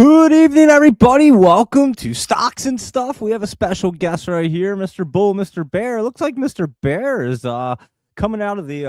Good evening, everybody. Welcome to Stocks and Stuff. We have a special guest right here, Mr. Bull, Mr. Bear. It looks like Mr. Bear is coming out of the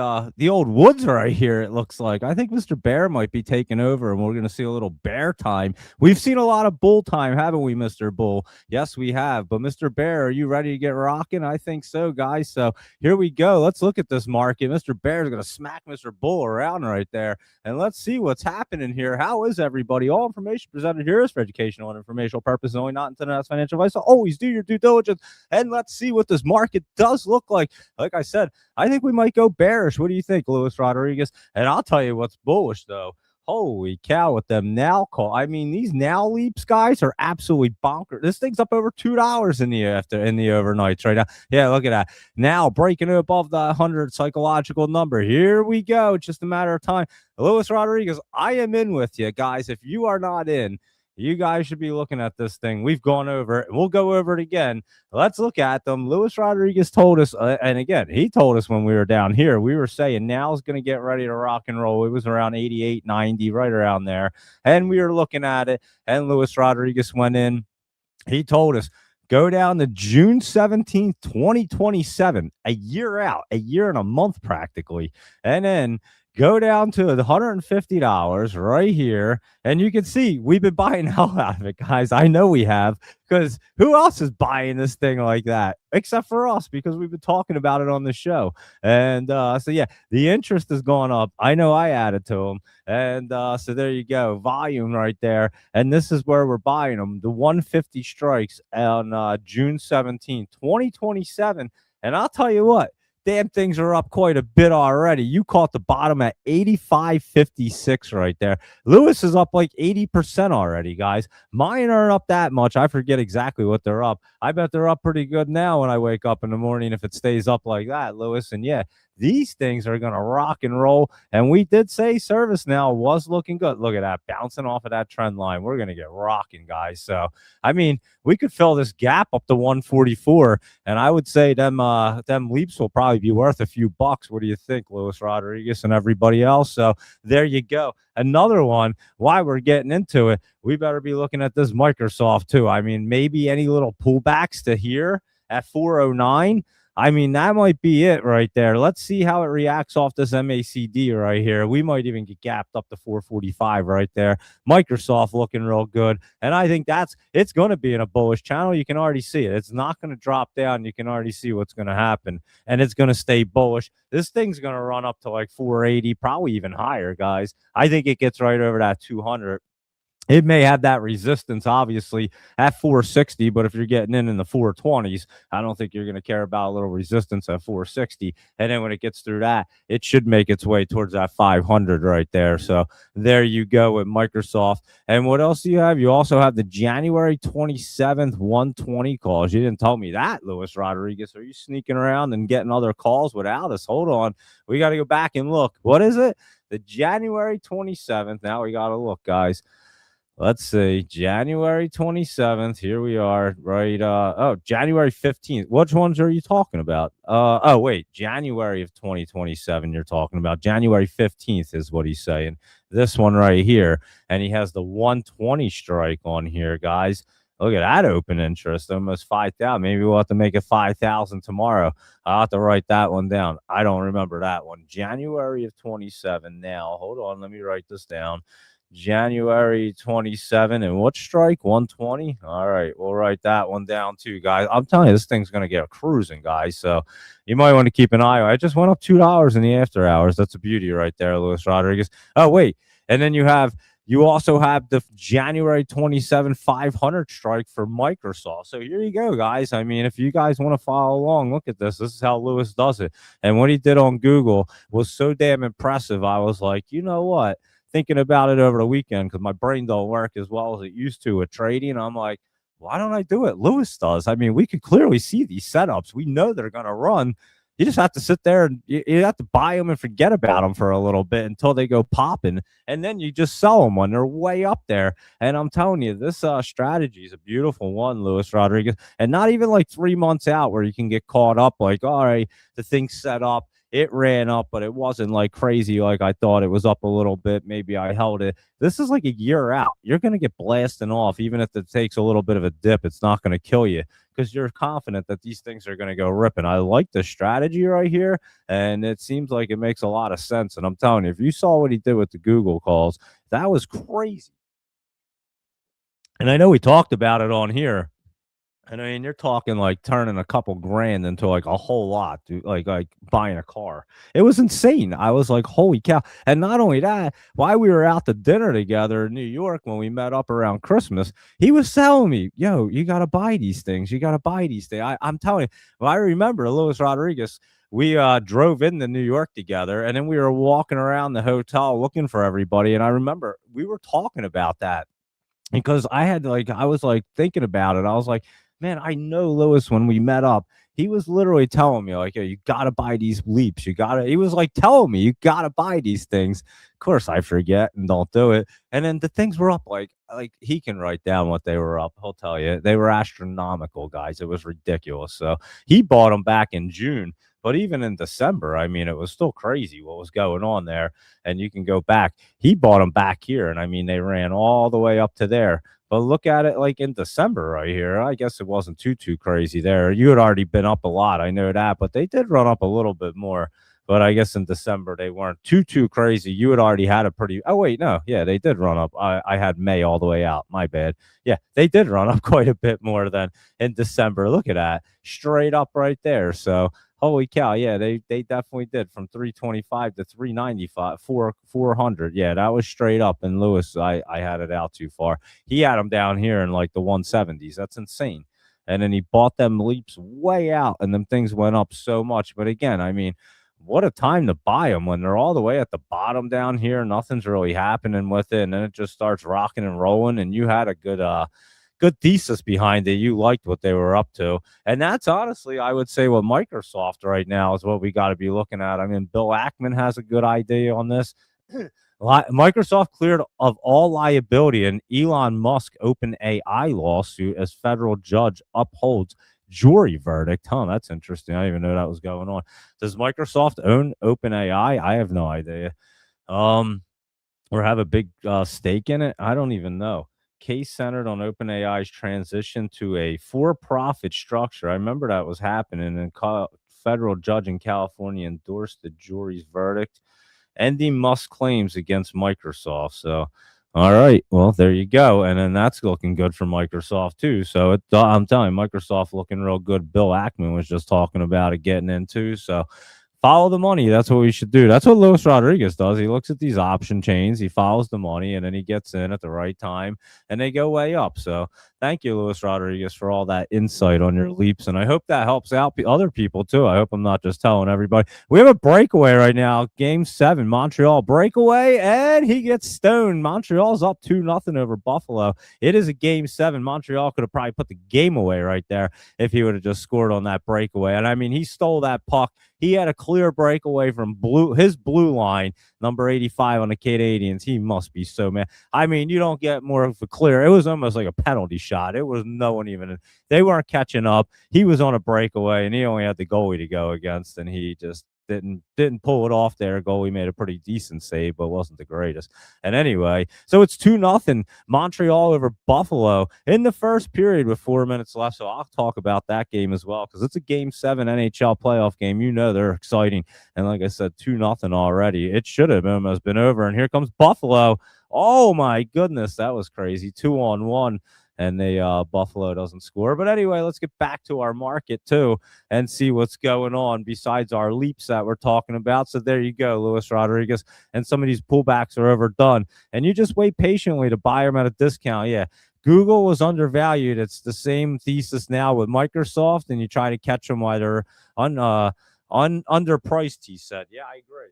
old woods right here. It looks like I think Mr. Bear might be taking over, and we're going to see a little bear time. We've seen a lot of bull time, haven't we, Mr. Bull? Yes, we have. But Mr. Bear, are you ready to get rocking? I think so, guys. So here we go. Let's look at this market. Mr. Bear is going to smack Mr. Bull around right there. And let's see what's happening here. How is everybody? All information presented here is for educational and informational purposes only, not intended as financial advice. So always do your due diligence. And let's see what this market does look like. Like I said, I think we might go bearish. What do you think, Luis Rodriguez? And I'll tell you what's bullish, though. Holy cow, with them now call. I mean, these now leaps, guys, are absolutely bonkers. This thing's up over $2 in the overnights right now. Yeah, look at that. Now breaking it above the 100 psychological number. Here we go. It's just a matter of time. Luis Rodriguez, I am in with you, guys. If you are not in, you guys should be looking at this thing. We've gone over it. We'll go over it again. Let's look at them. Luis Rodriguez told us, and again, he told us when we were down here, we were saying now's going to get ready to rock and roll. It was around 88, 90, right around there. And we were looking at it, and Luis Rodriguez went in. He told us, go down to June 17th, 2027, a year out, a year and a month practically. And then go down to $150 right here. And you can see we've been buying hell out of it, guys. I know we have, because who else is buying this thing like that except for us, because we've been talking about it on the show. And so, yeah, the interest has gone up. I know I added to them. And so there you go. Volume right there. And this is where we're buying them. The 150 strikes on June 17th, 2027. And I'll tell you what. Damn, things are up quite a bit already. You caught the bottom at 85.56 right there. Lewis is up like 80% already, guys. Mine aren't up that much. I forget exactly what they're up. I bet they're up pretty good now when I wake up in the morning if it stays up like that, Lewis. And yeah, these things are going to rock and roll. And we did say service now was looking good. Look at that, bouncing off of that trend line. We're going to get rocking, guys. So, I mean, we could fill this gap up to 144. And I would say them leaps will probably be worth a few bucks. What do you think, Luis Rodriguez and everybody else? So there you go. Another one, why we're getting into it, we better be looking at this Microsoft too. I mean, maybe any little pullbacks to here at 409. I mean, that might be it right there. Let's see how it reacts off this MACD right here. We might even get gapped up to 445 right there. Microsoft looking real good. And I think it's going to be in a bullish channel. You can already see it. It's not going to drop down. You can already see what's going to happen. And it's going to stay bullish. This thing's going to run up to like 480, probably even higher, guys. I think it gets right over that 200. It may have that resistance, obviously, at 460, but if you're getting in the 420s, I don't think you're going to care about a little resistance at 460. And then when it gets through that, it should make its way towards that 500 right there. So there you go with Microsoft. And what else do you have? You also have the January 27th 120 calls. You didn't tell me that, Luis Rodriguez. Are you sneaking around and getting other calls without us? Hold on. We got to go back and look. What is it? The January 27th. Now we got to look, guys. Let's see, January 27th. Here we are, right? January 15th. Which ones are you talking about? Wait, January of 2027 you're talking about. January 15th is what he's saying. This one right here. And he has the 120 strike on here, guys. Look at that open interest, almost 5,000. Maybe we'll have to make it 5,000 tomorrow. I'll have to write that one down. I don't remember that one. January of 27 now. Hold on, let me write this down. January 27, and what strike? 120. All right, we'll write that one down too, guys. I'm telling you, this thing's gonna get cruising, guys. So you might want to keep an eye on it. It just went up $2 in the after hours. That's a beauty right there, Luis Rodriguez. Oh wait, and then you also have the January 27 500 strike for Microsoft. So here you go, guys. I mean, if you guys want to follow along, look at this. This is how Lewis does it. And what he did on Google was so damn impressive. I was like, you know what? Thinking about it over the weekend, because my brain don't work as well as it used to with trading. I'm like, why don't I do it? Lewis does. I mean, we can clearly see these setups. We know they're going to run. You just have to sit there and you have to buy them and forget about them for a little bit until they go popping. And then you just sell them when they're way up there. And I'm telling you, this strategy is a beautiful one, Luis Rodriguez. And not even like 3 months out where you can get caught up like, all right, the thing's set up. it ran up, but it wasn't like crazy like I thought. It was up a little bit. Maybe I held it. This is like a year out. You're going to get blasting off, even if it takes a little bit of a dip. It's not going to kill you because you're confident that these things are going to go ripping. I like the strategy right here, and it seems like it makes a lot of sense. And I'm telling you, if you saw what he did with the Google calls, that was crazy. And I know we talked about it on here. And I mean, you're talking like turning a couple grand into like a whole lot, dude, like buying a car. It was insane. I was like, holy cow. And not only that, while we were out to dinner together in New York when we met up around Christmas, he was telling me, yo, you gotta buy these things. You gotta buy these things. I'm telling you, well, I remember Luis Rodriguez. We drove into New York together, and then we were walking around the hotel looking for everybody. And I remember we were talking about that because I was like thinking about it. I was like, man, I know Lewis when we met up. He was literally telling me, like, yo, you gotta buy these leaps. He was like telling me, you gotta buy these things. Of course, I forget and don't do it. And then the things were up like he can write down what they were up. He'll tell you they were astronomical, guys. It was ridiculous. So he bought them back in June. But even in December, I mean, it was still crazy what was going on there. And you can go back. He bought them back here. And I mean, they ran all the way up to there. But look at it like in December right here. I guess it wasn't too crazy there. You had already been up a lot. I know that. But they did run up a little bit more. But I guess in December they weren't too crazy. You had already had a pretty. Oh wait, no, yeah, they did run up. I had May all the way out. My bad. Yeah, they did run up quite a bit more than in December. Look at that, straight up right there. So holy cow, yeah, they definitely did from 325 to 395, 400. Yeah, that was straight up. And Lewis, I had it out too far. He had them down here in like the 170s. That's insane. And then he bought them leaps way out, and them things went up so much. But again, I mean, what a time to buy them when they're all the way at the bottom down here. Nothing's really happening with it, and then it just starts rocking and rolling. And you had a good thesis behind it. You liked what they were up to. And that's honestly, I would say, what Microsoft right now is what we got to be looking at. I mean, Bill Ackman has a good idea on this. Microsoft cleared of all liability in Elon Musk OpenAI lawsuit as federal judge upholds jury verdict. Huh, that's interesting. I didn't even know that was going on. Does Microsoft own OpenAI? I have no idea. Or have a big stake in it? I don't even know. Case centered on OpenAI's transition to a for-profit structure. I remember that was happening, and federal judge in California endorsed the jury's verdict, ending Musk's claims against Microsoft. So, all right, well, there you go. And then that's looking good for Microsoft too. So I'm telling you, Microsoft looking real good. Bill Ackman was just talking about it getting into. So follow the money. That's what we should do. That's what Luis Rodriguez does. He looks at these option chains, he follows the money, and then he gets in at the right time, and they go way up. So thank you, Luis Rodriguez, for all that insight on your leaps. And I hope that helps out other people too. I hope I'm not just telling everybody. We have a breakaway right now. Game 7, Montreal breakaway, and he gets stoned. Montreal's up 2-0 over Buffalo. It is a Game 7. Montreal could have probably put the game away right there if he would have just scored on that breakaway. And I mean, he stole that puck. He had a clear breakaway from his blue line, number 85 on the Canadians. He must be so mad. I mean, you don't get more of a clear. It was almost like a penalty shot. It was no one even. They weren't catching up. He was on a breakaway, and he only had the goalie to go against, and he just didn't pull it off there. Goalie made a pretty decent save, but wasn't the greatest. And anyway, so it's 2-0 Montreal over Buffalo in the first period with 4 minutes left. So I'll talk about that game as well, because it's a Game 7 NHL playoff game. You know they're exciting. And like I said, 2-0 already. It should have almost been over. And here comes Buffalo. Oh my goodness, that was crazy. 2-on-1. And Buffalo doesn't score. But anyway, let's get back to our market too and see what's going on besides our leaps that we're talking about. So there you go, Luis Rodriguez. And some of these pullbacks are overdone. And you just wait patiently to buy them at a discount. Yeah. Google was undervalued. It's the same thesis now with Microsoft, and you try to catch them while they're underpriced, he said. Yeah, I agree.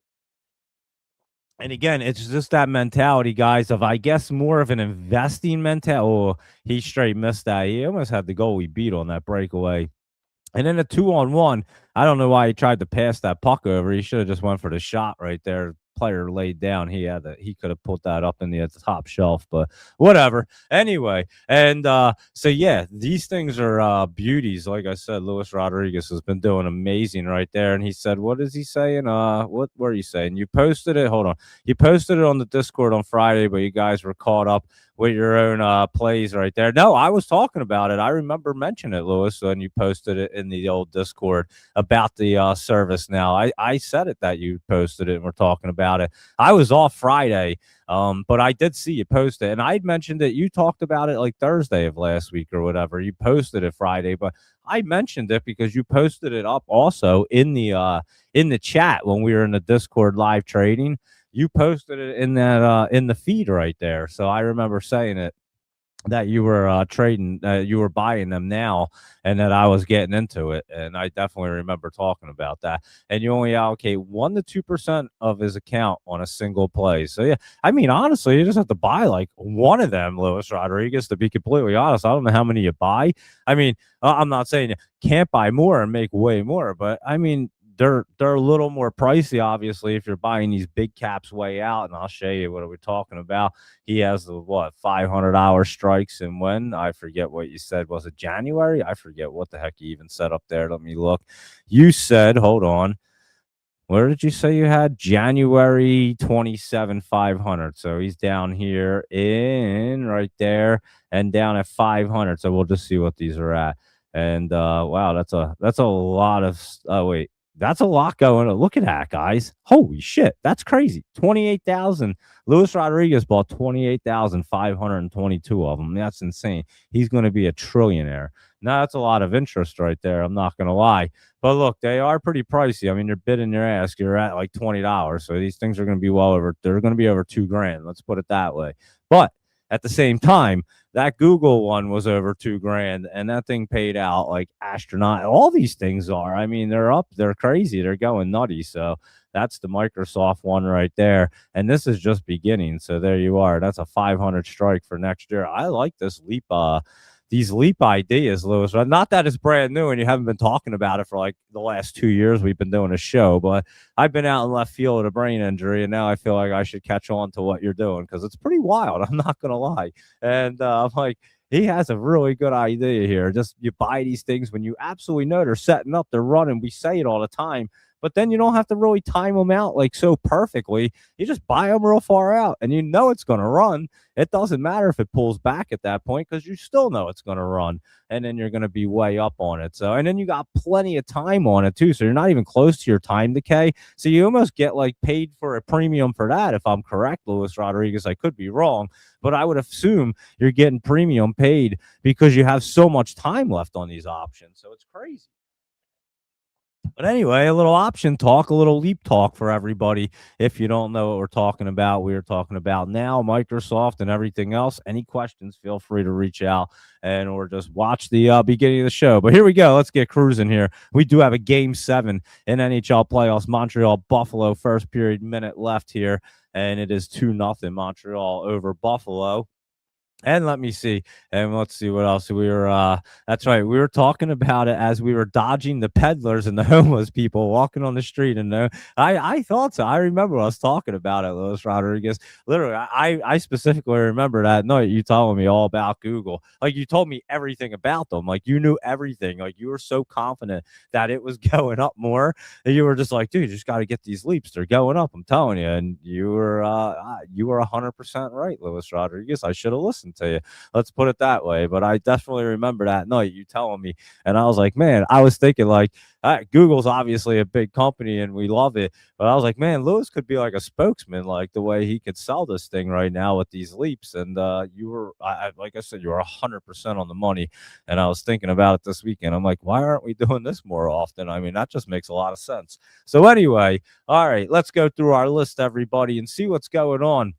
And again, it's just that mentality, guys, of I guess more of an investing mentality. Oh, he straight missed that. He almost had the goalie beat on that breakaway. And then a 2-on-1. I don't know why he tried to pass that puck over. He should have just went for the shot right there. player laid down, he could have put that up in the at the top shelf, but whatever. Anyway, and so yeah, these things are beauties. Like I said, Luis Rodriguez has been doing amazing right there. And he said, what is he saying? What were you saying? You posted it. Hold on. You posted it on the Discord on Friday, but you guys were caught up with your own plays right there. No, I was talking about it. I remember mentioning it, Lewis, when you posted it in the old Discord about the service. Now, I said it that you posted it and we're talking about it. I was off Friday, but I did see you post it, and I'd mentioned it. You talked about it like Thursday of last week or whatever. You posted it Friday, but I mentioned it because you posted it up also in the chat when we were in the Discord live trading. You posted it in that in the feed right there. So I remember saying it that you were trading, you were buying them now, and that I was getting into it. And I definitely remember talking about that. And you only allocate 1 to 2% of his account on a single play. So yeah, I mean, honestly, you just have to buy like one of them, Luis Rodriguez, to be completely honest. I don't know how many you buy. I mean, I'm not saying you can't buy more and make way more, but I mean, they're a little more pricey, obviously, if you're buying these big caps way out. And I'll show you what are we talking about. He has the what $500 strikes, and when I forget what you said, was it January? I forget what the heck you even said up there. Let me look. You said, hold on. Where did you say you had January 27 500? So he's down here in right there and down at 500. So we'll just see what these are at. And wow, that's a lot of wait. That's a lot going on. Look at that, guys. Holy shit. That's crazy. 28,000. Luis Rodriguez bought 28,522 of them. That's insane. He's going to be a trillionaire. Now, that's a lot of interest right there. I'm not going to lie. But look, they are pretty pricey. I mean, you're bidding your ass. You're at like $20. So these things are going to be they're going to be over $2,000. Let's put it that way. But at the same time, that Google one was over $2,000, and that thing paid out like astronaut. All these things are. I mean, they're crazy. They're going nutty. So that's the Microsoft one right there. And this is just beginning. So there you are. That's a 500 strike for next year. I like this leap these leap ideas, Lewis. Not that it's brand new and you haven't been talking about it for like the last 2 years we've been doing a show, but I've been out in left field with a brain injury, and now I feel like I should catch on to what you're doing because it's pretty wild. I'm not going to lie. And I'm like, he has a really good idea here. Just you buy these things when you absolutely know they're setting up, they're running. We say it all the time, but then you don't have to really time them out like so perfectly. You just buy them real far out and you know it's going to run. It doesn't matter if it pulls back at that point because you still know it's going to run, and then you're going to be way up on it. So, and then you got plenty of time on it too. So you're not even close to your time decay. So you almost get like paid for a premium for that. If I'm correct, Luis Rodriguez, I could be wrong, but I would assume you're getting premium paid because you have so much time left on these options. So it's crazy. But anyway, a little option talk, a little leap talk for everybody. If you don't know what we're talking about, we are talking about now Microsoft and everything else. Any questions, feel free to reach out or just watch the beginning of the show. But here we go. Let's get cruising here. We do have a game 7 in NHL playoffs. Montreal, Buffalo, first period, minute left here. And it is 2-0 Montreal over Buffalo. And let me see. And let's see what else we were. That's right. We were talking about it as we were dodging the peddlers and the homeless people walking on the street. And I thought so. I remember us talking about it, Luis Rodriguez. Literally, I specifically remember that night you telling me all about Google. Like you told me everything about them. Like you knew everything. Like you were so confident that it was going up more. And you were just like, dude, you just got to get these leaps. They're going up. I'm telling you. And you were 100% right, Luis Rodriguez. I should have listened to you. Let's put it that way. But I definitely remember that night you telling me, and I was like, man, I was thinking like Google's obviously a big company and we love it, but I was like, man, Lewis could be like a spokesman, like the way he could sell this thing right now with these leaps. And you were, like I said, you were 100% on the money. And I was thinking about it this weekend. I'm like, why aren't we doing this more often? I mean, that just makes a lot of sense. So anyway, all right, let's go through our list, everybody, and see what's going on.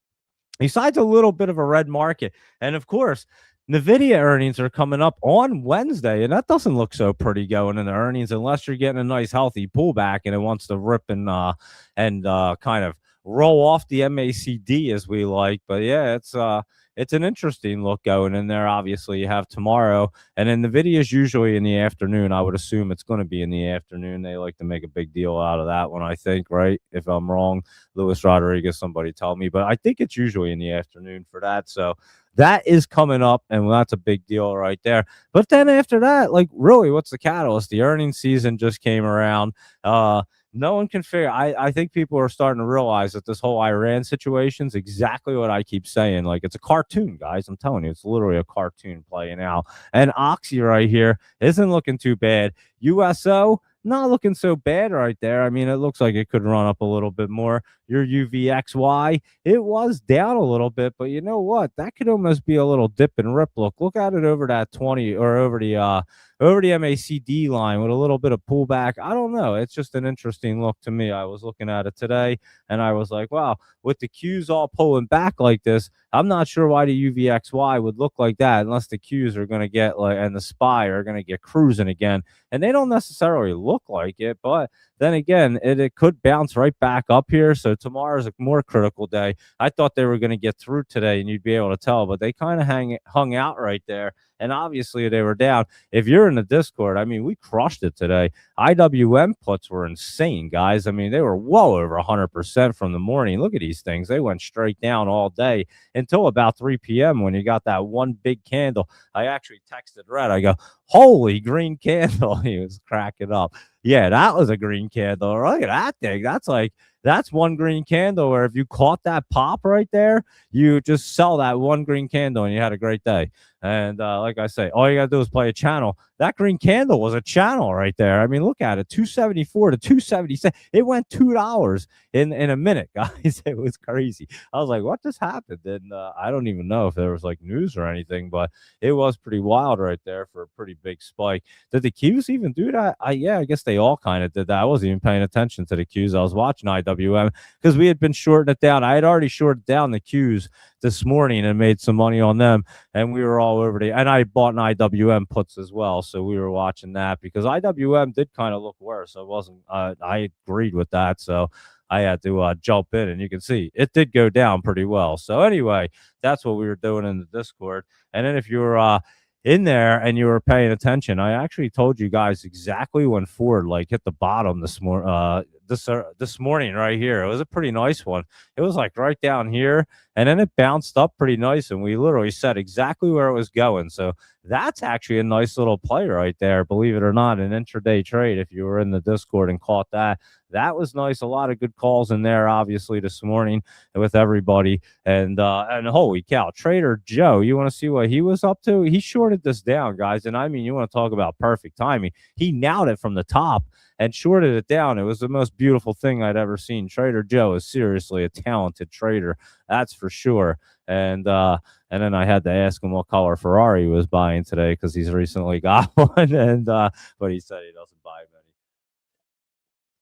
Besides a little bit of a red market. And of course, NVIDIA earnings are coming up on Wednesday, and that doesn't look so pretty going in the earnings unless you're getting a nice healthy pullback and it wants to rip and kind of roll off the MACD as we like. But yeah, it's an interesting look going in there. Obviously, you have tomorrow, and then the video is usually in the afternoon. I would assume it's going to be in the afternoon. They like to make a big deal out of that one, I think, right? If I'm wrong, Luis Rodriguez, somebody tell me, but I think it's usually in the afternoon for that. So that is coming up, and that's a big deal right there. But then after that, like, really, what's the catalyst? The earnings season just came around. No one can figure. I think people are starting to realize that this whole Iran situation is exactly what I keep saying. Like, it's a cartoon, guys. I'm telling you, it's literally a cartoon playing out. And Oxy right here isn't looking too bad. USO not looking so bad right there. I mean, it looks like it could run up a little bit more. Your UVXY, it was down a little bit, but you know what? That could almost be a little dip and rip look. Look at it over that 20 or over the MACD line with a little bit of pullback. I don't know. It's just an interesting look to me. I was looking at it today and I was like, wow, with the Qs all pulling back like this, I'm not sure why the UVXY would look like that unless the Qs are going to get like, and the SPY are going to get cruising again. And they don't necessarily look like it, but then again, it could bounce right back up here. So tomorrow's a more critical day. I thought they were going to get through today and you'd be able to tell, but they kind of hung out right there. And obviously they were down. If you're in the Discord, I mean, we crushed it today. IWM puts were insane, guys. I mean, they were well over 100% from the morning. Look at these things. They went straight down all day until about 3 p.m. when you got that one big candle. I actually texted Red. I go, holy green candle. He was cracking up. Yeah, that was a green candle. Look at that thing. That's one green candle where if you caught that pop right there, you just sell that one green candle and you had a great day. And like I say, all you got to do is play a channel. That green candle was a channel right there. I mean, look at it, 274 to 277. It went $2 in a minute, guys. It was crazy. I was like, what just happened? And I don't even know if there was like news or anything, but it was pretty wild right there for a pretty big spike. Did the Qs even do that? Yeah, I guess they all kind of did that. I wasn't even paying attention to the Qs. I was watching IWM because we had been shorting it down. I had already shorted down the Qs this morning and made some money on them, and we were all over and I bought an IWM puts as well, so we were watching that because IWM did kind of look worse. I agreed with that, so I had to jump in, and you can see it did go down pretty well. So anyway, that's what we were doing in the Discord. And then if you were in there and you were paying attention, I actually told you guys exactly when Ford like hit the bottom this morning right here. It was a pretty nice one. It was like right down here, and then it bounced up pretty nice, and we literally said exactly where it was going. So that's actually a nice little play right there, believe it or not, an intraday trade. If you were in the Discord and caught that, that was nice. A lot of good calls in there, obviously, this morning with everybody. And holy cow, Trader Joe, you want to see what he was up to? He shorted this down, guys. And I mean, you want to talk about perfect timing. He nailed it from the top and shorted it down. It was the most beautiful thing I'd ever seen. Trader Joe is seriously a talented trader, that's for sure. And then I had to ask him what color Ferrari he was buying today because he's recently got one. And but he said he doesn't buy many.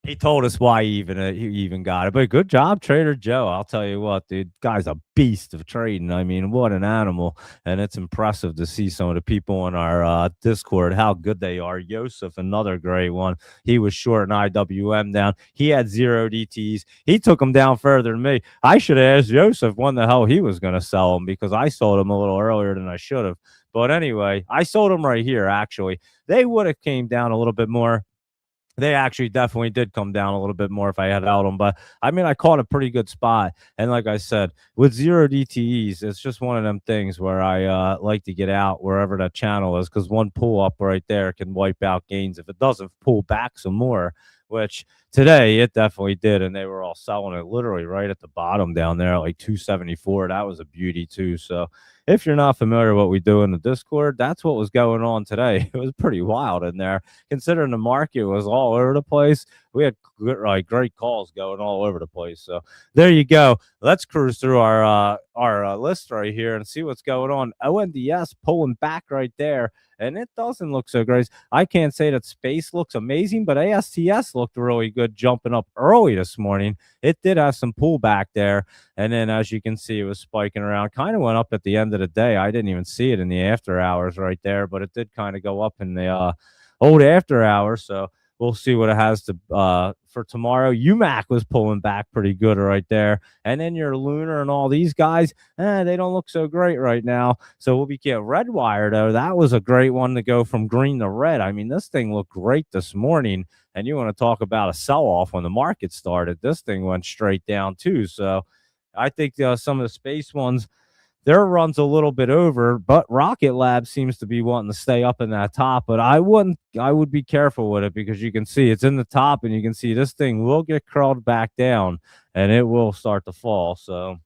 He told us why he even got it. But good job, Trader Joe. I'll tell you what, dude, guy's a beast of trading. I mean, what an animal. And it's impressive to see some of the people in our Discord, how good they are. Yosef, another great one. He was short an IWM down. He had 0 DTs. He took them down further than me. I should have asked Yosef when the hell he was going to sell them because I sold them a little earlier than I should have. But anyway, I sold them right here, actually. They would have came down a little bit more. They actually definitely did come down a little bit more if I had held them. But, I mean, I caught a pretty good spot. And like I said, with 0 DTEs, it's just one of them things where I like to get out wherever that channel is because one pull-up right there can wipe out gains if it doesn't pull back some more, which today it definitely did. And they were all selling it literally right at the bottom down there, like 274. That was a beauty, too. So if you're not familiar with what we do in the Discord, that's what was going on today. It was pretty wild in there. Considering the market was all over the place, we had great calls going all over the place. So there you go. Let's cruise through our list right here and see what's going on. ONDS pulling back right there, and it doesn't look so great. I can't say that space looks amazing, but ASTS looked really good jumping up early this morning. It did have some pullback there, and then as you can see, it was spiking around. Kind of went up at the end of the day. I didn't even see it in the after hours right there, but it did kind of go up in the old after hours. So we'll see what it has to for tomorrow. UMAC was pulling back pretty good right there, and then your Lunar and all these guys, they don't look so great right now. So we'll be getting Redwire though. That was a great one to go from green to red. I mean, this thing looked great this morning. And you want to talk about a sell off when the market started? This thing went straight down too. So I think some of the space ones, their run's a little bit over, but Rocket Lab seems to be wanting to stay up in that top. But I would be careful with it because you can see it's in the top, and you can see this thing will get curled back down, and it will start to fall. So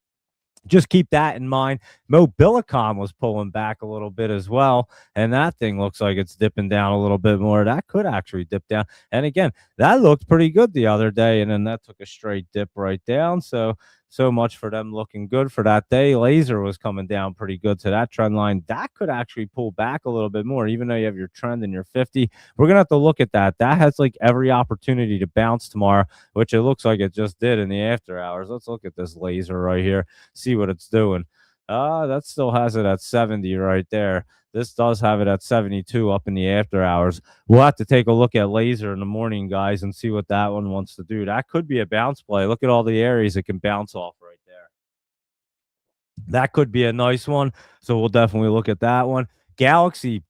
just keep that in mind. Mobilicom was pulling back a little bit as well, and that thing looks like it's dipping down a little bit more. That could actually dip down. And again, that looked pretty good the other day, and then that took a straight dip right down. So much for them looking good for that day. Laser was coming down pretty good to that trend line. That could actually pull back a little bit more, even though you have your trend and your 50. We're going to have to look at that. That has like every opportunity to bounce tomorrow, which it looks like it just did in the after hours. Let's look at this laser right here, see what it's doing. That still has it at 70 right there. This does have it at 72 up in the after hours. We'll have to take a look at laser in the morning, guys, and see what that one wants to do. That could be a bounce play. Look at all the areas it can bounce off right there. That could be a nice one. So we'll definitely look at that one. Galaxy,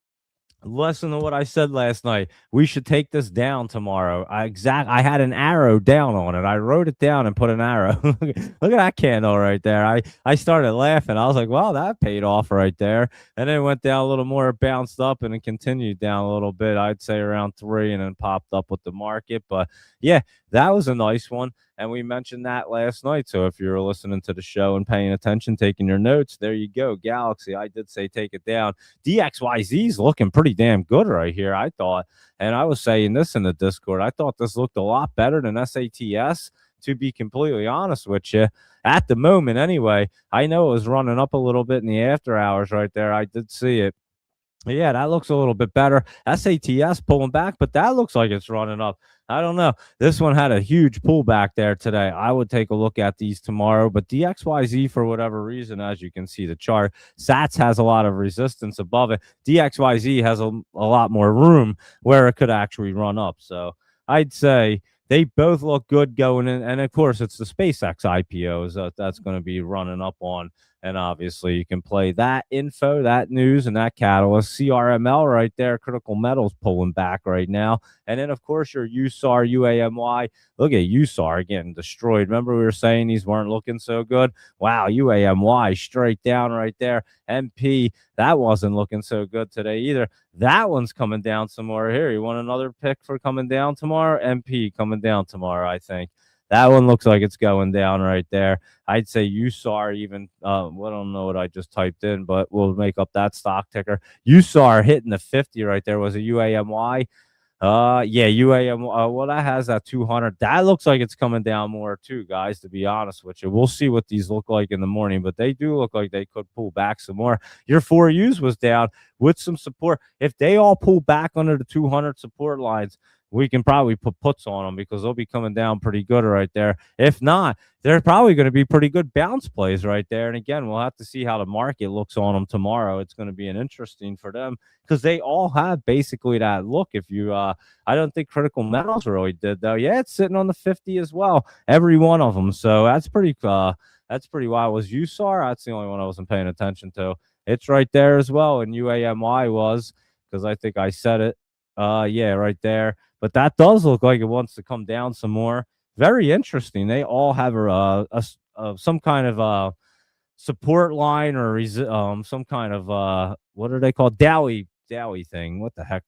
listen to what I said last night. We should take this down tomorrow. I had an arrow down on it. I wrote it down and put an arrow. Look at that candle right there. I started laughing. I was like, well, that paid off right there. And then it went down a little more, bounced up, and it continued down a little bit. I'd say around 3, and then popped up with the market. But yeah, that was a nice one. And we mentioned that last night. So if you're listening to the show and paying attention, taking your notes, there you go. Galaxy, I did say take it down. DXYZ is looking pretty damn good right here, I thought. And I was saying this in the Discord. I thought this looked a lot better than SATS, to be completely honest with you. At the moment, anyway, I know it was running up a little bit in the after hours right there. I did see it. Yeah, that looks a little bit better. SATS pulling back, but that looks like it's running up. I don't know. This one had a huge pullback there today. I would take a look at these tomorrow, but DXYZ, for whatever reason, as you can see the chart, SATS has a lot of resistance above it. DXYZ has a lot more room where it could actually run up. So I'd say they both look good going in. And of course, it's the SpaceX IPOs that's going to be running up on. And obviously, you can play that info, that news, and that catalyst. CRML right there, critical metals pulling back right now. And then, of course, your USAR, UAMY. Look at USAR getting destroyed. Remember, we were saying these weren't looking so good? Wow, UAMY straight down right there. MP, that wasn't looking so good today either. That one's coming down some more here. You want another pick for coming down tomorrow? MP coming down tomorrow, I think. That one looks like it's going down right there. I'd say USAR even, well, I don't know what I just typed in, but we'll make up that stock ticker. USAR hitting the 50 right there. Was a UAMY? Yeah, UAM. Well, that has that 200. That looks like it's coming down more too, guys, to be honest with you. We'll see what these look like in the morning, but they do look like they could pull back some more. Your 4Us was down with some support. If they all pull back under the 200 support lines, we can probably put puts on them because they'll be coming down pretty good right there. If not, they're probably going to be pretty good bounce plays right there. And again, we'll have to see how the market looks on them tomorrow. It's going to be an interesting for them because they all have basically that look. If you, I don't think critical metals really did though. Yeah, it's sitting on the 50 as well, every one of them. So that's pretty wild. Was USAR? That's the only one I wasn't paying attention to. It's right there as well, and UAMY was because I think I said it. Yeah, right there. But that does look like it wants to come down some more. Very interesting. They all have some kind of support line or some kind of what are they called? Dowie thing. What the heck?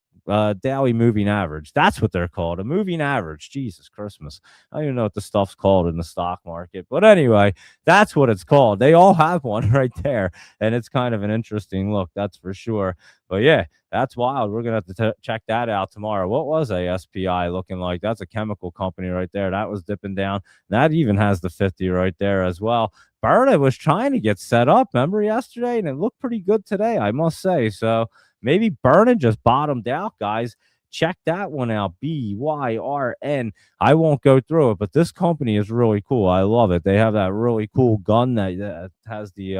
Dowie moving average. That's what they're called. A moving average. Jesus Christmas. I don't even know what the stuff's called in the stock market. But anyway, that's what it's called. They all have one right there. And it's kind of an interesting look, that's for sure. But yeah, that's wild. We're going to have to check that out tomorrow. What was ASPI looking like? That's a chemical company right there. That was dipping down. That even has the 50 right there as well. Berta was trying to get set up, remember yesterday? And it looked pretty good today, I must say. So maybe Byrne just bottomed out, guys. Check that one out. BYRN. I won't go through it, but this company is really cool. I love it. They have that really cool gun that has the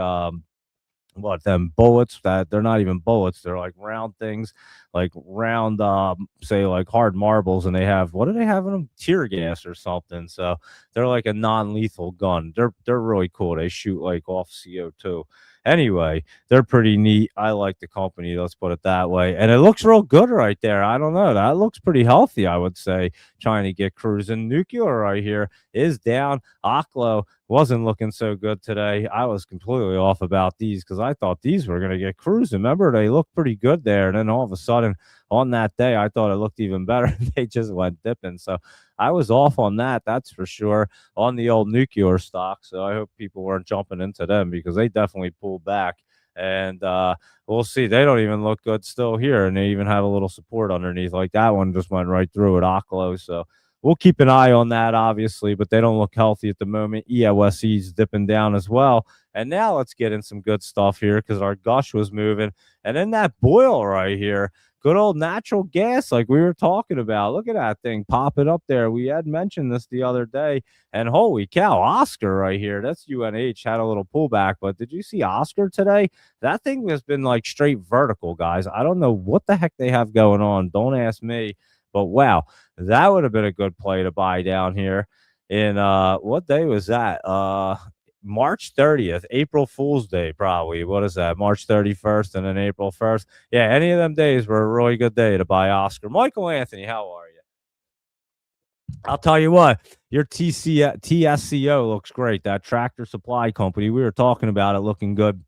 what them bullets that they're not even bullets, they're like round things, like round say like hard marbles, and they have, what do they have in them, tear gas or something. So they're like a non-lethal gun. They're really cool. They shoot like off CO2. Anyway, they're pretty neat. I like the company, let's put it that way, and it looks real good right there. I don't know, that looks pretty healthy, I would say. Trying to get cruising. Nuclear right here is down. Aklo wasn't looking so good today. I was completely off about these because I thought these were going to get cruising. Remember, they looked pretty good there. And then all of a sudden, on that day, I thought it looked even better. They just went dipping. So I was off on that, that's for sure, on the old nuclear stock. So I hope people weren't jumping into them because they definitely pulled back. And we'll see. They don't even look good still here. And they even have a little support underneath. Like that one just went right through at Oklo. So we'll keep an eye on that, obviously, but they don't look healthy at the moment. EOSE's dipping down as well. And now let's get in some good stuff here because our gush was moving. And then that boil right here, good old natural gas, like we were talking about. Look at that thing popping up there. We had mentioned this the other day. And holy cow, Oscar right here. That's UNH had a little pullback. But did you see Oscar today? That thing has been like straight vertical, guys. I don't know what the heck they have going on. Don't ask me. But wow, that would have been a good play to buy down here in what day was that? March 30th, April Fool's Day, probably. What is that? March 31st and then April 1st. Yeah, any of them days were a really good day to buy Oscar. Michael Anthony, how are you? I'll tell you what, your TSCO looks great. That Tractor Supply Company, we were talking about it looking good.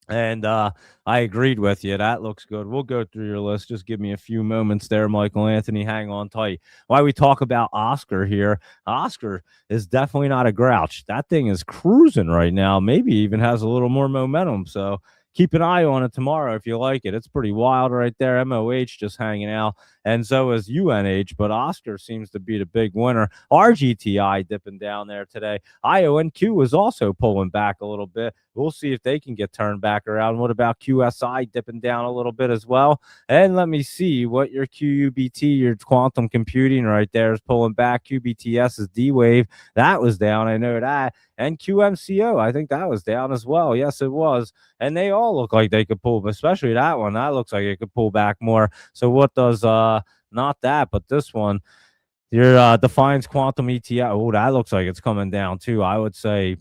And I agreed with you. That looks good. We'll go through your list. Just give me a few moments there, Michael Anthony. Hang on tight. While we talk about Oscar here, Oscar is definitely not a grouch. That thing is cruising right now. Maybe even has a little more momentum. So keep an eye on it tomorrow if you like it. It's pretty wild right there. MOH just hanging out, and so is UNH. But Oscar seems to be the big winner. RGTI dipping down there today. IONQ was also pulling back a little bit. We'll see if they can get turned back around. What about QSI dipping down a little bit as well? And let me see what your QUBT, your quantum computing right there, is pulling back. QBTS is D Wave. That was down. I know that. And QMCO, I think that was down as well. Yes, it was. And they all look like they could pull, especially that one. That looks like it could pull back more. So what does not that, but this one, your Defiance Quantum ETF? Oh, that looks like it's coming down too. I would say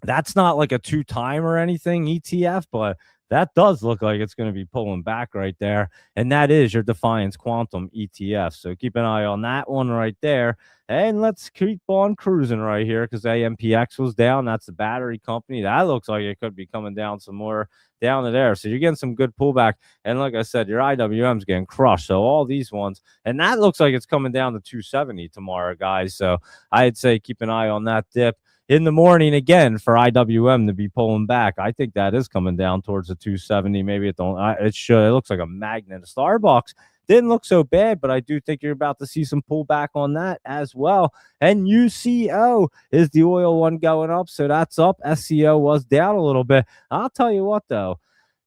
that's not like a two-time or anything ETF, but that does look like it's going to be pulling back right there. And that is your Defiance Quantum ETF. So keep an eye on that one right there. And let's keep on cruising right here because AMPX was down. That's the battery company. That looks like it could be coming down some more down to there. So you're getting some good pullback. And like I said, your IWM's getting crushed. So all these ones, and that looks like it's coming down to 270 tomorrow, guys. So I'd say keep an eye on that dip in the morning again for IWM to be pulling back. I think that is coming down towards the 270. Maybe it don't. It should. It looks like a magnet. Starbucks didn't look so bad, but I do think you're about to see some pullback on that as well. And UCO is the oil one going up, so that's up. SCO was down a little bit. I'll tell you what, though.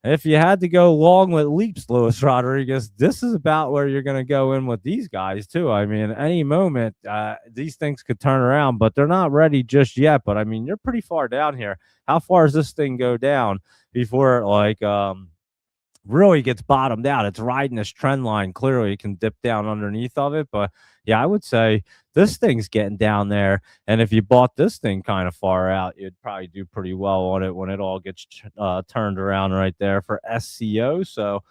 If you had to go long with leaps, Luis Rodriguez, this is about where you're going to go in with these guys, too. I mean, any moment, these things could turn around, but they're not ready just yet. But, I mean, you're pretty far down here. How far does this thing go down before, like, really gets bottomed out? It's riding this trend line. Clearly, it can dip down underneath of it. But, yeah, I would say this thing's getting down there. And if you bought this thing kind of far out, you'd probably do pretty well on it when it all gets turned around right there for SCO. So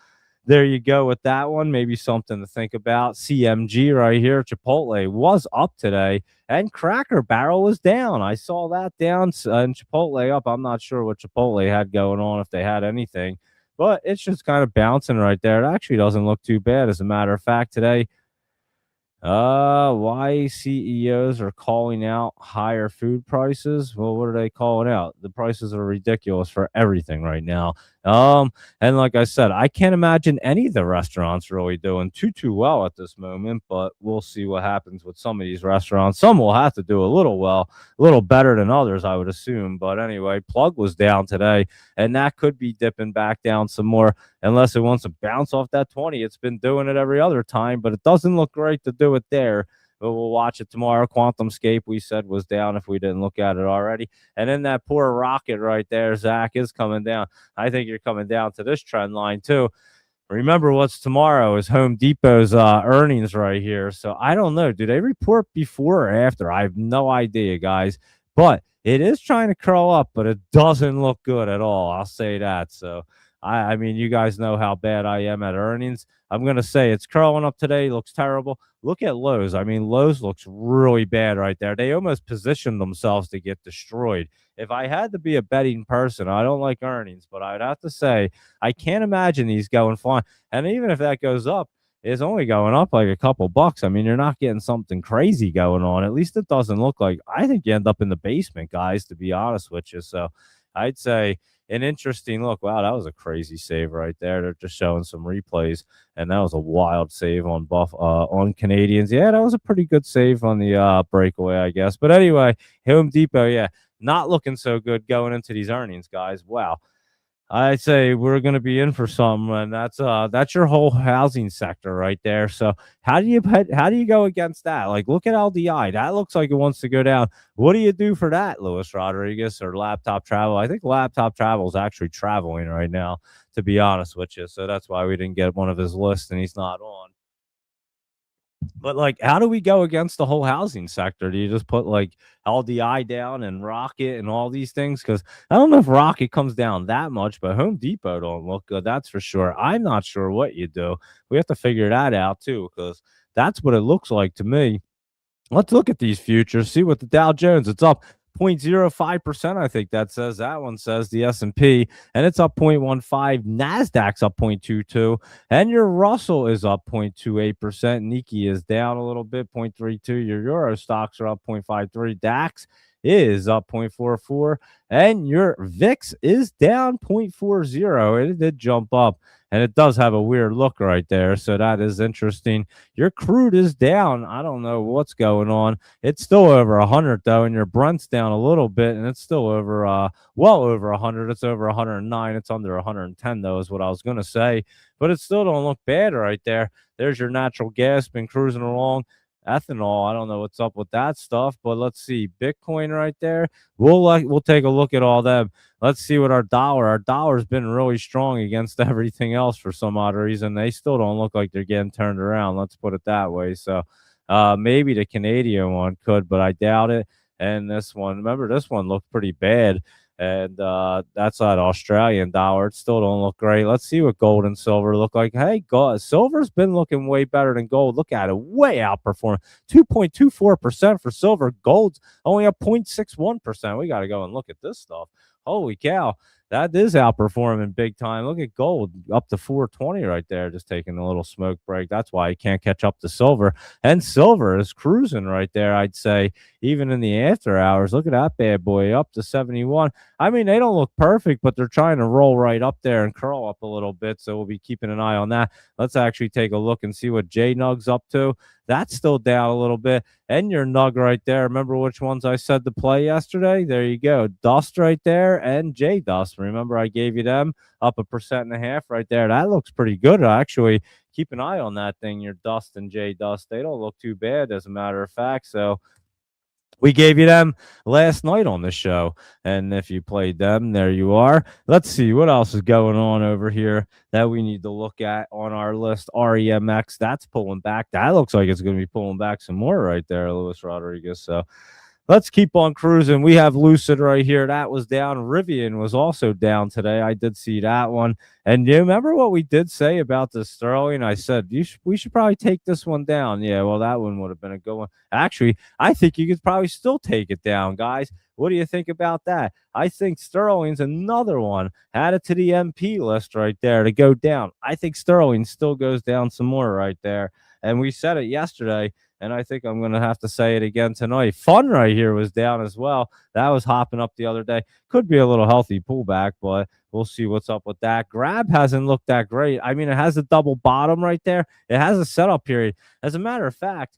there you go with that one. Maybe something to think about. CMG right here. Chipotle was up today, and Cracker Barrel was down. I saw that down, and Chipotle up. I'm not sure what Chipotle had going on, if they had anything, but it's just kind of bouncing right there. It actually doesn't look too bad. As a matter of fact, today, why CEOs are calling out higher food prices? Well, what are they calling out? The prices are ridiculous for everything right now. And like I said, I can't imagine any of the restaurants really doing too well at this moment, but we'll see what happens with some of these restaurants. Some will have to do a little better than others, I would assume. But anyway, Plug was down today, and that could be dipping back down some more unless it wants to bounce off that 20. It's been doing it every other time, but it doesn't look great to do it there. but we'll watch it tomorrow. QuantumScape, we said, was down if we didn't look at it already. And then that poor rocket right there, Zach, is coming down. I think you're coming down to this trend line too. Remember, what's tomorrow is Home Depot's earnings right here. So I don't know. Do they report before or after? I have no idea, guys. But it is trying to curl up, but it doesn't look good at all. I'll say that. So I mean, you guys know how bad I am at earnings. I'm gonna say it's curling up today. Looks terrible. Look at Lowe's. I mean, Lowe's looks really bad right there. They almost positioned themselves to get destroyed. If I had to be a betting person, I don't like earnings, but I'd have to say I can't imagine these going flying. And even if that goes up, it's only going up like a couple bucks. I mean, you're not getting something crazy going on. At least it doesn't look like. I think you end up in the basement, guys, to be honest with you. So I'd say an interesting look. Wow, that was a crazy save right there. They're just showing some replays, and that was a wild save on on Canadians. Yeah, that was a pretty good save on the breakaway, I guess. But anyway, Home Depot, yeah, not looking so good going into these earnings, guys. Wow. I'd say we're going to be in for something, and that's your whole housing sector right there. So how do you go against that? Like, look at LDI. That looks like it wants to go down. What do you do for that, Luis Rodriguez, or Laptop Travel? I think Laptop Travel is actually traveling right now, to be honest with you. So that's why we didn't get one of his lists, and he's not on. But like, how do we go against the whole housing sector? Do you just put like LDI down and Rocket and all these things? Because I don't know if Rocket comes down that much, but Home Depot don't look good. That's for sure. I'm not sure what you do. We have to figure that out too, because that's what it looks like to me. Let's look at these futures, see what the Dow Jones, it's up 0.05%. I think that says, that one says the S&P, and it's up 0.15. Nasdaq's up 0.22, and your Russell is up 0.28%. Nikkei is down a little bit, 0.32. Your Euro stocks are up 0.53. DAX is up 0.44, and your VIX is down 0.40. It did jump up, and it does have a weird look right there, so that is interesting. Your crude is down. I don't know what's going on. It's still over 100 though, and your Brent's down a little bit, and it's still over well over 100. It's over 109. It's under 110 though, is what I was gonna say, but it still don't look bad right there. There's your natural gas, been cruising along. Ethanol, I don't know what's up with that stuff, but let's see. Bitcoin right there. We'll take a look at all them. Let's see what our dollar's been really strong against everything else for some odd reason. They still don't look like they're getting turned around. Let's put it that way. So maybe the Canadian one could, but I doubt it. And this one, remember, this one looked pretty bad. And that's that Australian dollar. It still don't look great. Let's see what gold and silver look like. Hey, gold, silver's been looking way better than gold. Look at it, way outperforming. 2.24% for silver. Gold's only up 0.61%. We got to go and look at this stuff. Holy cow. That is outperforming big time. Look at gold up to 420 right there, just taking a little smoke break. That's why you can't catch up to silver. And silver is cruising right there, I'd say, even in the after hours. Look at that bad boy, up to 71. I mean, they don't look perfect, but they're trying to roll right up there and curl up a little bit. So we'll be keeping an eye on that. Let's actually take a look and see what J-Nug's up to. That's still down a little bit. And your Nug right there. Remember which ones I said to play yesterday? There you go. Dust right there and J Dust. Remember I gave you them up 1.5% right there. That looks pretty good. Actually, keep an eye on that thing. Your Dust and J Dust. They don't look too bad, as a matter of fact. So we gave you them last night on the show. And if you played them, there you are. Let's see what else is going on over here that we need to look at on our list. REMX, that's pulling back. That looks like it's going to be pulling back some more right there, Luis Rodriguez. So let's keep on cruising. We have Lucid right here. That was down. Rivian was also down today. I did see that one. And you remember what we did say about the Sterling? I said we should probably take this one down. Yeah, well, that one would have been a good one. Actually, I think you could probably still take it down, guys. What do you think about that? I think Sterling's another one. Add it to the MP list right there to go down. I think Sterling still goes down some more right there. And we said it yesterday. And I think I'm going to have to say it again tonight. Fun right here was down as well. That was hopping up the other day. Could be a little healthy pullback, but we'll see what's up with that. Grab hasn't looked that great. I mean, it has a double bottom right there. It has a setup period. As a matter of fact,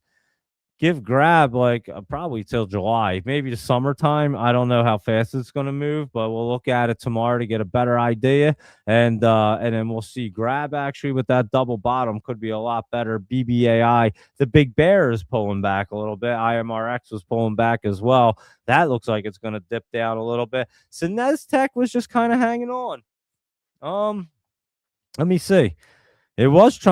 give grab like probably till July, maybe the summertime. I don't know how fast it's going to move, but we'll look at it tomorrow to get a better idea, and then we'll see grab actually with that double bottom could be a lot better. BBAI, the big bear is pulling back a little bit. IMRX was pulling back as well. That looks like it's going to dip down a little bit. Sinez Tech was just kind of hanging on. Let me see. It looked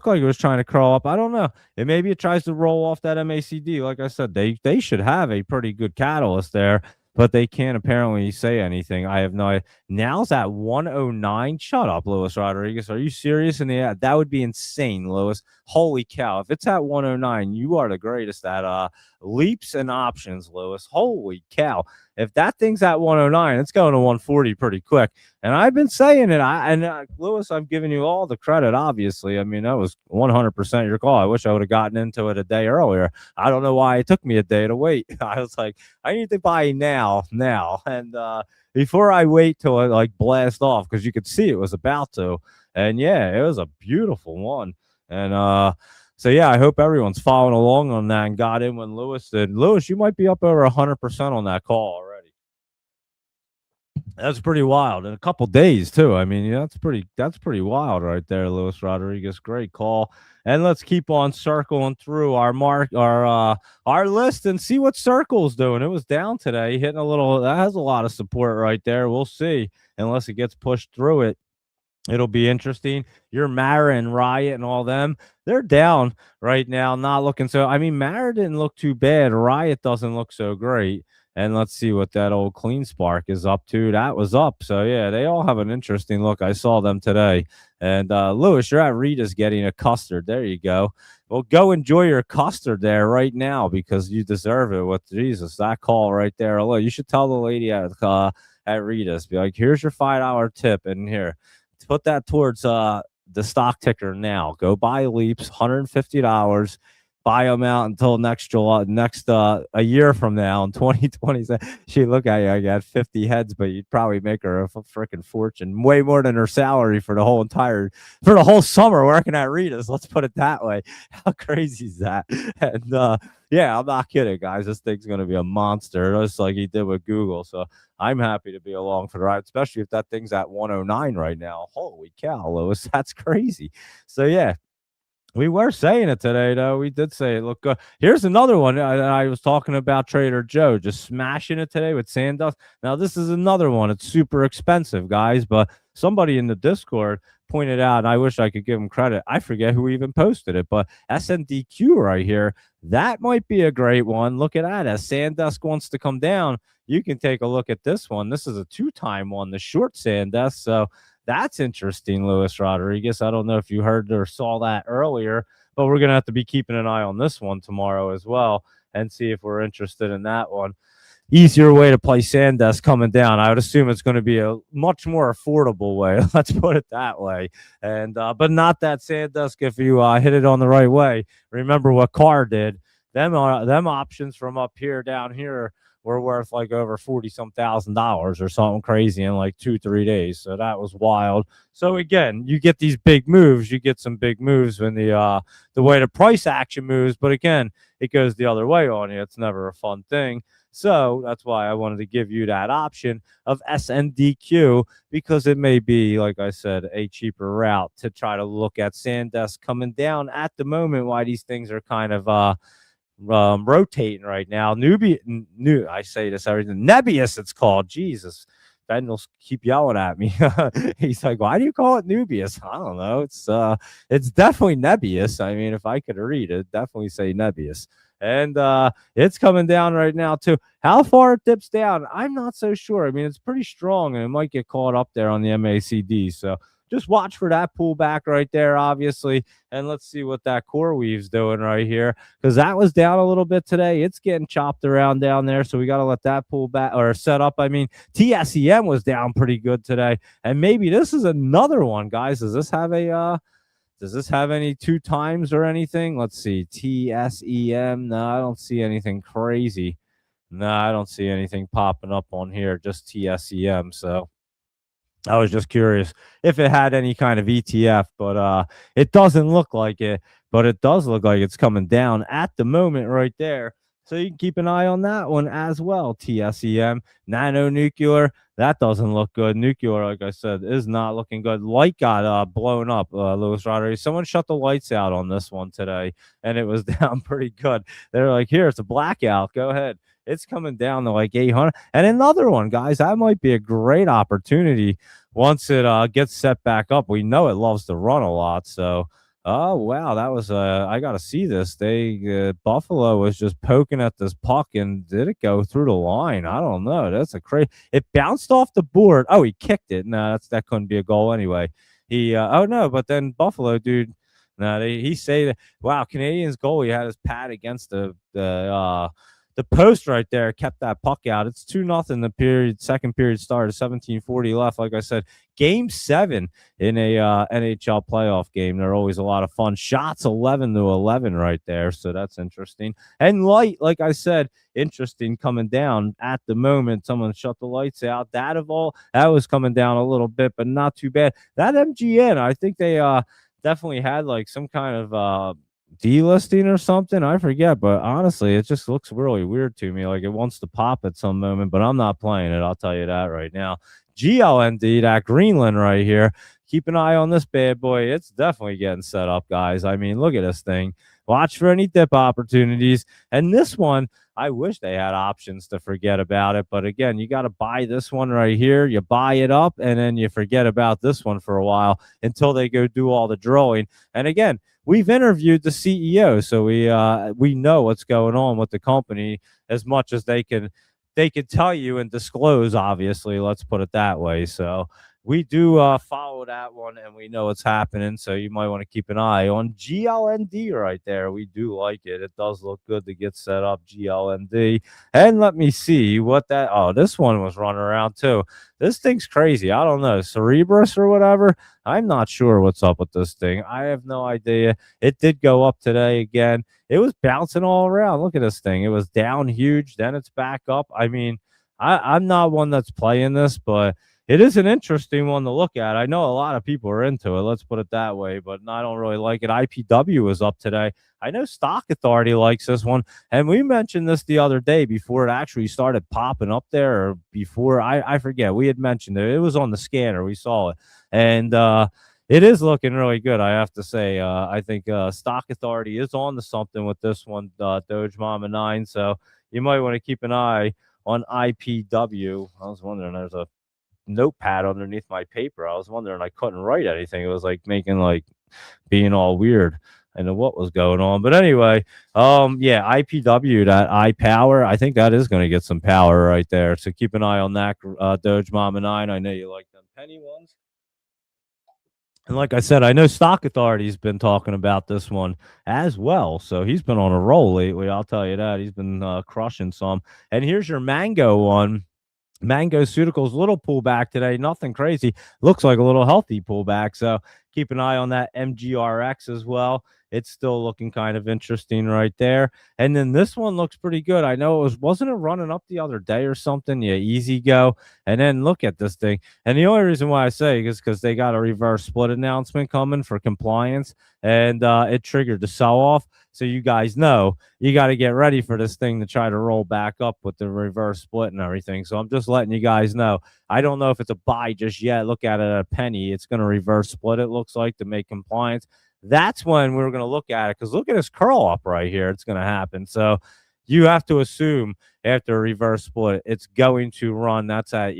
like it was trying to crawl up. I don't know. Maybe it tries to roll off that MACD. Like I said, they should have a pretty good catalyst there, but they can't apparently say anything. I have no idea. Now's at 109. Shut up, Luis Rodriguez. Are you serious? That would be insane, Luis. Holy cow. If it's at 109, you are the greatest at leaps and options, Luis. Holy cow. If that thing's at 109, it's going to 140 pretty quick. And I've been saying it. Lewis, I've given you all the credit, obviously. I mean, that was 100% your call. I wish I would have gotten into it a day earlier. I don't know why it took me a day to wait. I was like, I need to buy now. And before I wait till it like blast off, because you could see it was about to. And yeah, it was a beautiful one. And so yeah, I hope everyone's following along on that and got in when Lewis did. Lewis, you might be up over 100% on that call already. That's pretty wild. In a couple days too. I mean, yeah, that's pretty wild right there, Luis Rodriguez. Great call. And let's keep on circling through our list and see what Circle's doing. It was down today, hitting a little. That has a lot of support right there. We'll see, unless it gets pushed through it. It'll be interesting. Your Mara and Riot and all them, they're down right now, not looking so. I mean, Mara didn't look too bad. Riot doesn't look so great. And let's see what that old Clean Spark is up to. That was up. So, yeah, they all have an interesting look. I saw them today. And Lewis, you're at Rita's getting a custard. There you go. Well, go enjoy your custard there right now because you deserve it. With Jesus, that call right there. Look, you should tell the lady at Rita's, be like, here's your $5 tip. And here, put that towards the stock ticker now. Go buy Leaps, $150. Buy them out until next a year from now in 2020. She look at you, I got 50 heads, but you'd probably make her a freaking fortune, way more than her salary for the whole summer working at Rita's. Let's put it that way. How crazy is that? And yeah, I'm not kidding, guys. This thing's gonna be a monster, just like he did with Google. So I'm happy to be along for the ride, especially if that thing's at 109 right now. Holy cow, Lewis, that's crazy. So yeah. We were saying it today, though. We did say it looked good. Here's another one. I was talking about Trader Joe just smashing it today with Sandust. Now, this is another one. It's super expensive, guys, but somebody in the Discord pointed out, and I wish I could give him credit. I forget who even posted it, but SNDQ right here, that might be a great one. Look at that. As Sandust wants to come down, you can take a look at this one. This is a 2-time one, the short Sandust. So that's interesting, Luis Rodriguez. I don't know if you heard or saw that earlier, but we're going to have to be keeping an eye on this one tomorrow as well and see if we're interested in that one. Easier way to play Sandust coming down. I would assume it's going to be a much more affordable way. Let's put it that way. And but not that Sandust if you hit it on the right way. Remember what Carr did. Them options from up here down here were worth like over $40-some thousand or something crazy in like 2-3 days. So that was wild. So again, you get these big moves. You get some big moves when the way the price action moves. But again, it goes the other way on you. It's never a fun thing. So that's why I wanted to give you that option of SNDQ because it may be, like I said, a cheaper route to try to look at Sandust coming down at the moment. Why these things are kind of rotating right now. I say this everything. Nebius, it's called. Jesus, Ben will keep yelling at me. He's like, "Why do you call it Nubius?" I don't know. It's definitely Nebius. I mean, if I could read it, definitely say Nebius. And it's coming down right now too. How far it dips down, I'm not so sure. I mean, it's pretty strong, and it might get caught up there on the MACD. So just watch for that pullback right there, obviously. And let's see what that core weave's doing right here, because that was down a little bit today. It's getting chopped around down there, so we got to let that pull back or set up. I mean, TSEM was down pretty good today, and maybe this is another one, guys. Does this have any 2 times or anything? Let's see. TSEM. No, I don't see anything crazy. No, I don't see anything popping up on here. Just TSEM. So I was just curious if it had any kind of ETF, but it doesn't look like it. But it does look like it's coming down at the moment right there. So you can keep an eye on that one as well. TSEM, nano nuclear. That doesn't look good. Nuclear, like I said, is not looking good. Light got blown up, Lewis Rodriguez. Someone shut the lights out on this one today, and it was down pretty good. They're like, here, it's a blackout. Go ahead. It's coming down to like 800. And another one, guys, that might be a great opportunity once it gets set back up. We know it loves to run a lot. So, oh, wow, that was, I got to see this. Buffalo was just poking at this puck, and did it go through the line? I don't know. That's a crazy, it bounced off the board. Oh, he kicked it. No, that couldn't be a goal anyway. Oh no, but then Buffalo, dude, no, he saved it. Wow, Canadians goalie had his pad against the post right there, kept that puck out. It's 2-0. The second period started, 17:40 left. Like I said, game 7 in a NHL playoff game. They're always a lot of fun. Shots 11-11 right there. So that's interesting. And light, like I said, interesting coming down at the moment. Someone shut the lights out. That was coming down a little bit, but not too bad. That MGN, I think they definitely had like some kind of delisting or something. I forget, but honestly, it just looks really weird to me. Like it wants to pop at some moment, but I'm not playing it. I'll tell you that right now. GLND, that Greenland right here. Keep an eye on this bad boy. It's definitely getting set up, guys. I mean, look at this thing. Watch for any dip opportunities. And this one, I wish they had options to forget about it. But again, you got to buy this one right here. You buy it up, and then you forget about this one for a while until they go do all the drilling. And again, we've interviewed the CEO, so we know what's going on with the company as much as they can tell you and disclose. Obviously, let's put it that way. So we do follow that one, and we know what's happening. So you might want to keep an eye on GLND right there. We do like it. It does look good to get set up, GLND. And let me see what that. Oh, this one was running around too. This thing's crazy. I don't know, Cerebrus or whatever. I'm not sure what's up with this thing. I have no idea. It did go up today again. It was bouncing all around. Look at this thing. It was down huge. Then it's back up. I mean, I'm not one that's playing this, but it is an interesting one to look at. I know a lot of people are into it. Let's put it that way, but I don't really like it. IPW was up today. I know Stock Authority likes this one, and we mentioned this the other day before it actually started popping up there, or before I forget. We had mentioned it. It was on the scanner. We saw it, and it is looking really good, I have to say. I think Stock Authority is on to something with this one, Doge Mama 9. So you might want to keep an eye on IPW. I was wondering, there's a notepad underneath my paper. I was wondering, I couldn't write anything. It was like making like being all weird. I know what was going on. But anyway, yeah, IPW, that iPower, I think that is going to get some power right there. So keep an eye on that, Doge Mama 9. I know you like them penny ones. And like I said, I know Stock Authority's been talking about this one as well. So he's been on a roll lately. I'll tell you that. He's been crushing some. And here's your mango one. Mango Ceuticals, little pullback today. Nothing crazy. Looks like a little healthy pullback. So keep an eye on that MGRX as well. It's still looking kind of interesting right there. And then this one looks pretty good. I know wasn't it running up the other day or something? Yeah, easy go. And then look at this thing. And the only reason why I say is because they got a reverse split announcement coming for compliance, and it triggered the sell off. So you guys know you got to get ready for this thing to try to roll back up with the reverse split and everything. So I'm just letting you guys know. I don't know if it's a buy just yet. Look at it at a penny. It's going to reverse split, it looks like, to make compliance. That's when we're going to look at it, because look at this curl up right here. It's going to happen. So you have to assume after a reverse split, it's going to run. That's at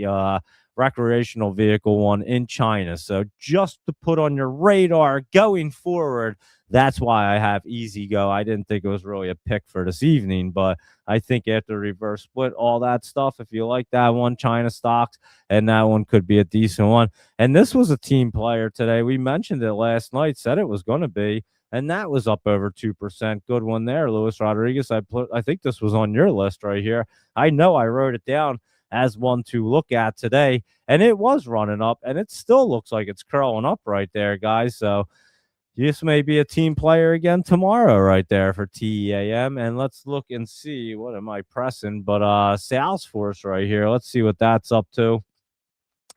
recreational vehicle one in China. So just to put on your radar going forward, that's why I have easy go. I didn't think it was really a pick for this evening, but I think after reverse split, all that stuff, if you like that one, China stocks, and that one could be a decent one. And this was a team player today. We mentioned it last night, said it was going to be, and that was up over 2%. Good one there, Luis Rodriguez. I think this was on your list right here. I know I wrote it down as one to look at today, and it was running up, and it still looks like it's curling up right there, guys. So this may be a team player again tomorrow right there for TEAM. And let's look and see, what am I pressing? But Salesforce right here. Let's see what that's up to.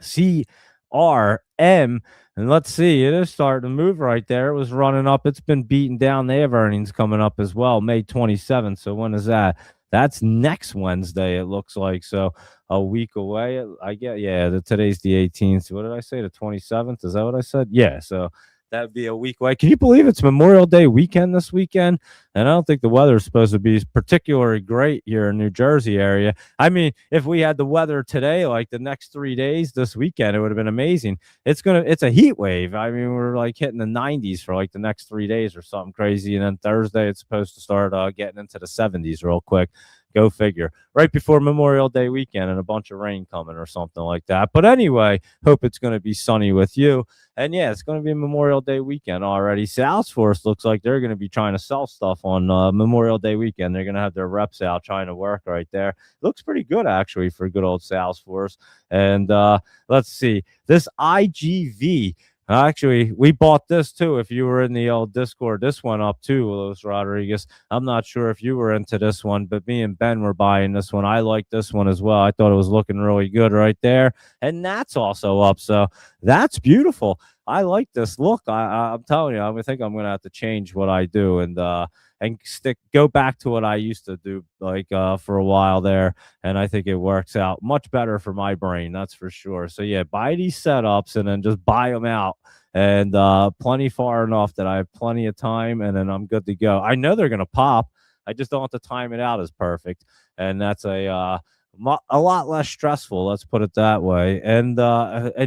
See, RM. And let's see, it is starting to move right there. It was running up. It's been beaten down. They have earnings coming up as well, May 27th. So when is that? That's next Wednesday, it looks like. So a week away. I get, yeah, today's the 18th. What did I say? The 27th? Is that what I said? Yeah. So that'd be a week away. Can you believe it's Memorial Day weekend this weekend? And I don't think the weather is supposed to be particularly great here in New Jersey area. I mean, if we had the weather today, like the next 3 days this weekend, it would have been amazing. It's a heat wave. I mean, we're like hitting the 90s for like the next 3 days or something crazy. And then Thursday, it's supposed to start getting into the 70s real quick. Go figure. Right before Memorial Day weekend and a bunch of rain coming or something like that. But anyway, hope it's going to be sunny with you. And yeah, it's going to be Memorial Day weekend already. Salesforce looks like they're going to be trying to sell stuff on Memorial Day weekend. They're going to have their reps out trying to work right there. Looks pretty good actually for good old Salesforce. And let's see, this IGV. Actually, we bought this too. If you were in the old Discord, this one up too, Luis Rodriguez. I'm not sure if you were into this one, but me and Ben were buying this one. I like this one as well. I thought it was looking really good right there. And that's also up. So that's beautiful. I like this look. I'm telling you, I think I'm gonna have to change what I do and go back to what I used to do like for a while there. And I think it works out much better for my brain, that's for sure. So yeah, buy these setups and then just buy them out and plenty far enough that I have plenty of time and then I'm good to go. I know they're gonna pop. I just don't have to time it out as perfect. And that's a lot less stressful, let's put it that way, and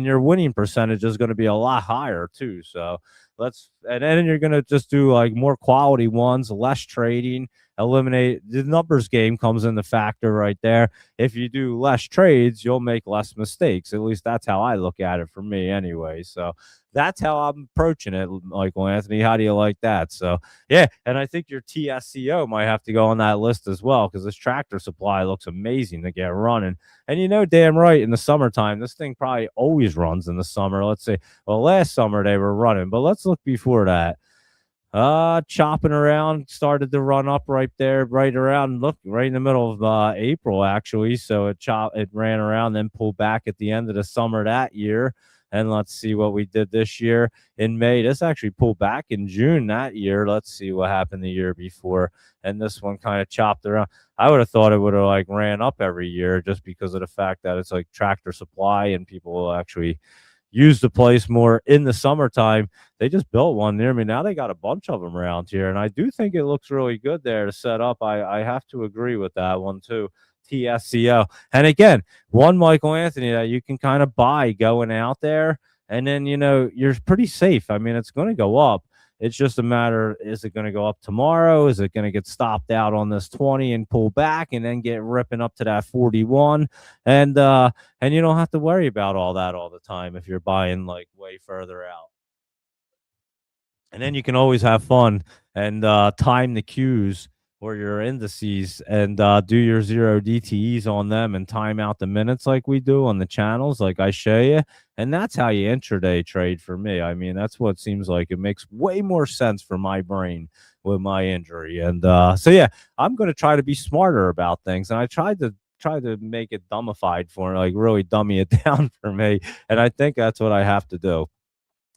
your winning percentage is going to be a lot higher too. So and then you're going to just do like more quality ones, less trading, eliminate the numbers game comes in the factor right there. If you do less trades, you'll make less mistakes. At least that's how I look at it for me anyway. So that's how I'm approaching it, Michael Anthony. How do you like that? So yeah, and I think your TSCO might have to go on that list as well because this Tractor Supply looks amazing to get running. And you know, damn right, in the summertime, this thing probably always runs in the summer. Let's say, well, last summer they were running, but let's look before that. Chopping around, started to run up right there, right around, look, right in the middle of April, actually. So it ran around, then pulled back at the end of the summer that year. And let's see what we did this year in May. This actually pulled back in June that year. Let's see what happened the year before. And this one kind of chopped around. I would have thought it would have like ran up every year just because of the fact that it's like Tractor Supply and people will actually use the place more in the summertime. They just built one near me. Now they got a bunch of them around here. And I do think it looks really good there to set up. I have to agree with that one too. TSCO. And again, one Michael Anthony that you can kind of buy going out there. And then, you know, you're pretty safe. I mean, it's going to go up. It's just a matter, is it going to go up tomorrow? Is it going to get stopped out on this 20 and pull back and then get ripping up to that 41? And you don't have to worry about all that all the time if you're buying like way further out. And then you can always have fun and time the cues or your indices and do your zero DTEs on them and time out the minutes like we do on the channels, like I show you. And that's how you intraday trade for me. I mean, that's what seems like it makes way more sense for my brain with my injury. And so, yeah, I'm going to try to be smarter about things. And I tried to make it dumbified for like really dummy it down for me. And I think that's what I have to do.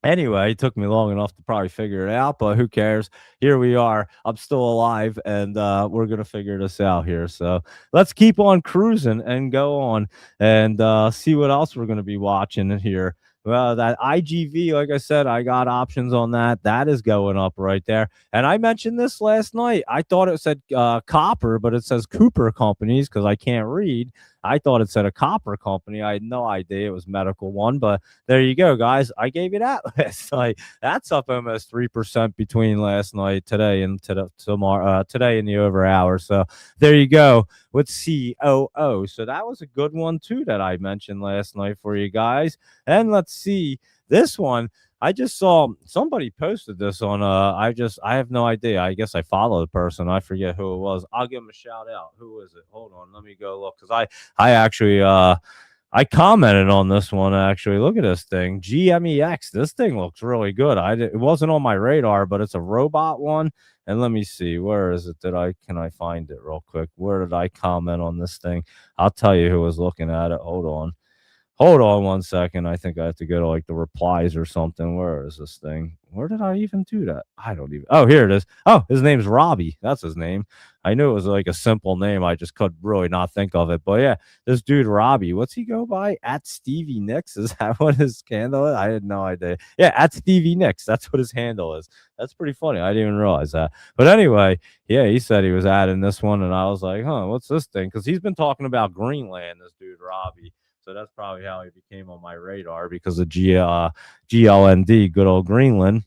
Anyway, it took me long enough to probably figure it out, but who cares? Here we are. I'm still alive, and we're going to figure this out here. So let's keep on cruising and go on and see what else we're going to be watching here. Well, that IGV, like I said, I got options on that. That is going up right there. And I mentioned this last night. I thought it said copper, but it says Cooper Companies because I can't read. I thought it said a copper company. I had no idea it was medical one, but there you go, guys. I gave you that last night. That's up almost 3% between last night, today, and tomorrow. Today in the over hour. So there you go with COO. So that was a good one too that I mentioned last night for you guys. And let's see this one. I just saw somebody posted this on I have no idea. I guess I follow the person. I forget who it was. I'll give him a shout out. Who is it? Hold on, let me go look because I actually I commented on this one actually. Look at this thing. GMEX. This thing looks really good. It wasn't on my radar, but it's a robot one. And let me see, where is it? Can I find it real quick? Where did I comment on this thing? I'll tell you who was looking at it. Hold on. Hold on one second. I think I have to go to like the replies or something. Where is this thing? Where did I even do that? I don't even. Oh, here it is. Oh, his name's Robbie. That's his name. I knew it was like a simple name. I just could really not think of it. But yeah, this dude Robbie. What's he go by? At Stevie Nicks. Is that what his handle is? I had no idea. Yeah, at Stevie Nicks. That's what his handle is. That's pretty funny. I didn't even realize that. But anyway, yeah, he said he was adding this one, and I was like, huh, what's this thing? Because he's been talking about Greenland. This dude Robbie. So that's probably how he became on my radar because of GLND, good old Greenland.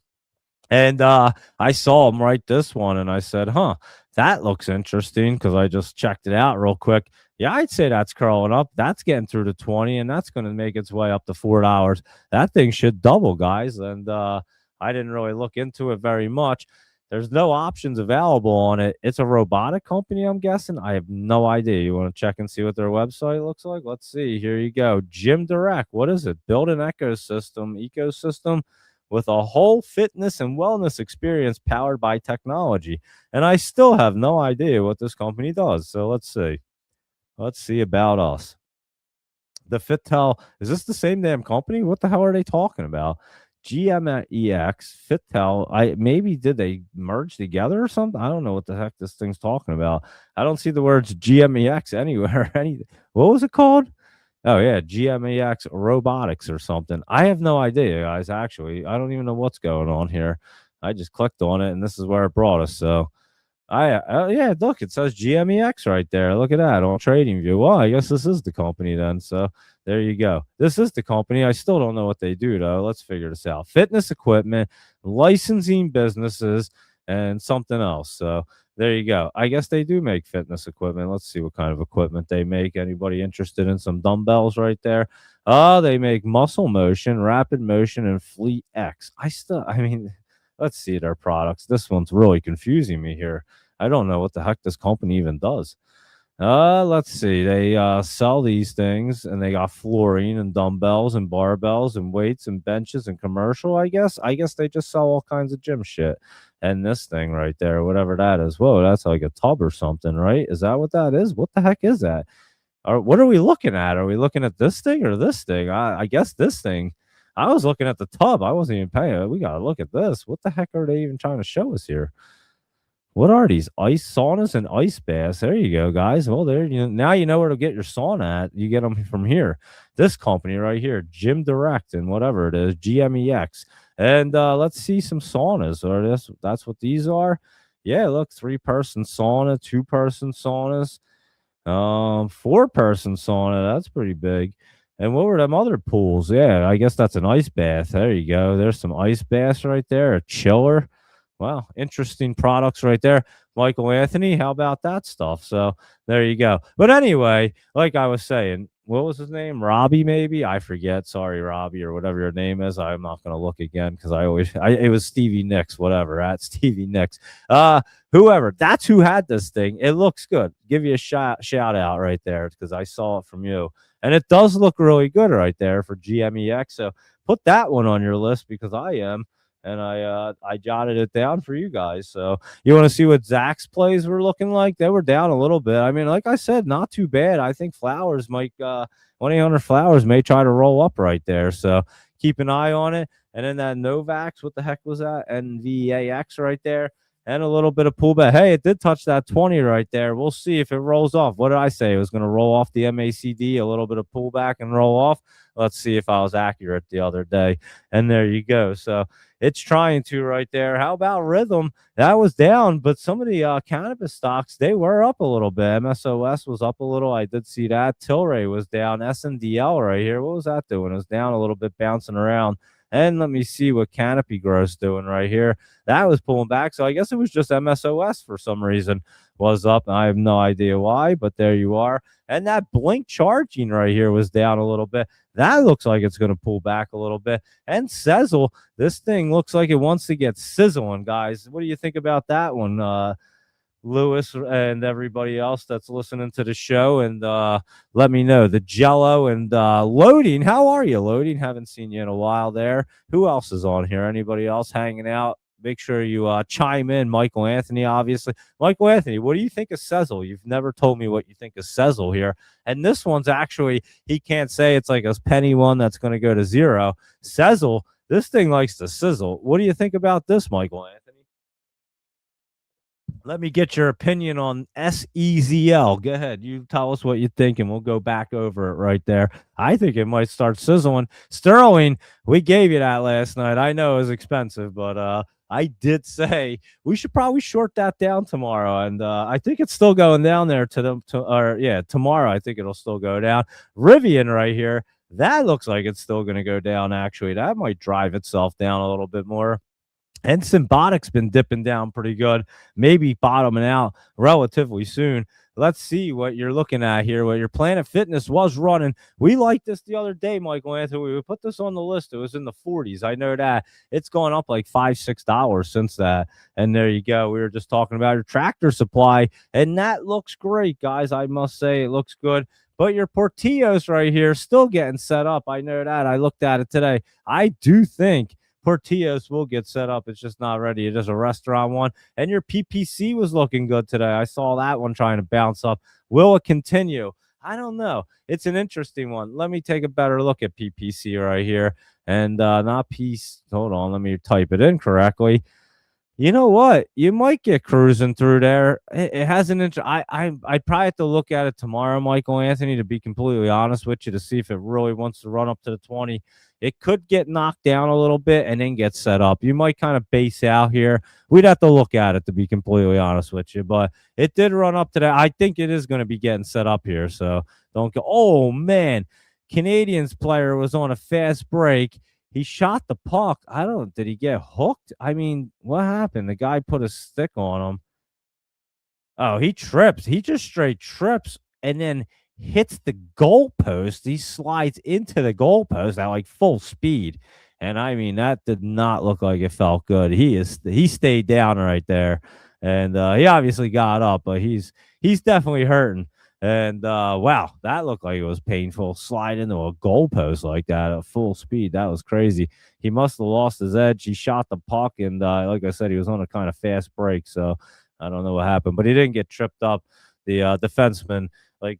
And I saw him write this one, and I said, "Huh, that looks interesting." Because I just checked it out real quick. Yeah, I'd say that's curling up. That's getting through to 20, and that's going to make its way up to $4. That thing should double, guys. And I didn't really look into it very much. There's no options available on it. It's a robotic company, I'm guessing. I have no idea. You want to check and see what their website looks like? Let's see. Here you go. Gym Direct. What is it? Build an ecosystem with a whole fitness and wellness experience powered by technology. And I still have no idea what this company does. So let's see. Let's see about us. The FitTel, is this the same damn company? What the hell are they talking about? GMEX, FitTel. I maybe did they merge together or something? I don't know what the heck this thing's talking about. I don't see the words GMEX anywhere. What was it called? Oh yeah, GMEX robotics or something. I have no idea, guys. Actually, I don't even know what's going on here. I just clicked on it, and this is where it brought us. So yeah, look, it says GMEX right there. Look at that on TradingView. Well, I guess this is the company then. So there you go. This is the company. I still don't know what they do though. Let's figure this out. Fitness equipment, licensing businesses, and something else. So there you go. I guess they do make fitness equipment. Let's see what kind of equipment they make. Anybody interested in some dumbbells right there? They make Muscle Motion, Rapid Motion, and Fleet X. I mean, let's see their products. This one's really confusing me here. I don't know what the heck this company even does. Let's see. They sell these things, and they got flooring and dumbbells and barbells and weights and benches and commercial. I guess they just sell all kinds of gym shit. And this thing right there, whatever that is, whoa, that's like a tub or something, right? Is that what that is? What the heck is that? Or what are we looking at? Are we looking at this thing or this thing? I guess this thing. I was looking at the tub. I wasn't even paying. We gotta look at this. What the heck are they even trying to show us here? What are these ice saunas and ice baths? There you go, guys. Well, there you know, now you know where to get your sauna at. You get them from here. This company right here, Gym Direct and whatever it is, GMEX. And let's see some saunas. Or that's what these are. Yeah, look, 3-person sauna, 2-person saunas, 4-person sauna. That's pretty big. And what were them other pools? Yeah, I guess that's an ice bath. There you go. There's some ice baths right there. A chiller. Wow, interesting products right there. Michael Anthony, how about that stuff? So there you go. But anyway, like I was saying, what was his name? Robbie, maybe? I forget. Sorry, Robbie, or whatever your name is. I'm not going to look again because it was Stevie Nicks, whatever, at Stevie Nicks. Whoever, that's who had this thing. It looks good. Give you a shout out right there because I saw it from you. And it does look really good right there for GMEX. So put that one on your list because I am. And I jotted it down for you guys. So you want to see what Zach's plays were looking like? They were down a little bit. I mean, like I said, not too bad. I think Flowers might 1-800 Flowers may try to roll up right there. So keep an eye on it. And then that Novax, what the heck was that? NVAX right there. And a little bit of pullback. Hey, it did touch that 20 right there. We'll see if it rolls off. What did I say? It was going to roll off the MACD, a little bit of pullback and roll off. Let's see if I was accurate the other day. And there you go. So it's trying to right there. How about Rhythm? That was down, but some of the cannabis stocks, they were up a little bit. MSOS was up a little. I did see that. Tilray was down. SNDL right here. What was that doing? It was down a little bit, bouncing around. And let me see what Canopy Growth's doing right here. That was pulling back. So I guess it was just MSOS for some reason was up. I have no idea why, but there you are. And that Blink charging right here was down a little bit. That looks like it's going to pull back a little bit. And Sezzle, this thing looks like it wants to get sizzling, guys. What do you think about that one, Lewis and everybody else that's listening to the show? And let me know. The Jello and Loading. How are you, Loading? Haven't seen you in a while there. Who else is on here? Anybody else hanging out? make sure you chime in. Michael Anthony, obviously. Michael Anthony, what do you think of Sezzle? You've never told me what you think of Sezzle here. And this one's actually, he can't say it's like a penny one that's going to go to zero. Sezzle, this thing likes to sizzle. What do you think about this, Michael Anthony? Let me get your opinion on SEZL. Go ahead. You tell us what you think, and we'll go back over it right there. I think it might start sizzling. Sterling, we gave you that last night. I know it was expensive, but I did say we should probably short that down tomorrow, and I think it's still going down there tomorrow. I think it'll still go down. Rivian right here. That looks like it's still going to go down. Actually, that might drive itself down a little bit more. And Symbiotic's been dipping down pretty good, maybe bottoming out relatively soon. Let's see what you're looking at here. What your Planet Fitness was running. We liked this the other day, Michael Anthony. We put this on the list. It was in the 40s. I know that. It's gone up like $5-6 since that. And there you go. We were just talking about your Tractor Supply, and that looks great, guys. I must say it looks good. But your Portillo's right here still getting set up. I know that. I looked at it today. I do think Portillo's will get set up. It's just not ready. It is a restaurant one. And your PPC was looking good today. I saw that one trying to bounce up. Will it continue? I don't know. It's an interesting one. Let me take a better look at PPC right here. And not piece. Hold on. Let me type it in correctly. You know what? You might get cruising through there. It has an interest. I'd probably have to look at it tomorrow, Michael Anthony, to be completely honest with you, to see if it really wants to run up to the 20. It could get knocked down a little bit and then get set up. You might kind of base out here. We'd have to look at it, to be completely honest with you. But it did run up to that. I think it is going to be getting set up here. So don't go. Oh, man. Canadians player was on a fast break. He shot the puck. Did he get hooked? I mean, what happened? The guy put a stick on him. Oh, he trips. He just straight trips and then hits the goalpost. He slides into the goalpost at like full speed. And I mean, that did not look like it felt good. He stayed down right there. And he obviously got up, but he's definitely hurting. And wow, that looked like it was painful. Slide into a goalpost like that at full speed. That was crazy. He must have lost his edge. He shot the puck, and like I said, he was on a kind of fast break. So I don't know what happened, but he didn't get tripped up. The defenseman like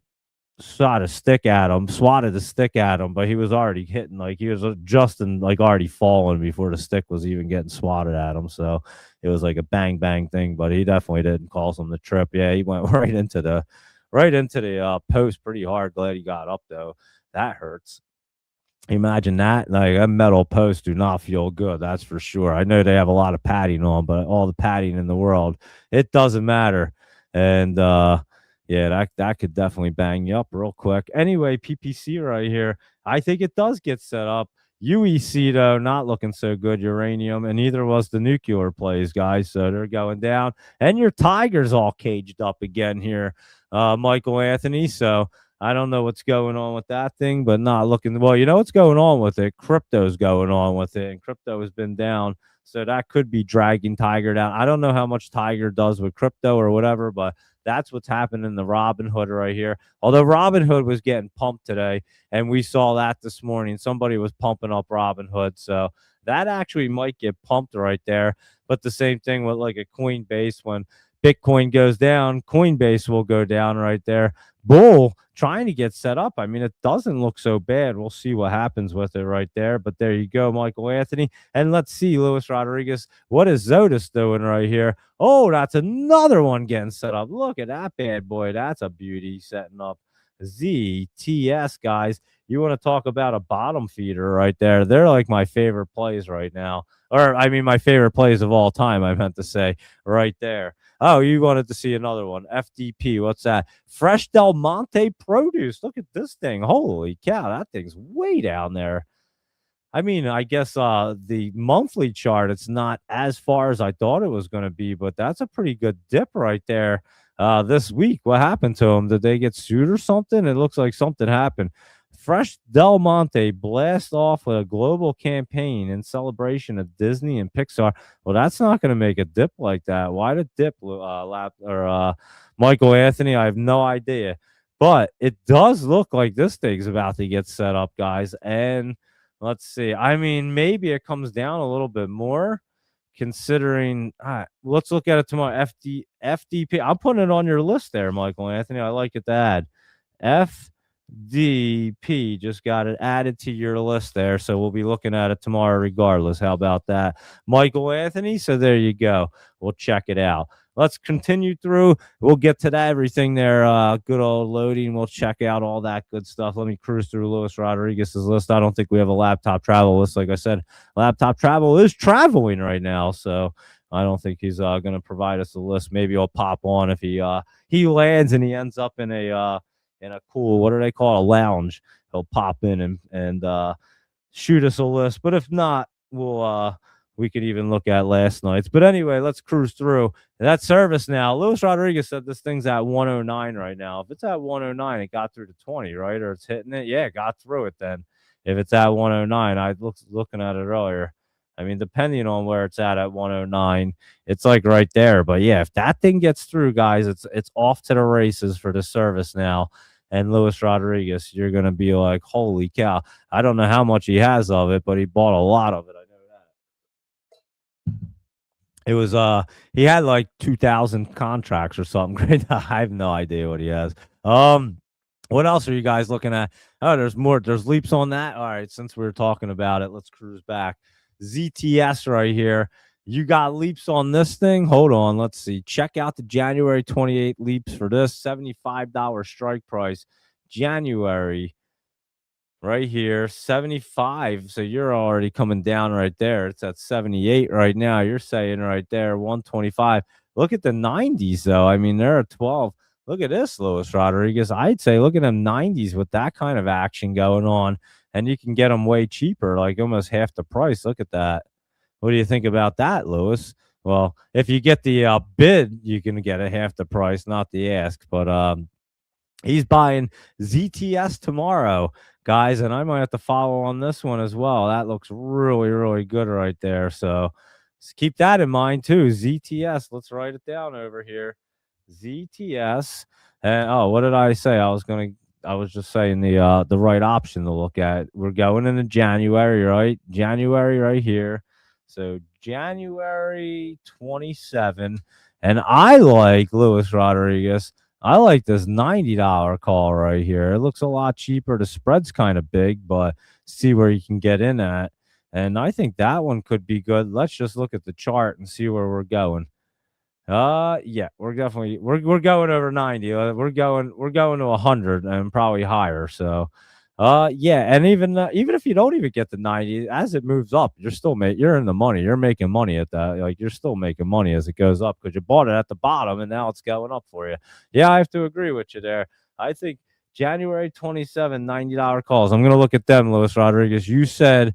swatted the stick at him, but he was already hitting, like he was adjusting, like already falling before the stick was even getting swatted at him. So it was like a bang bang thing, but he definitely didn't cause him the trip. Yeah, he went right into the post pretty hard. Glad he got up though. That hurts. Imagine that. Like a metal post do not feel good. That's for sure. I know they have a lot of padding on, but all the padding in the world, it doesn't matter. And yeah, that could definitely bang you up real quick. Anyway, PPC right here. I think it does get set up. UEC though, not looking so good. Uranium, and neither was the nuclear plays, guys. So they're going down. And your Tigers all caged up again here, Michael Anthony. So I don't know what's going on with that thing, but not looking well. You know what's going on with it? Crypto's going on with it, and crypto has been down. So that could be dragging Tiger down. I don't know how much Tiger does with crypto or whatever, but that's what's happening in the Robinhood right here. Although Robinhood was getting pumped today, and we saw that this morning. Somebody was pumping up Robinhood. So that actually might get pumped right there. But the same thing with like a Coinbase. When Bitcoin goes down, Coinbase will go down right there. Bull trying to get set up. I mean, it doesn't look so bad. We'll see what happens with it right there. But there you go, Michael Anthony. And let's see, Luis Rodriguez. What is Zotis doing right here? Oh, that's another one getting set up. Look at that bad boy. That's a beauty setting up. ZTS, guys. You want to talk about a bottom feeder right there? They're like my favorite plays right now. Or, I mean, my favorite plays of all time, I meant to say right there. Oh, you wanted to see another one. FDP, what's that? Fresh Del Monte produce. Look at this thing. Holy cow, that thing's way down there. I mean, I guess the monthly chart, it's not as far as I thought it was going to be, but that's a pretty good dip right there this week. What happened to them? Did they get sued or something? It looks like something happened. Fresh Del Monte blast off with a global campaign in celebration of Disney and Pixar. Well, that's not going to make a dip like that. Why the dip, Michael Anthony? I have no idea. But it does look like this thing's about to get set up, guys. And let's see. I mean, maybe it comes down a little bit more, considering. All right, let's look at it tomorrow. FDP. I'm putting it on your list there, Michael Anthony. I like it to add. FDP just got it added to your list there. So we'll be looking at it tomorrow regardless. How about that, Michael Anthony? So there you go. We'll check it out. Let's continue through. We'll get to that everything there. Good old loading. We'll check out all that good stuff. Let me cruise through Luis Rodriguez's list. I don't think we have a laptop travel list. Like I said, laptop travel is traveling right now. So I don't think he's going to provide us a list. Maybe he'll pop on if he lands and he ends up in a cool, what do they call it, a lounge. He'll pop in and shoot us a list. But if not, we could even look at last night's. But anyway, let's cruise through that service now. Luis Rodriguez said this thing's at 109 right now. If it's at 109, it got through to 20, right? Or it's hitting it. Yeah, it got through it then. If it's at 109, I was looking at it earlier. I mean, depending on where it's at 109, it's like right there. But yeah, if that thing gets through, guys, it's off to the races for the service now. And Luis Rodriguez, you're going to be like, holy cow. I don't know how much he has of it, but he bought a lot of it. I know that. It was he had like 2,000 contracts or something great. I have no idea what he has. What else are you guys looking at? Oh, there's more. There's leaps on that. All right, since we were talking about it, let's cruise back. ZTS right here. You got leaps on this thing? Hold on. Let's see. Check out the January 28 leaps for this $75 strike price. January right here, 75. So you're already coming down right there. It's at 78 right now. You're saying right there, 125. Look at the 90s, though. I mean, they're at 12. Look at this, Luis Rodriguez. I'd say look at them 90s with that kind of action going on. And you can get them way cheaper, like almost half the price. Look at that. What do you think about that, Luis? Well, if you get the bid, you can get a half the price, not the ask. But he's buying ZTS tomorrow, guys, and I might have to follow on this one as well. That looks really, really good right there. So keep that in mind too. ZTS. Let's write it down over here. ZTS. And oh, what did I say? I was just saying the right option to look at. We're going into January, right? January right here. So January 27. And I like Luis Rodriguez. I like this $90 call right here. It looks a lot cheaper. The spread's kind of big, but see where you can get in at. And I think that one could be good. Let's just look at the chart and see where we're going. Yeah, we're going over 90. We're going to 100 and probably higher. So, yeah, and even if you don't even get the 90, as it moves up, you're in the money. You're making money at that. Like you're still making money as it goes up because you bought it at the bottom and now it's going up for you. Yeah, I have to agree with you there. I think January 27, $90 calls. I'm gonna look at them, Luis Rodriguez. You said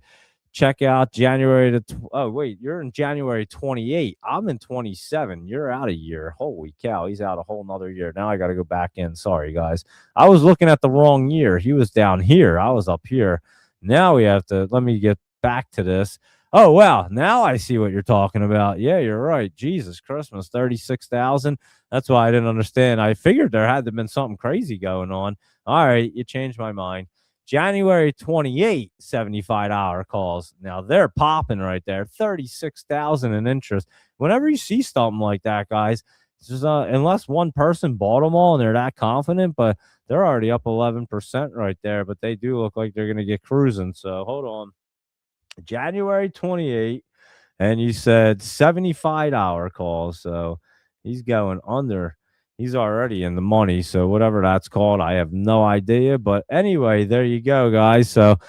check out January oh wait, you're in January 28. I'm in 27. You're out a year. Holy cow, he's out a whole nother year. Now I got to go back in. Sorry guys, I was looking at the wrong year. He was down here, I was up here. Now we have to let me get back to this. Oh wow, now I see what you're talking about. Yeah, you're right. Jesus Christmas, 36,000. That's why I didn't understand. I figured there had to have been something crazy going on. All right, you changed my mind. January 28, $75 calls. Now they're popping right there. 36,000 in interest. Whenever you see something like that, guys, it's just, unless one person bought them all and they're that confident, but they're already up 11% right there. But they do look like they're going to get cruising. So hold on. January 28, and you said $75 calls. So he's going under. He's already in the money, so whatever that's called, I have no idea. But anyway, there you go, guys. So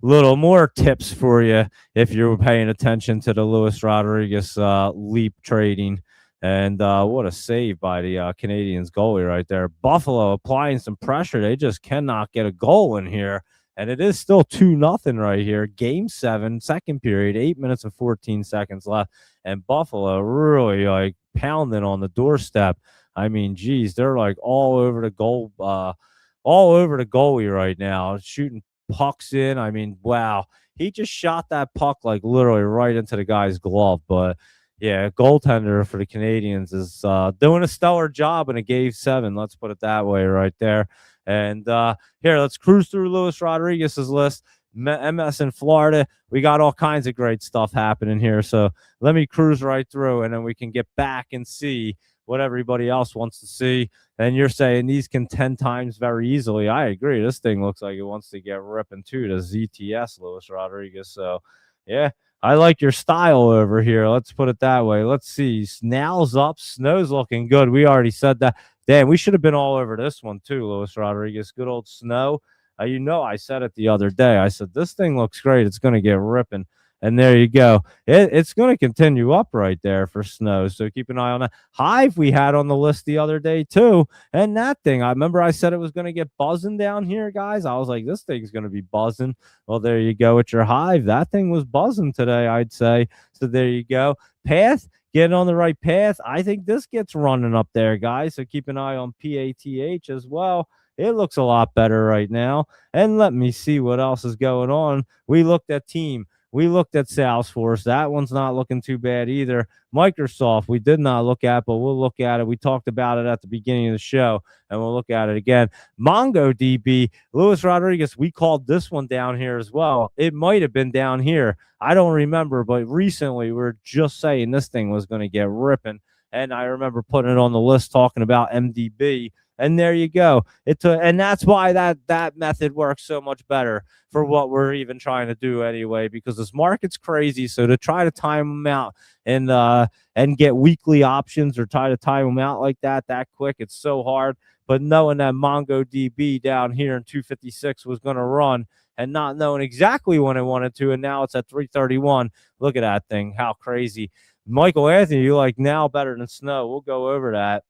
little more tips for you if you're paying attention to the Luis Rodriguez leap trading. And what a save by the Canadians goalie right there. Buffalo applying some pressure. They just cannot get a goal in here. And it is still 2-0 right here. Game 7, second period, 8 minutes and 14 seconds left. And Buffalo really like pounding on the doorstep. I mean, geez, they're like all over the goal, all over the goalie right now, shooting pucks in. I mean, wow, he just shot that puck like literally right into the guy's glove. But yeah, goaltender for the Canadians is doing a stellar job in a game 7. Let's put it that way right there. And here, let's cruise through Luis Rodriguez's list. MS in Florida. We got all kinds of great stuff happening here. So let me cruise right through, and then we can get back and see what everybody else wants to see. And you're saying these can 10 times very easily. I agree. This thing looks like it wants to get ripping too to ZTS, Luis Rodriguez. So, yeah, I like your style over here. Let's put it that way. Let's see. Snow's up. Snow's looking good. We already said that. Damn, we should have been all over this one too, Luis Rodriguez. Good old Snow. I said it the other day. I said, this thing looks great. It's going to get ripping. And there you go. It's going to continue up right there for Snow. So keep an eye on that. Hive we had on the list the other day too. And that thing, I remember I said it was going to get buzzing down here, guys. I was like, this thing's going to be buzzing. Well, there you go with your Hive. That thing was buzzing today, I'd say. So there you go. Path, getting on the right path. I think this gets running up there, guys. So keep an eye on PATH as well. It looks a lot better right now. And let me see what else is going on. We looked at Team. We looked at Salesforce. That one's not looking too bad either. Microsoft, we did not look at, but we'll look at it. We talked about it at the beginning of the show, and we'll look at it again. MongoDB, Luis Rodriguez, we called this one down here as well. It might have been down here. I don't remember, but recently we were just saying this thing was going to get ripping. And I remember putting it on the list talking about MDB. And there you go. And that's why that method works so much better for what we're even trying to do anyway, because this market's crazy. So to try to time them out and get weekly options or try to time them out like that quick, it's so hard. But knowing that MongoDB down here in 256 was going to run and not knowing exactly when it wanted to, and now it's at 331. Look at that thing. How crazy. Michael Anthony, you like now better than Snow. We'll go over that.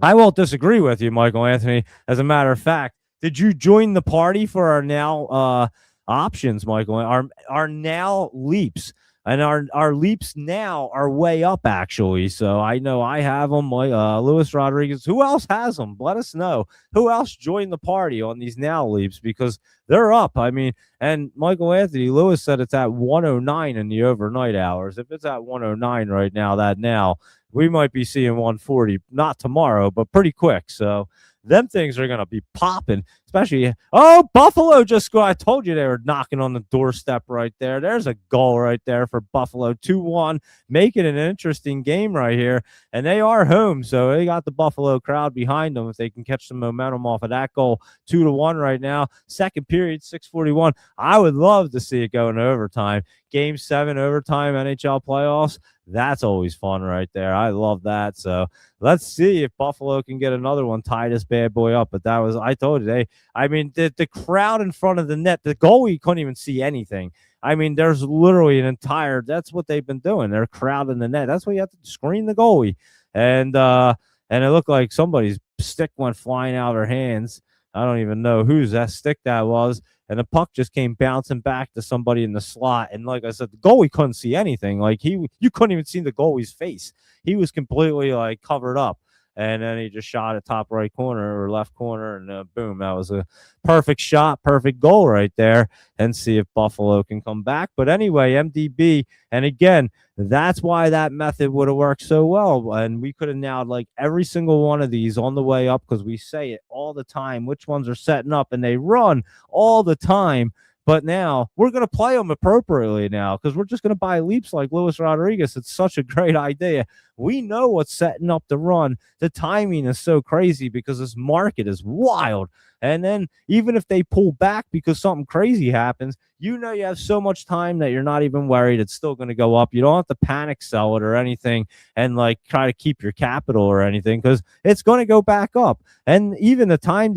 I won't disagree with you, Michael Anthony. As a matter of fact, did you join the party for our now options, Michael? Our now leaps. And our leaps now are way up, actually. So I know I have them. Luis Rodriguez. Who else has them? Let us know. Who else joined the party on these now leaps? Because they're up. I mean, and Michael Anthony, Lewis said it's at 109 in the overnight hours. If it's at 109 right now, we might be seeing 140. Not tomorrow, but pretty quick. So them things are going to be popping, especially. Oh, Buffalo just scored. I told you they were knocking on the doorstep right there. There's a goal right there for Buffalo, 2-1, making an interesting game right here. And they are home, so they got the Buffalo crowd behind them if they can catch some momentum off of that goal. 2-1 right now. Second period, 6:41. I would love to see it go into overtime. Game 7 overtime, NHL playoffs. That's always fun right there. I love that. So let's see if Buffalo can get another one, tie this bad boy up. But I told you, the crowd in front of the net, the goalie couldn't even see anything. I mean, there's literally that's what they've been doing. They're crowding the net. That's why you have to screen the goalie. And it looked like somebody's stick went flying out of their hands. I don't even know whose that stick that was. And the puck just came bouncing back to somebody in the slot. And like I said, the goalie couldn't see anything. Like you couldn't even see the goalie's face. He was completely like covered up. And then he just shot at top right corner or left corner, and boom, that was a perfect shot, perfect goal right there. And see if Buffalo can come back. But anyway, MDB, and again, that's why that method would have worked so well. And we could have now like every single one of these on the way up, because we say it all the time, which ones are setting up, and they run all the time. But now we're going to play them appropriately now, because we're just going to buy leaps like Luis Rodriguez. It's such a great idea. We know what's setting up the run. The timing is so crazy because this market is wild. And then even if they pull back because something crazy happens, you have so much time that you're not even worried. It's still going to go up. You don't have to panic sell it or anything and like try to keep your capital or anything, because it's going to go back up. And even the time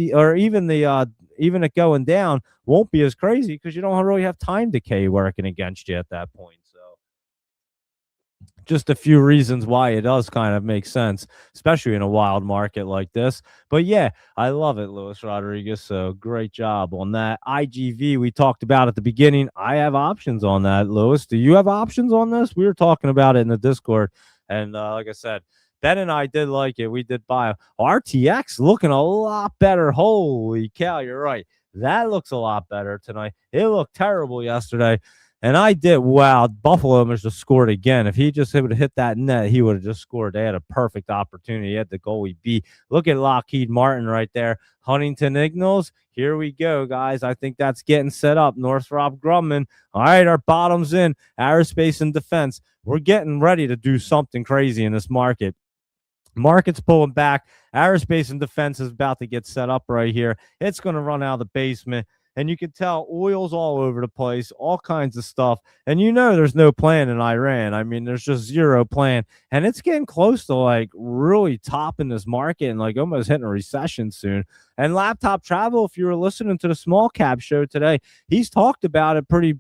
even it going down won't be as crazy because you don't really have time decay working against you at that point. So just a few reasons why it does kind of make sense, especially in a wild market like this. But yeah, I love it, Luis Rodriguez. So great job on that. IGV, we talked about at the beginning. I have options on that, Luis. Do you have options on this? We were talking about it in the Discord. And like I said, Ben and I did like it. We did buy RTX looking a lot better. Holy cow, you're right. That looks a lot better tonight. It looked terrible yesterday. And I did. Wow, Buffalo almost just scored again. If he just would have hit that net, he would have just scored. They had a perfect opportunity. He had the goalie beat. Look at Lockheed Martin right there. Huntington Ignals. Here we go, guys. I think that's getting set up. Northrop Grumman. All right, our bottom's in. Aerospace and defense. We're getting ready to do something crazy in this market. Market's pulling back. Aerospace and defense is about to get set up right here. It's going to run out of the basement. And you can tell oil's all over the place, all kinds of stuff. And there's no plan in Iran. I mean, there's just zero plan. And it's getting close to like really topping this market and like almost hitting a recession soon. And Laptop Travel, if you were listening to the small cap show today, he's talked about it pretty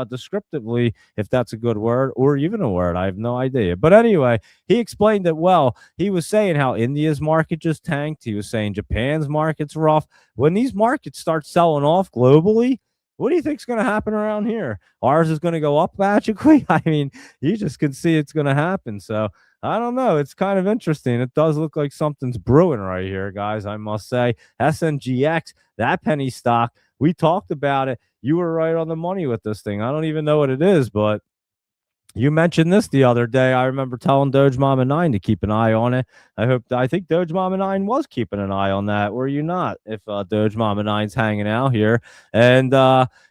descriptively, if that's a good word or even a word. I have no idea. But anyway, he explained it well. He was saying how India's market just tanked. He was saying Japan's market's rough. When these markets start selling off globally, what do you think's going to happen around here? Ours is going to go up magically? I mean, you just can see it's going to happen. So I don't know. It's kind of interesting. It does look like something's brewing right here, guys, I must say. SNGX, that penny stock, we talked about it. You were right on the money with this thing. I don't even know what it is, but you mentioned this the other day. I remember telling Doge Mama 9 to keep an eye on it. I think Doge Mama 9 was keeping an eye on that. Were you not? If Doge Mama 9's hanging out here. And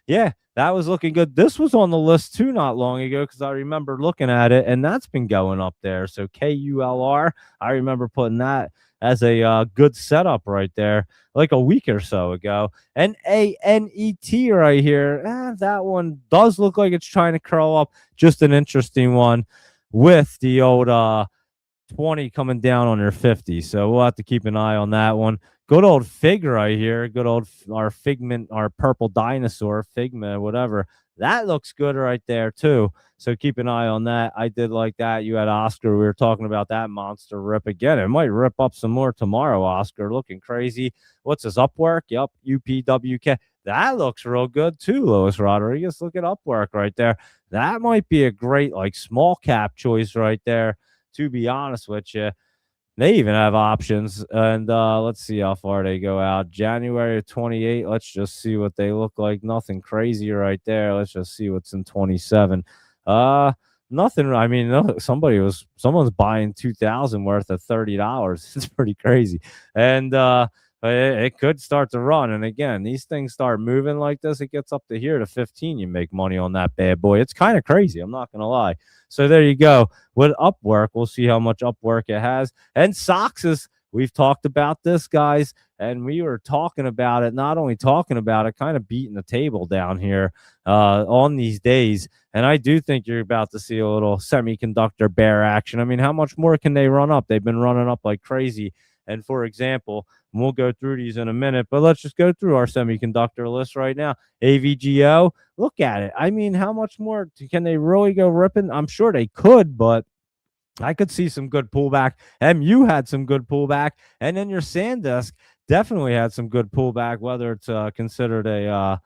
yeah, that was looking good. This was on the list too not long ago because I remember looking at it, and that's been going up there. So KULR, I remember putting that as a good setup right there like a week or so ago. And ANET right here, that one does look like it's trying to curl up. Just an interesting one with the old 20 coming down on their 50. So we'll have to keep an eye on that one. Good old Fig right here. Good old our Figment, our purple dinosaur, Figma, whatever. That looks good right there too. So keep an eye on that. I did like that. You had Oscar. We were talking about that monster rip again. It might rip up some more tomorrow, Oscar. Looking crazy. What's this, Upwork? Yep, UPWK. That looks real good too, Luis Rodriguez. Look at Upwork right there. That might be a great like small cap choice right there, to be honest with you. They even have options. And let's see how far they go out. January 28. Let's just see what they look like. Nothing crazy right there. Let's just see what's in 27. Nothing. I mean, no, someone's buying 2,000 worth of $30. It's pretty crazy. And it could start to run. And again, these things start moving like this. It gets up to here to 15. You make money on that bad boy. It's kind of crazy. I'm not going to lie. So there you go. With Upwork, we'll see how much Upwork it has. And Soxes, we've talked about this, guys. And we were talking about it, not only talking about it, kind of beating the table down here on these days. And I do think you're about to see a little semiconductor bear action. I mean, how much more can they run up? They've been running up like crazy. And for example, we'll go through these in a minute, but let's just go through our semiconductor list right now. AVGO, look at it. I mean, how much more can they really go ripping? I'm sure they could, but I could see some good pullback. MU had some good pullback, and then your SanDisk definitely had some good pullback, whether it's considered a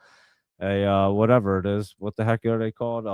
whatever it is. What the heck are they called?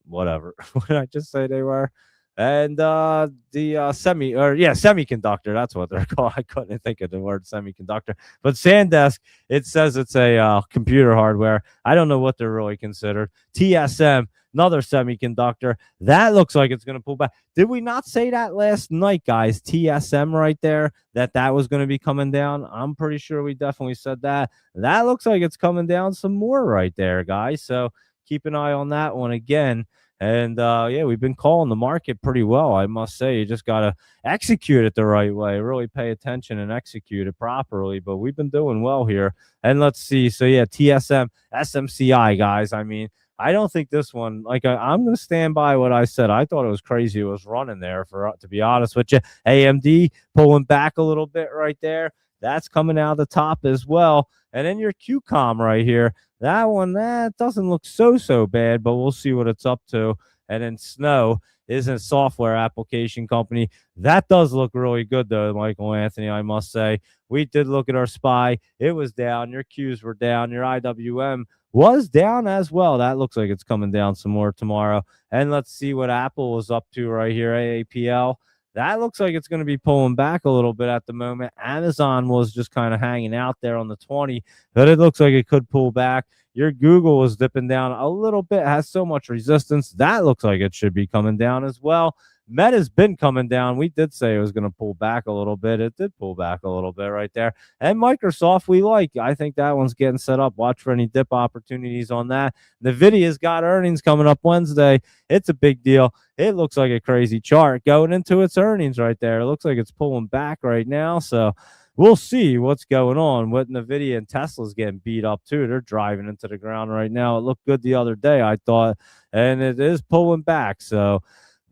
Whatever. What did I just say they were? And the semiconductor, that's what they're called. I couldn't think of the word semiconductor. But SanDisk, it says it's a computer hardware. I don't know what they're really considered. TSM, another semiconductor. That looks like it's going to pull back. Did we not say that last night, guys? TSM right there, that was going to be coming down. I'm pretty sure we definitely said that. That looks like it's coming down some more right there, guys. So keep an eye on that one again. And yeah, we've been calling the market pretty well, I must say. You just got to execute it the right way, really pay attention and execute it properly. But we've been doing well here. And let's see. So yeah, TSM, SMCI, guys. I mean, I don't think this one, like I'm going to stand by what I said. I thought it was crazy. It was running there, to be honest with you. AMD pulling back a little bit right there. That's coming out of the top as well. And then your QCOM right here. That one, that doesn't look so bad, but we'll see what it's up to. And then Snow is a software application company. That does look really good, though, Michael Anthony, I must say. We did look at our SPY. It was down. Your Qs were down. Your IWM was down as well. That looks like it's coming down some more tomorrow. And let's see what Apple was up to right here, AAPL. That looks like it's going to be pulling back a little bit at the moment. Amazon was just kind of hanging out there on the 20, but it looks like it could pull back. Your Google was dipping down a little bit, has so much resistance. That looks like it should be coming down as well. Meta's been coming down. We did say it was going to pull back a little bit. It did pull back a little bit right there. And Microsoft, we like. I think that one's getting set up. Watch for any dip opportunities on that. NVIDIA's got earnings coming up Wednesday. It's a big deal. It looks like a crazy chart going into its earnings right there. It looks like it's pulling back right now. So we'll see what's going on. With NVIDIA and Tesla's getting beat up too. They're driving into the ground right now. It looked good the other day, I thought, and it is pulling back. So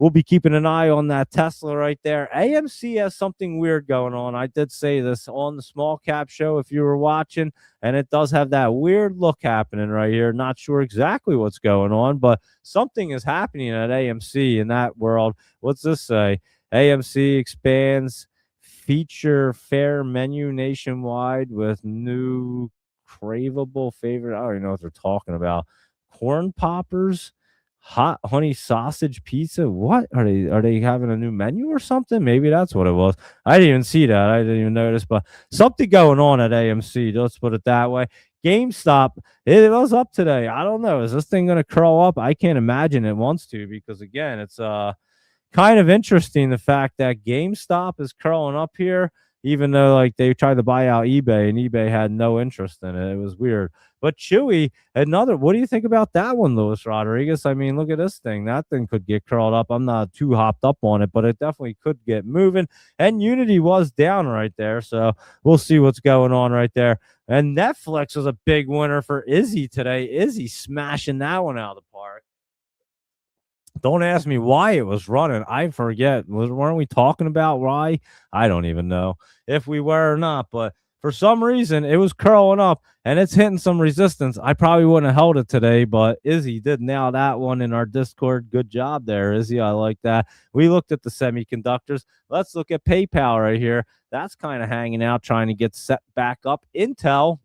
we'll be keeping an eye on that Tesla right there. AMC has something weird going on. I did say this on the small cap show if you were watching, and it does have that weird look happening right here. Not sure exactly what's going on, but something is happening at AMC in that world. What's this say? AMC expands feature fair menu nationwide with new craveable favorite. I don't even know what they're talking about. Corn poppers, hot honey sausage pizza. What are they? Are they having a new menu or something? Maybe that's what it was. I didn't even see that. I didn't even notice, but something going on at AMC. Let's put it that way. GameStop, it was up today. I don't know. Is this thing going to curl up? I can't imagine it wants to, because again, it's kind of interesting the fact that GameStop is curling up here, even though like they tried to buy out eBay and eBay had no interest in it. It was weird. But Chewy, another. What do you think about that one, Luis Rodriguez? I mean, look at this thing. That thing could get curled up. I'm not too hopped up on it, but it definitely could get moving. And Unity was down right there, so we'll see what's going on right there. And Netflix was a big winner for Izzy today. Izzy smashing that one out of the park. Don't ask me why it was running. I forget. Weren't we talking about why? I don't even know if we were or not. But for some reason, it was curling up and it's hitting some resistance. I probably wouldn't have held it today, but Izzy did nail that one in our Discord. Good job there, Izzy. I like that. We looked at the semiconductors. Let's look at PayPal right here. That's kind of hanging out, trying to get set back up. Intel,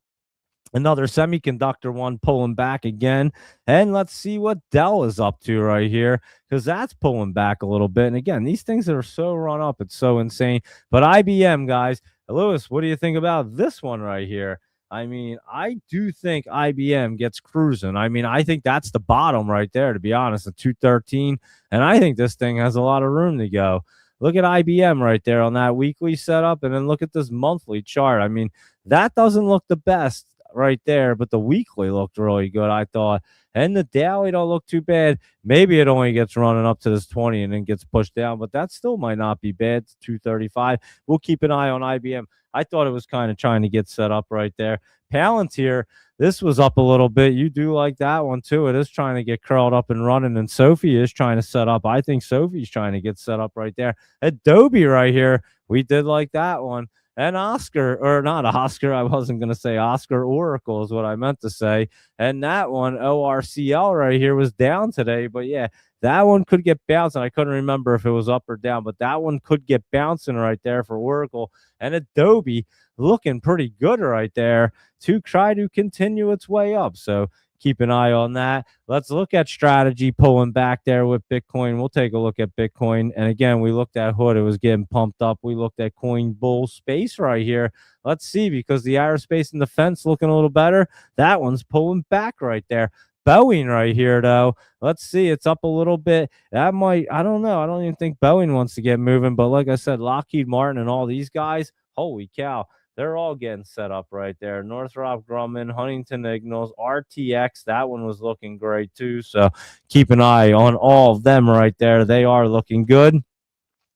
another semiconductor one, pulling back again. And let's see what Dell is up to right here, because that's pulling back a little bit. And again, these things that are so run up, it's so insane. But IBM, guys, Lewis, what do you think about this one right here? I mean, I do think IBM gets cruising. I mean, I think that's the bottom right there, to be honest, at 213. And I think this thing has a lot of room to go. Look at IBM right there on that weekly setup, and then look at this monthly chart. I mean, that doesn't look the best right there, but the weekly looked really good, I thought. And the daily don't look too bad. Maybe it only gets running up to this 20 and then gets pushed down, but that still might not be bad. It's 235. We'll keep an eye on IBM. I thought it was kind of trying to get set up right there. Palantir, this was up a little bit. You do like that one too. It is trying to get curled up and running, and Sophie is trying to set up. I think Sophie's trying to get set up right there. Adobe right here, we did like that one. And Oscar, or not Oscar, I wasn't going to say Oscar, Oracle is what I meant to say. And that one, ORCL right here, was down today. But yeah, that one could get bouncing. I couldn't remember if it was up or down, but that one could get bouncing right there for Oracle. And Adobe looking pretty good right there to try to continue its way up. So keep an eye on that. Let's look at strategy pulling back there with Bitcoin. We'll take a look at Bitcoin. And again, we looked at Hood. It was getting pumped up. We looked at Coin Bull Space right here. Let's see, because the aerospace and defense looking a little better. That one's pulling back right there. Boeing right here, though. Let's see. It's up a little bit. That might, I don't know. I don't even think Boeing wants to get moving. But like I said, Lockheed Martin and all these guys, holy cow. They're all getting set up right there. Northrop Grumman, Huntington Ingalls, RTX. That one was looking great too. So keep an eye on all of them right there. They are looking good.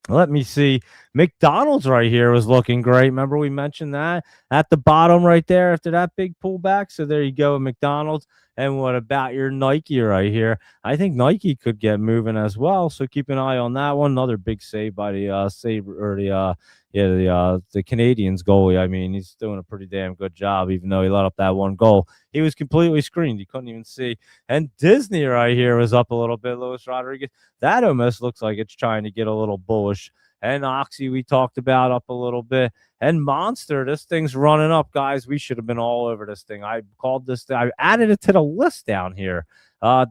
Let me see. McDonald's right here was looking great. Remember we mentioned that at the bottom right there after that big pullback. So there you go, McDonald's. And what about your Nike right here? I think Nike could get moving as well. So keep an eye on that one. Another big save by the the Canadians goalie. I mean, he's doing a pretty damn good job, even though he let up that one goal. He was completely screened. You couldn't even see. And Disney right here was up a little bit, Luis Rodriguez. That almost looks like it's trying to get a little bullish. And Oxy, we talked about, up a little bit. And Monster, this thing's running up, guys. We should have been all over this thing. I called this thing, I added it to the list down here.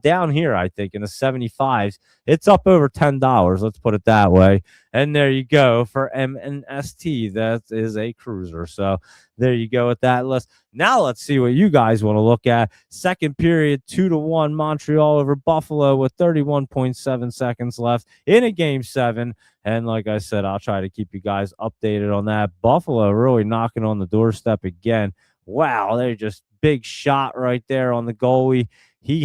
Down here, I think in the 75s, it's up over $10. Let's put it that way. And there you go for MNST. That is a cruiser. So there you go with that list. Now let's see what you guys want to look at. Second period, 2-1 Montreal over Buffalo with 31.7 seconds left in a game 7. And like I said, I'll try to keep you guys updated on that. Buffalo really knocking on the doorstep again. Wow, they just big shot right there on the goalie. He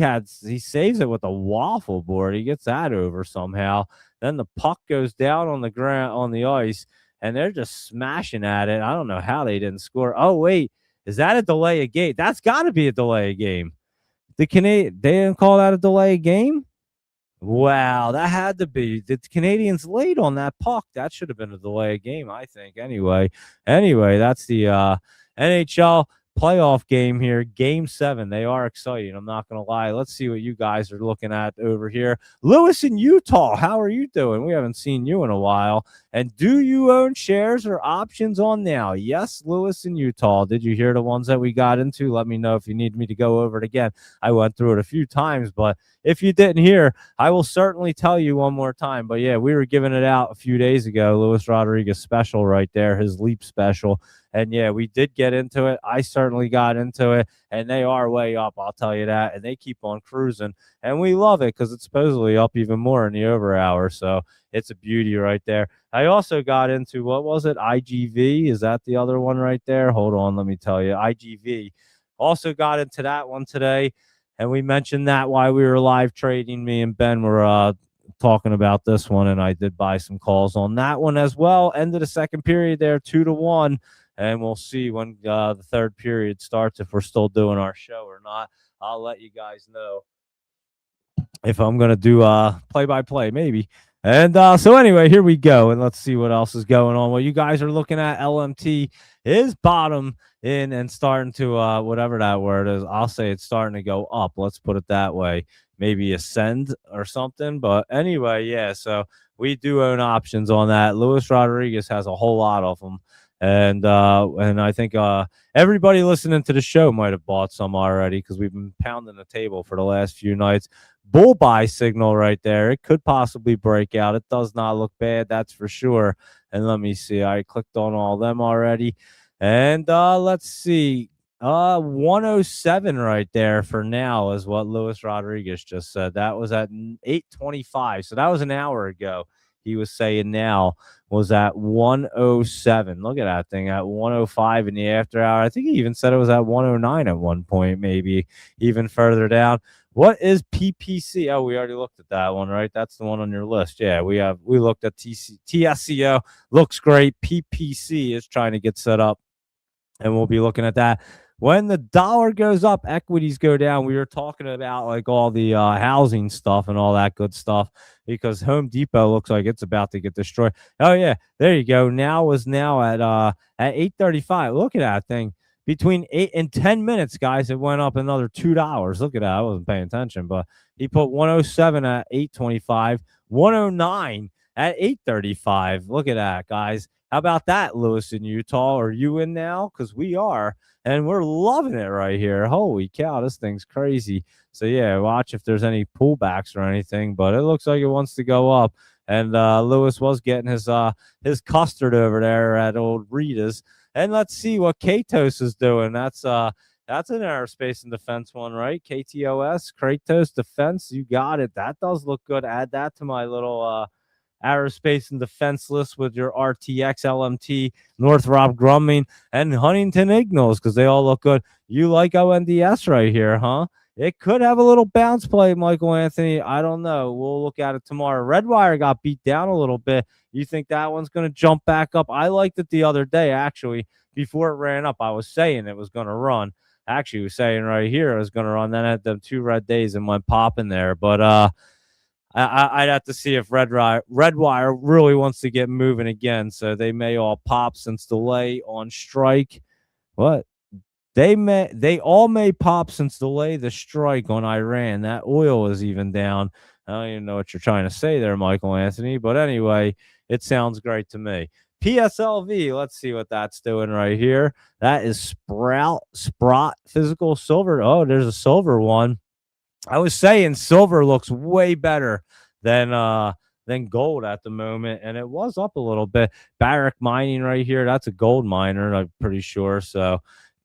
saves it with a waffle board. He gets that over somehow. Then the puck goes down on the ground on the ice, and they're just smashing at it. I don't know how they didn't score. Oh wait, is that a delay of game? That's got to be a delay of game. They didn't call that a delay of game. Wow, that had to be. The Canadians late on that puck. That should have been a delay of game, I think. Anyway, that's the NHL playoff game here, game 7. They are exciting, I'm not gonna lie. Let's see what you guys are looking at over here. Lewis in Utah, how are you doing? We haven't seen you in a while. And do you own shares or options on now? Yes, Lewis in Utah. Did you hear the ones that we got into? Let me know if you need me to go over it again. I went through it a few times, but if you didn't hear, I will certainly tell you one more time. But yeah, we were giving it out a few days ago. Luis Rodriguez special right there, his leap special. And yeah, we did get into it. I certainly got into it, and they are way up, I'll tell you that. And they keep on cruising, and we love it because it's supposedly up even more in the over hour. So it's a beauty right there. I also got into, what was it? IGV. Is that the other one right there? Hold on, let me tell you. IGV. Also got into that one today. And we mentioned that while we were live trading. Me and Ben were talking about this one, and I did buy some calls on that one as well. End of the second period there, 2-1. And we'll see when the third period starts, if we're still doing our show or not. I'll let you guys know if I'm going to do play-by-play, maybe. And so anyway, here we go. And let's see what else is going on. Well, you guys are looking at LMT is bottom in and starting to, whatever that word is, I'll say it's starting to go up. Let's put it that way. Maybe ascend or something. But anyway, yeah, so we do own options on that. Luis Rodriguez has a whole lot of them. And I think everybody listening to the show might have bought some already, because we've been pounding the table for the last few nights. Bull buy signal right there. It could possibly break out. It does not look bad, that's for sure. And let me see. I clicked on all of them already. And let's see. 107 right there for now is what Luis Rodriguez just said. That was at 8:25. So that was an hour ago. He was saying now was at 107. Look at that thing at 105 in the after hour. I think he even said it was at 109 at one point, maybe even further down. What is PPC? Oh, we already looked at that one, right? That's the one on your list. Yeah, we looked at TSCO. Looks great. PPC is trying to get set up, and we'll be looking at that. When the dollar goes up, equities go down. We were talking about like all the housing stuff and all that good stuff, because Home Depot looks like it's about to get destroyed. Oh yeah, there you go. Now at 8:35. Look at that thing. Between 8 and 10 minutes, guys, it went up another $2. Look at that. I wasn't paying attention, but he put 107 at 8:25, 109 at 8:35. Look at that, guys. How about that, Lewis in Utah? Are you in now? Because we are, and we're loving it right here. Holy cow, this thing's crazy. So, yeah, watch if there's any pullbacks or anything, but it looks like it wants to go up. And Lewis was getting his custard over there at old Rita's. And let's see what Kratos is doing. That's an aerospace and defense one, right? KTOS, Kratos Defense. You got it. That does look good. Add that to my little aerospace and defense list with your RTX, LMT, Northrop Grumman, and Huntington Ingalls, because they all look good. You like ONDS right here, huh? It could have a little bounce play, Michael Anthony. I don't know. We'll look at it tomorrow. Redwire got beat down a little bit. You think that one's going to jump back up? I liked it the other day, actually. Before it ran up, I was saying it was going to run. Actually, I was saying right here it was going to run. Then I had them 2 red days and went popping there. But I'd have to see if Redwire really wants to get moving again. So they may all pop since delay on strike. What? They all may pop since delay the strike on Iran. That oil is even down. I don't even know what you're trying to say there, Michael Anthony. But anyway, it sounds great to me. PSLV. Let's see what that's doing right here. That is Sprott Physical Silver. Oh, there's a silver one. I was saying silver looks way better than gold at the moment, and it was up a little bit. Barrick Mining right here, that's a gold miner, I'm pretty sure. So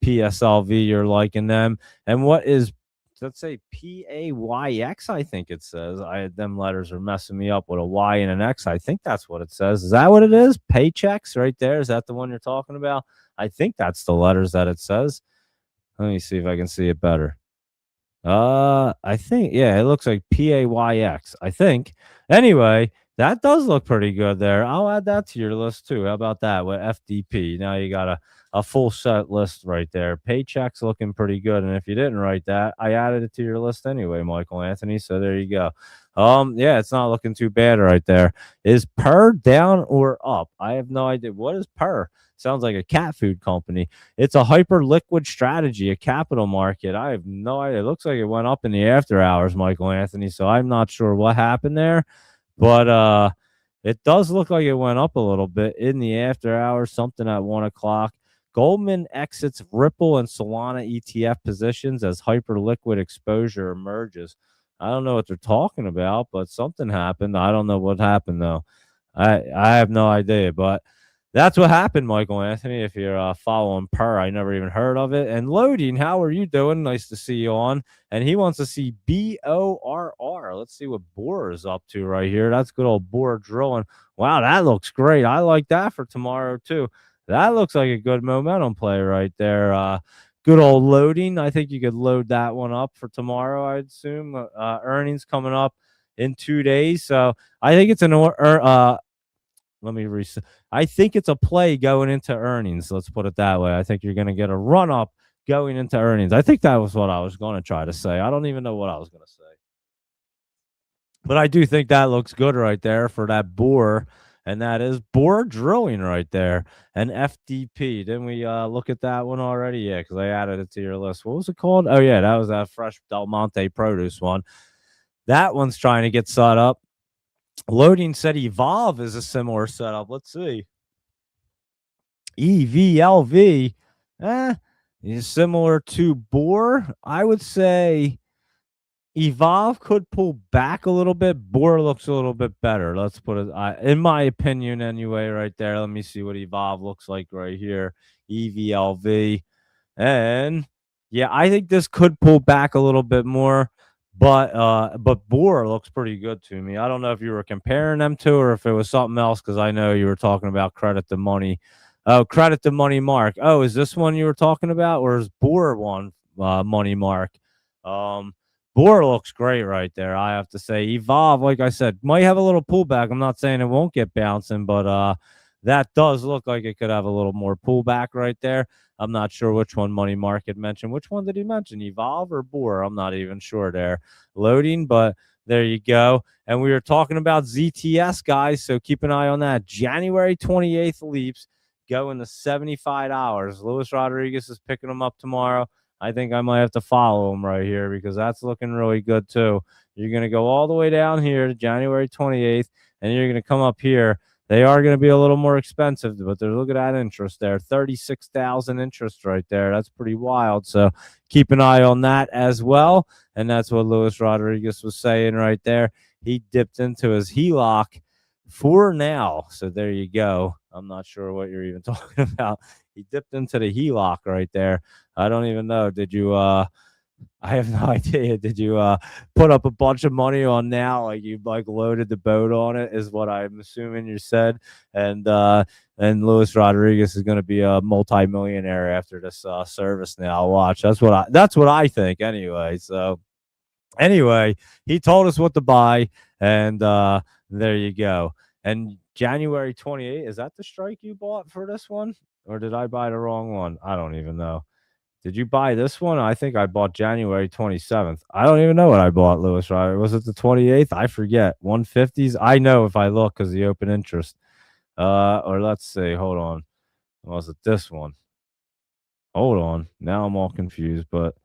PSLV, you're liking them. And what is, let's say, PAYX? I think it says. I them letters are messing me up with a Y and an X. I think that's what it says. Is that what it is? Paychecks right there. Is that the one you're talking about? I think that's the letters that it says. Let me see if I can see it better. I think, yeah, it looks like PAYX, I think. Anyway, that does look pretty good there. I'll add that to your list too. How about that with FDP? Now you got a full set list right there. Paychecks looking pretty good. And if you didn't write that, I added it to your list anyway, Michael Anthony. So there you go. Yeah, it's not looking too bad right there. Is Per down or up? I have no idea. What is Per? Sounds like a cat food company. It's a hyper liquid strategy, a capital market. I have no idea. It looks like it went up in the after hours, Michael Anthony. So I'm not sure what happened there, but it does look like it went up a little bit in the after hours, something at 1 o'clock. Goldman exits Ripple and Solana ETF positions as hyper liquid exposure emerges. I don't know what they're talking about, but something happened. I don't know what happened though. I have no idea, but that's what happened, Michael Anthony. If you're following Per, I never even heard of it. And Loading, how are you doing? Nice to see you on. And he wants to see BORR. Let's see what Bohr is up to right here. That's good old Bohr drilling. Wow, that looks great. I like that for tomorrow too. That looks like a good momentum play right there. Good old Loading. I think you could load that one up for tomorrow, I'd assume. Earnings coming up in 2 days. So I think it's let me reset. I think it's a play going into earnings. Let's put it that way. I think you're going to get a run up going into earnings. I think that was what I was going to try to say. I don't even know what I was going to say. But I do think that looks good right there for that Bohr. And that is Bohr drilling right there. And FDP. Didn't we look at that one already? Yeah, because I added it to your list. What was it called? Oh, yeah, that was that fresh Del Monte produce one. That one's trying to get set up. Loading said Evolve is a similar setup. Let's see. EVLV. Is similar to Bohr. I would say Evolve could pull back a little bit. Bohr looks a little bit better. Let's put it, in my opinion, anyway, right there. Let me see what Evolve looks like right here. EVLV. And yeah, I think this could pull back a little bit more. But Bohr looks pretty good to me. I don't know if you were comparing them to or if it was something else, because I know you were talking about credit to money. Oh, credit to money mark. Oh, is this one you were talking about, or is Bohr one money mark? Bohr looks great right there, I have to say. Evolve, like I said, might have a little pullback. I'm not saying it won't get bouncing, but that does look like it could have a little more pullback right there. I'm not sure which one Money Market mentioned. Which one did he mention? Evolve or Bohr? I'm not even sure there. Loading, but there you go. And we were talking about ZTS, guys, so keep an eye on that. January 28th leaps going to $75. Luis Rodriguez is picking them up tomorrow. I think I might have to follow him right here because that's looking really good too. You're going to go all the way down here to January 28th, and you're going to come up here. They are going to be a little more expensive, but they're looking at interest there. 36,000 interest right there. That's pretty wild. So keep an eye on that as well. And that's what Luis Rodriguez was saying right there. He dipped into his HELOC for now. So there you go. I'm not sure what you're even talking about. He dipped into the HELOC right there. I don't even know. Did you I have no idea. Did you put up a bunch of money on now? Like you loaded the boat on it, is what I'm assuming you said. And Luis Rodriguez is going to be a multi-millionaire after this service now. Watch. That's what I think anyway. So anyway, he told us what to buy, and there you go. And January 28th, is that the strike you bought for this one? Or did I buy the wrong one? I don't even know. Did you buy this one? I think I bought January 27th. I don't even know what I bought, Lewis. Right? Was it the 28th? I forget. 150s? I know if I look because the open interest. Or let's see. Hold on. Was it this one? Hold on. Now I'm all confused, but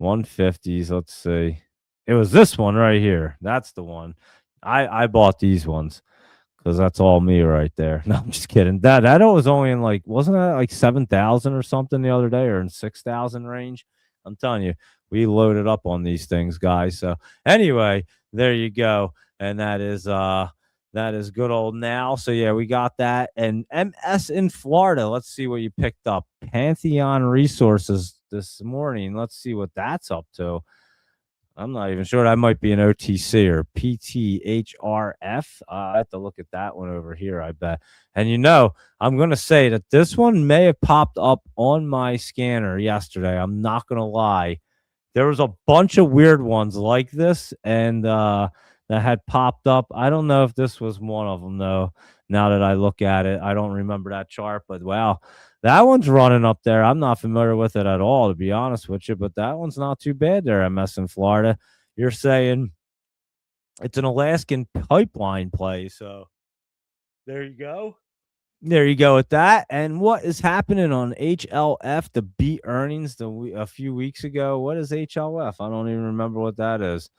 150s. Let's see. It was this one right here. That's the one. I bought these ones. because that's all me right there. No, I'm just kidding. That was only in like, wasn't that like 7,000 or something the other day, or in 6,000 range? I'm telling you, we loaded up on these things, guys. So anyway, there you go, and that is good old now. So yeah, we got that. And MS in Florida. Let's see what you picked up. Pantheon Resources this morning. Let's see what that's up to. I'm not even sure. That might be an OTC or PTHRF. I have to look at that one over here, I bet. And I'm going to say that this one may have popped up on my scanner yesterday. I'm not going to lie. There was a bunch of weird ones like this, and that had popped up. I don't know if this was one of them, though. Now that I look at it, I don't remember that chart, but wow, that one's running up there. I'm not familiar with it at all, to be honest with you, but that one's not too bad there, MS in Florida. You're saying it's an Alaskan pipeline play, so there you go. There you go with that. And what is happening on HLF to beat earnings a few weeks ago? What is HLF? I don't even remember what that is.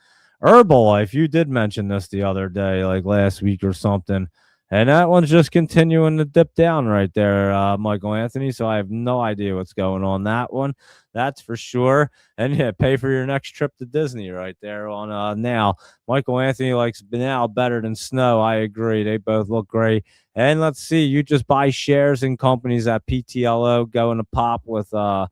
Herbalife, you did mention this the other day, like last week or something. And that one's just continuing to dip down right there, Michael Anthony. So I have no idea what's going on that one. That's for sure. And yeah, pay for your next trip to Disney right there on now. Michael Anthony likes now better than Snow. I agree. They both look great. And let's see, you just buy shares in companies at PTLO going to pop with a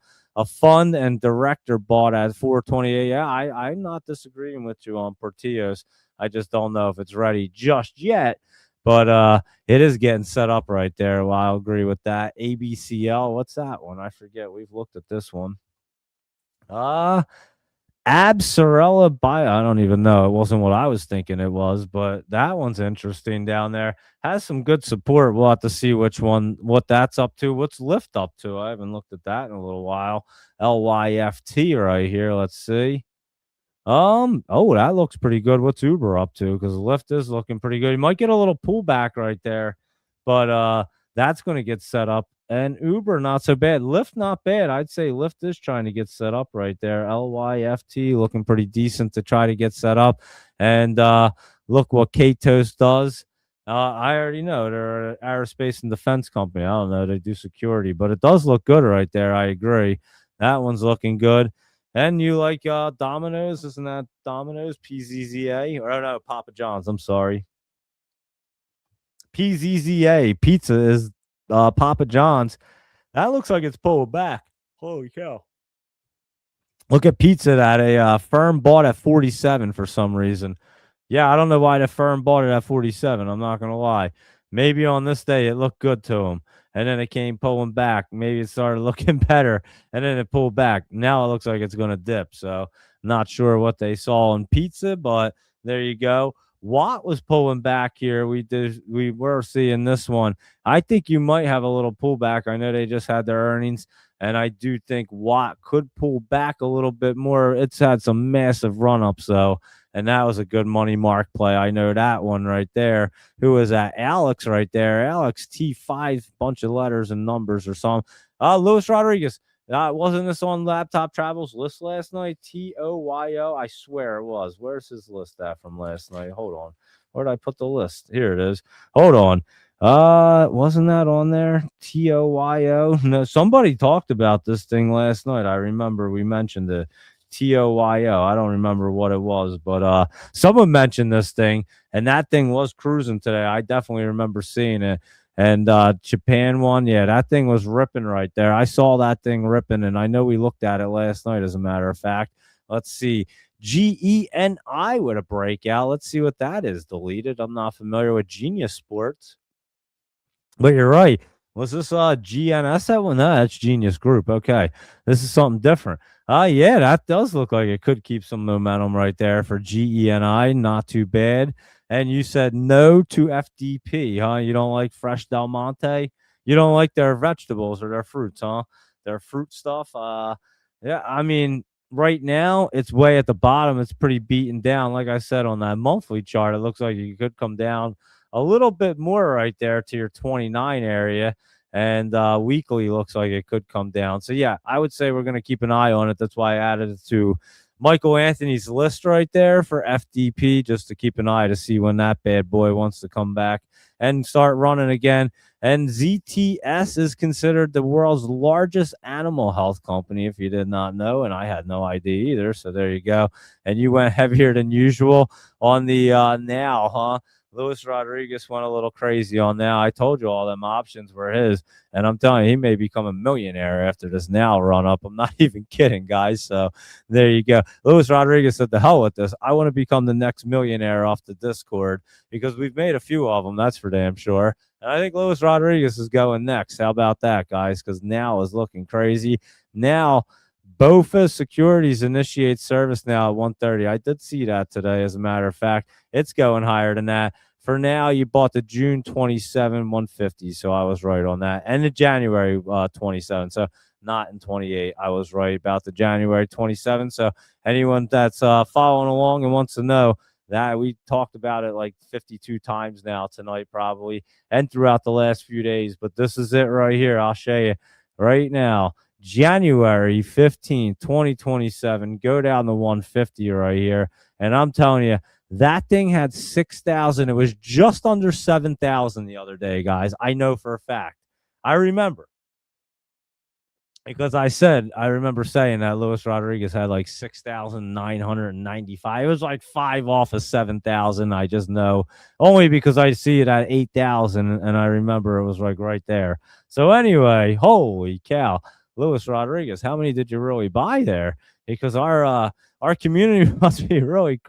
fund and director bought at 428. Yeah, I'm not disagreeing with you on Portillo's. I just don't know if it's ready just yet. But it is getting set up right there. Well, I'll agree with that. ABCL, what's that one? I forget. We've looked at this one. Absorella Bio. I don't even know. It wasn't what I was thinking it was, but that one's interesting down there. Has some good support. We'll have to see what that's up to. What's Lyft up to? I haven't looked at that in a little while. LYFT right here. Let's see. Oh, that looks pretty good. What's Uber up to? Because Lyft is looking pretty good. You might get a little pullback right there, but that's going to get set up. And Uber not so bad. Lyft not bad. I'd say Lyft is trying to get set up right there. LYFT looking pretty decent to try to get set up. And look what Katos does. I already know they're an aerospace and defense company. I don't know. They do security, but it does look good right there. I agree. That one's looking good. And you like Domino's? Isn't that Domino's? PZZA? Or no, Papa John's. I'm sorry. PZZA. Pizza is Papa John's. That looks like it's pulled back. Holy cow. Look at pizza that a firm bought at 47 for some reason. Yeah, I don't know why the firm bought it at 47. I'm not going to lie. Maybe on this day it looked good to them. And then it came pulling back. Maybe it started looking better. And then it pulled back. Now it looks like it's going to dip. So not sure what they saw in pizza, but there you go. Watt was pulling back here. We were seeing this one. I think you might have a little pullback. I know they just had their earnings. And I do think Watt could pull back a little bit more. It's had some massive run-ups, though. And that was a good money mark play. I know that one right there. Who was that? Alex right there. Alex T5, bunch of letters and numbers or something. Luis Rodriguez. Wasn't this on Laptop Travel's list last night? TOYO. I swear it was. Where's his list at from last night? Hold on. Where did I put the list? Here it is. Hold on. Wasn't that on there? TOYO. No, somebody talked about this thing last night. I remember we mentioned it. TOYO. I don't remember what it was, but someone mentioned this thing, and that thing was cruising today. I definitely remember seeing it. And Japan one, yeah, that thing was ripping right there. I saw that thing ripping, and I know we looked at it last night, as a matter of fact. Let's see. GENI with a breakout. Let's see what that is. Deleted. I'm not familiar with Genius Sports. But you're right. Was this GNS that one? No, that's Genius Group. Okay. This is something different. Yeah, that does look like it could keep some momentum right there for GENI. Not too bad. And you said no to FDP, huh? You don't like Fresh Del Monte? You don't like their vegetables or their fruits, huh? Their fruit stuff. Yeah, I mean, right now it's way at the bottom. It's pretty beaten down. Like I said, on that monthly chart, it looks like you could come down a little bit more right there to your 29 area. And weekly looks like it could come down. So, yeah, I would say we're going to keep an eye on it. That's why I added it to Michael Anthony's list right there for FDP, just to keep an eye to see when that bad boy wants to come back and start running again. And ZTS is considered the world's largest animal health company, if you did not know, and I had no idea either. So there you go. And you went heavier than usual on the now, huh? Luis Rodriguez went a little crazy on now. I told you all them options were his, and I'm telling you, he may become a millionaire after this now run up. I'm not even kidding, guys. So there you go. Luis Rodriguez said, "The hell with this. I want to become the next millionaire off the Discord because we've made a few of them. That's for damn sure." And I think Luis Rodriguez is going next. How about that, guys? Because now is looking crazy. Now, BOFA Securities initiates service now at 1:30. I did see that today, as a matter of fact. It's going higher than that. For now, you bought the June 27 150, so I was right on that. And the January 27, so not in 28. I was right about the January 27. So anyone that's following along and wants to know, that we talked about it like 52 times now tonight, probably, and throughout the last few days. But this is it right here. I'll show you right now. January 15th, 2027. Go down to 150 right here. And I'm telling you, that thing had 6,000. It was just under 7,000 the other day, guys. I know for a fact. I remember. Because I remember saying that Luis Rodriguez had like 6,995. It was like 5 off of 7,000. I just know only because I see it at 8,000, and I remember it was like right there. So anyway, holy cow, Luis Rodriguez, how many did you really buy there? Because our community must be really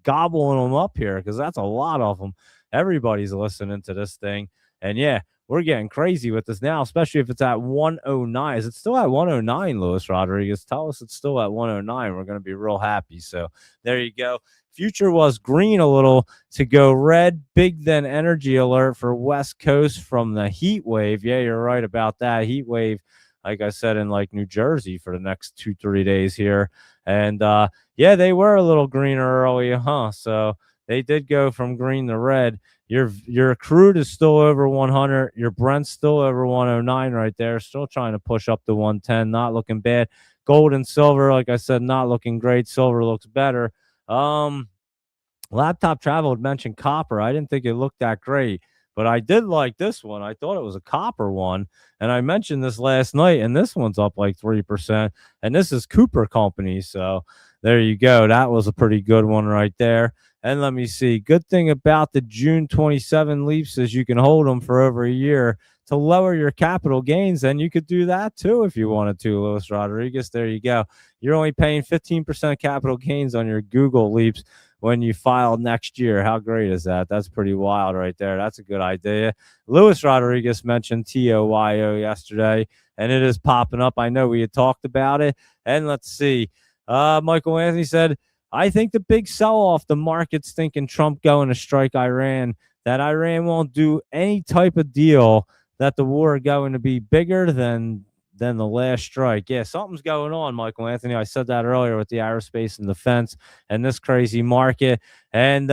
gobbling them up here, because that's a lot of them. Everybody's listening to this thing, and yeah, we're getting crazy with this now, especially if it's at 109. Is it still at 109, Luis Rodriguez? Tell us it's still at 109. We're going to be real happy. So there you go. Future was green a little to go red. Big then energy alert for West Coast from the heat wave. Yeah, you're right about that. Heat wave, like I said, in like New Jersey for the next 2-3 days here. And yeah, they were a little greener early, huh? So they did go from green to red. Your crude is still over 100. Your Brent's still over 109 right there. Still trying to push up to 110. Not looking bad. Gold and silver, like I said, not looking great. Silver looks better. Laptop Travel had mentioned copper. I didn't think it looked that great, but I did like this one. I thought it was a copper one, and I mentioned this last night, and this one's up like 3%, and this is Cooper Company. So there you go. That was a pretty good one right there. And let me see. Good thing about the June 27 leaps is you can hold them for over a year to lower your capital gains. And you could do that too if you wanted to, Luis Rodriguez. There you go. You're only paying 15% capital gains on your Google leaps when you file next year. How great is that? That's pretty wild right there. That's a good idea. Luis Rodriguez mentioned TOYO yesterday, and it is popping up. I know we had talked about it. And let's see. Michael Anthony said, I think the big sell-off, the market's thinking Trump going to strike Iran, that Iran won't do any type of deal, that the war going to be bigger than the last strike. Yeah, something's going on, Michael Anthony. I said that earlier with the aerospace and defense and this crazy market. And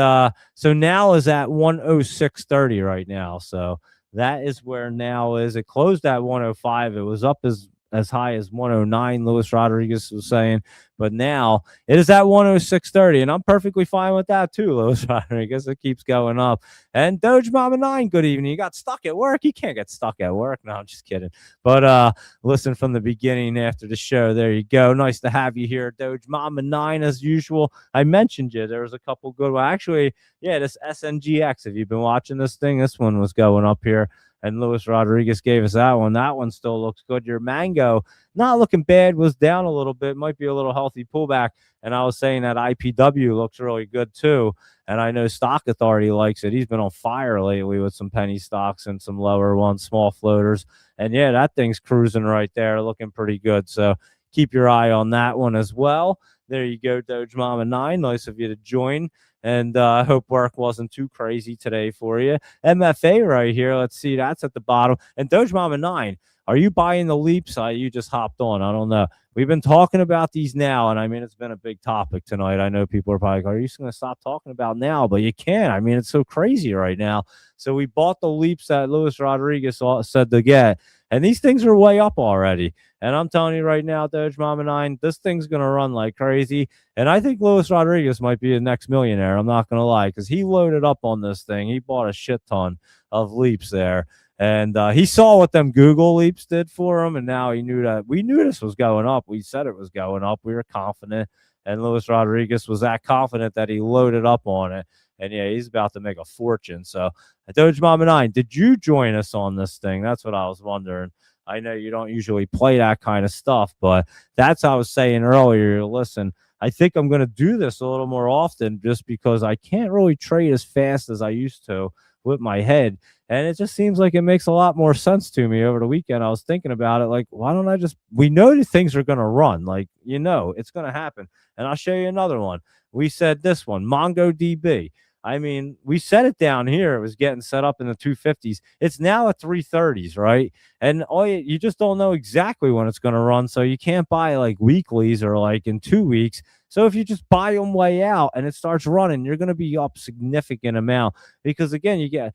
so now is at 106.30 right now. So that is where now is. It closed at 105. It was up as high as 109, Luis Rodriguez was saying, but now it is at 106.30, and I'm perfectly fine with that too, Luis Rodriguez. It keeps going up. And Doge Mama 9, good evening. You got stuck at work? You can't get stuck at work. No, I'm just kidding. But listen from the beginning after the show. There you go. Nice to have you here, Doge Mama 9, as usual. I mentioned you. There was a couple good ones. Actually, yeah, this SNGX, if you've been watching this thing, this one was going up here. And Luis Rodriguez gave us that one. That one still looks good. Your mango, not looking bad, was down a little bit. Might be a little healthy pullback. And I was saying that IPW looks really good too. And I know Stock Authority likes it. He's been on fire lately with some penny stocks and some lower ones, small floaters. And yeah, that thing's cruising right there, looking pretty good. So keep your eye on that one as well. There you go, Doge Mama 9. Nice of you to join. And I hope work wasn't too crazy today for you. MFA right here. Let's see. That's at the bottom. And Doge Mama 9, are you buying the leaps? You just hopped on. I don't know. We've been talking about these now, and I mean, it's been a big topic tonight. I know people are probably like, are you going to stop talking about now? But you can't. I mean, it's so crazy right now. So we bought the leaps that Luis Rodriguez said to get. and these things are way up already. And I'm telling you right now, Doge Mama 9, this thing's gonna run like crazy. And I think Luis Rodriguez might be the next millionaire. I'm not gonna lie, because he loaded up on this thing. He bought a shit ton of leaps there. And he saw what them Google leaps did for him, and now he knew that we knew this was going up. We said it was going up. We were confident, and Luis Rodriguez was that confident that he loaded up on it. And yeah, he's about to make a fortune. So, Doge Mama 9, did you join us on this thing? That's what I was wondering. I know you don't usually play that kind of stuff, but that's how I was saying earlier. Listen, I think I'm going to do this a little more often just because I can't really trade as fast as I used to with my head. And it just seems like it makes a lot more sense to me over the weekend. I was thinking about it, like, why don't I just, we know that things are going to run, like, it's going to happen. And I'll show you another one. We said this one, MongoDB. I mean, we set it down here. It was getting set up in the 250s. It's now at 330s, right? And you just don't know exactly when it's going to run. So you can't buy like weeklies or like in 2 weeks. So if you just buy them way out and it starts running, you're going to be up significant amount because again, you get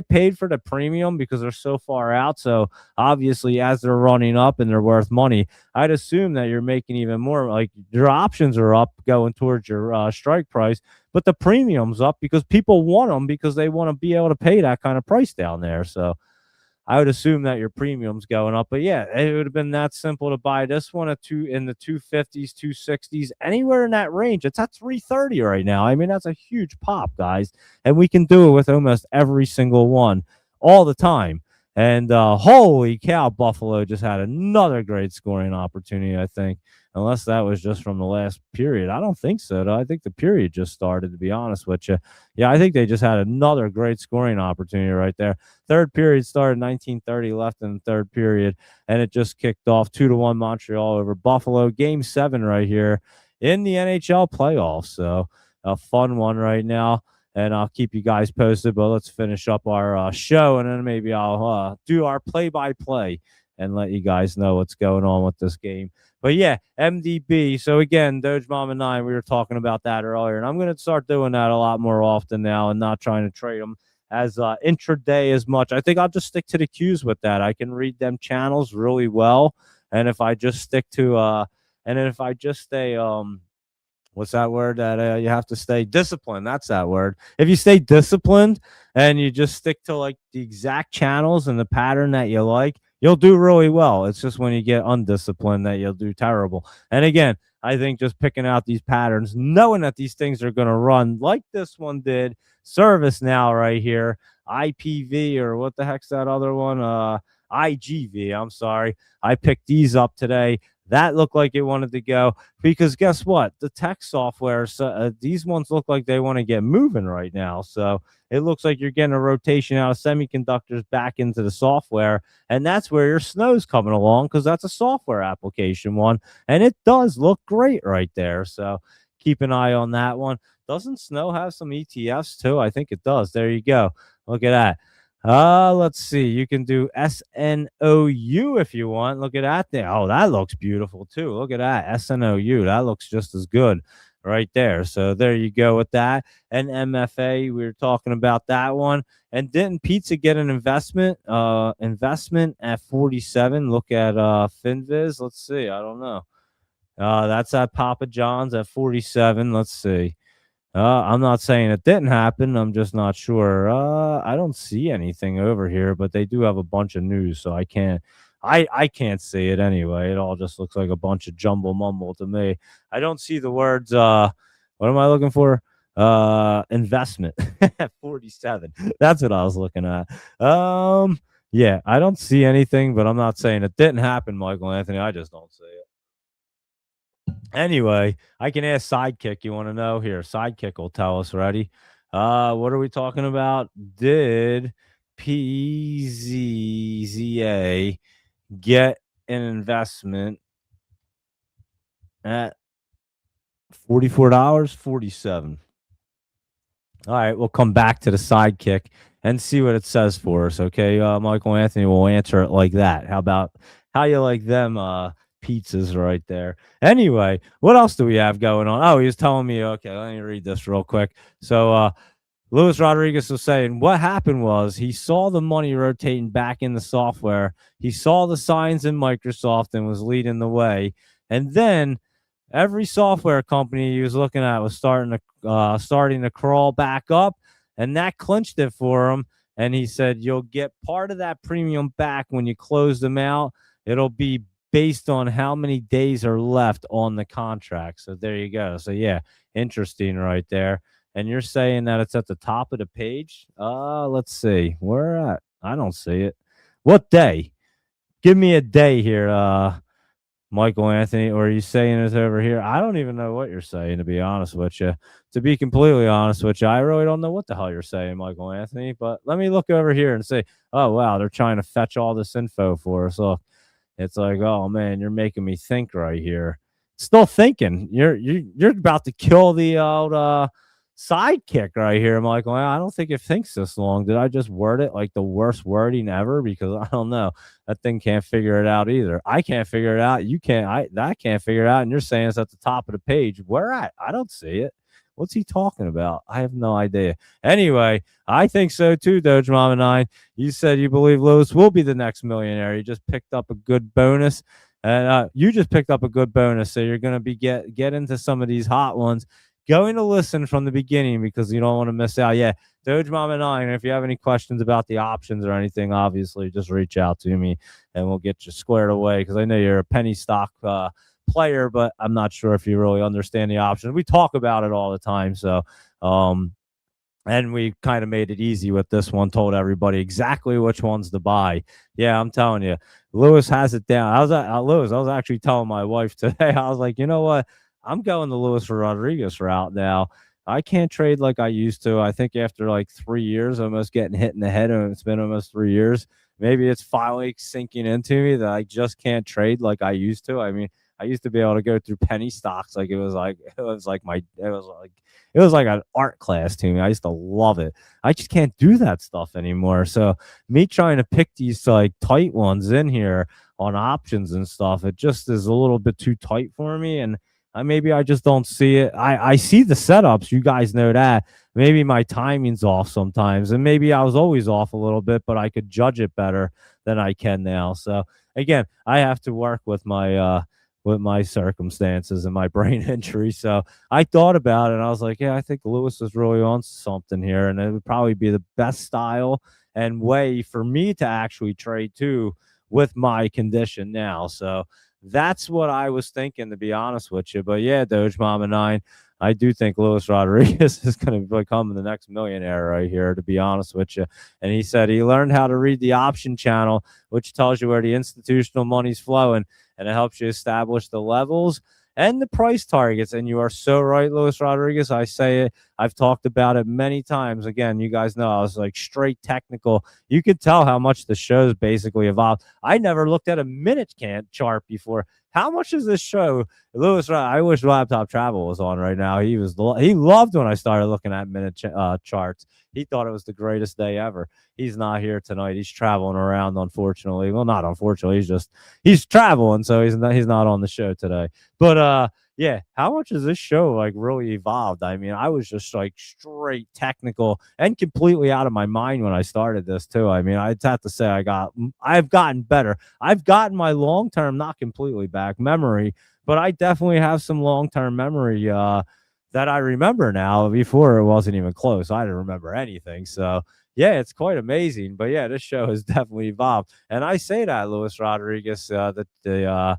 paid for the premium because they're so far out. So obviously as they're running up and they're worth money, I'd assume that you're making even more, like your options are up going towards your strike price, but the premium's up because people want them because they want to be able to pay that kind of price down there. So I would assume that your premium's going up. But yeah, it would have been that simple to buy this one at in the 250s, 260s, anywhere in that range. It's at 330 right now. I mean, that's a huge pop, guys. And we can do it with almost every single one all the time. And holy cow, Buffalo just had another great scoring opportunity, I think. Unless that was just from the last period. I don't think so, though. I think the period just started, to be honest with you. Yeah, I think they just had another great scoring opportunity right there. Third period started 19:30 left in the third period, and it just kicked off 2-1 Montreal over Buffalo. Game 7 right here in the NHL playoffs. So a fun one right now. And I'll keep you guys posted, but let's finish up our show, and then maybe I'll do our play-by-play and let you guys know what's going on with this game. But yeah, MDB. So again, Doge Mama 9, we were talking about that earlier, and I'm going to start doing that a lot more often now and not trying to trade them as intraday as much. I think I'll just stick to the cues with that. I can read them channels really well, and if I just stick to and then if I just stay what's that word that you have to stay disciplined? That's that word. If you stay disciplined and you just stick to like the exact channels and the pattern that you like, you'll do really well. It's just when you get undisciplined that you'll do terrible. And again, I think just picking out these patterns, knowing that these things are going to run like this one did, Service now right here, IPV or what the heck's that other one? IGV. I'm sorry. I picked these up today. That looked like it wanted to go because guess what? The tech software, these ones look like they want to get moving right now. So it looks like you're getting a rotation out of semiconductors back into the software. And that's where your snow's coming along because that's a software application one. And it does look great right there. So keep an eye on that one. Doesn't Snow have some ETFs too? I think it does. There you go. Look at that. Let's see. You can do SNOU if you want. Look at that there. Oh, that looks beautiful too. Look at that. SNOU. That looks just as good right there. So there you go with that. And MFA, we were talking about that one. And didn't Pizza get an investment at 47? Look at Finviz. Let's see. I don't know. That's at Papa John's at 47. Let's see. I'm not saying it didn't happen. I'm just not sure. I don't see anything over here, but they do have a bunch of news, so I can't see it anyway. It all just looks like a bunch of jumble mumble to me. I don't see the words. What am I looking for? Investment at 47. That's what I was looking at. Yeah, I don't see anything, but I'm not saying it didn't happen, Michael Anthony. I just don't see it. Anyway, I can ask Sidekick. You want to know? Here, Sidekick will tell us. Ready? What are we talking about? Did PZZA get an investment at $44? 47. All right, we'll come back to the Sidekick and see what it says for us. Okay, Michael Anthony will answer it like that. How you like them pizzas right there? Anyway, what else do we have going on? Oh, he was telling me, okay, let me read this real quick. So Luis Rodriguez was saying what happened was he saw the money rotating back in the software. He saw the signs in Microsoft and was leading the way. And then every software company he was looking at was starting to crawl back up, and that clinched it for him. And he said, "You'll get part of that premium back when you close them out. It'll be based on how many days are left on the contract." So there you go. So yeah, interesting right there. And you're saying that it's at the top of the page? Let's see. Where at? I don't see it. What day? Give me a day here, Michael Anthony, or are you saying it's over here? I don't even know what you're saying, to be honest with you. To be completely honest with you, I really don't know what the hell you're saying, Michael Anthony. But let me look over here and say, oh, wow, they're trying to fetch all this info for us. Look, it's like, oh man, you're making me think right here. Still thinking. You're about to kill the old sidekick right here, Michael. I don't think it thinks this long. Did I just word it like the worst wording ever? Because I don't know. That thing can't figure it out either. I can't figure it out. You can't. I can't figure it out. And you're saying it's at the top of the page. Where at? I don't see it. What's he talking about? I have no idea. Anyway, I think so too, Doge Mama 9. You said you believe Lewis will be the next millionaire. You just picked up a good bonus. And you just picked up a good bonus. So you're going to be get into some of these hot ones. Going to listen from the beginning because you don't want to miss out. Yeah, Doge Mama 9. If you have any questions about the options or anything, obviously just reach out to me and we'll get you squared away because I know you're a penny stock player, but I'm not sure if you really understand the options. We talk about it all the time. So, and we kind of made it easy with this one, told everybody exactly which ones to buy. Yeah, I'm telling you, Lewis has it down. Lewis, I was actually telling my wife today, I was like, you know what? I'm going the Lewis Rodriguez route now. I can't trade like I used to. I think after like 3 years, almost getting hit in the head, and it's been almost 3 years. Maybe it's finally sinking into me that I just can't trade like I used to. I mean, I used to be able to go through penny stocks like it was like an art class to me. I used to love it. I just can't do that stuff anymore. So me trying to pick these like tight ones in here on options and stuff, it just is a little bit too tight for me. And maybe I just don't see it. I see the setups. You guys know that. Maybe my timing's off sometimes. And maybe I was always off a little bit, but I could judge it better than I can now. So again, I have to work with my circumstances and my brain injury. So I thought about it and I was like, yeah, I think Lewis is really on something here. And it would probably be the best style and way for me to actually trade too with my condition now. So that's what I was thinking, to be honest with you. But yeah, Doge Mama 9, I do think Luis Rodriguez is going to become the next millionaire right here, to be honest with you. And he said he learned how to read the option channel, which tells you where the institutional money's flowing, and it helps you establish the levels and the price targets. And you are so right, Luis Rodriguez. I say it. I've talked about it many times. Again, you guys know I was like straight technical. You could tell how much the show's basically evolved. I never looked at a minute chart before. How much is this show? Lewis, I wish Laptop Travel was on right now. He loved when I started looking at minute charts. He thought it was the greatest day ever. He's not here tonight. He's traveling around, unfortunately. Well, not unfortunately. He's traveling, so he's not on the show today. But yeah, how much has this show like really evolved? I mean, I was just like straight technical and completely out of my mind when I started this too. I mean, I'd have to say I've gotten better. I've gotten my long-term, not completely back memory, but I definitely have some long-term memory that I remember now. Before it wasn't even close. I didn't remember anything. So yeah, it's quite amazing. But yeah, this show has definitely evolved. And I say that, Luis Rodriguez, that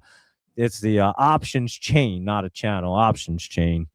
it's the options chain, not a channel, options chain.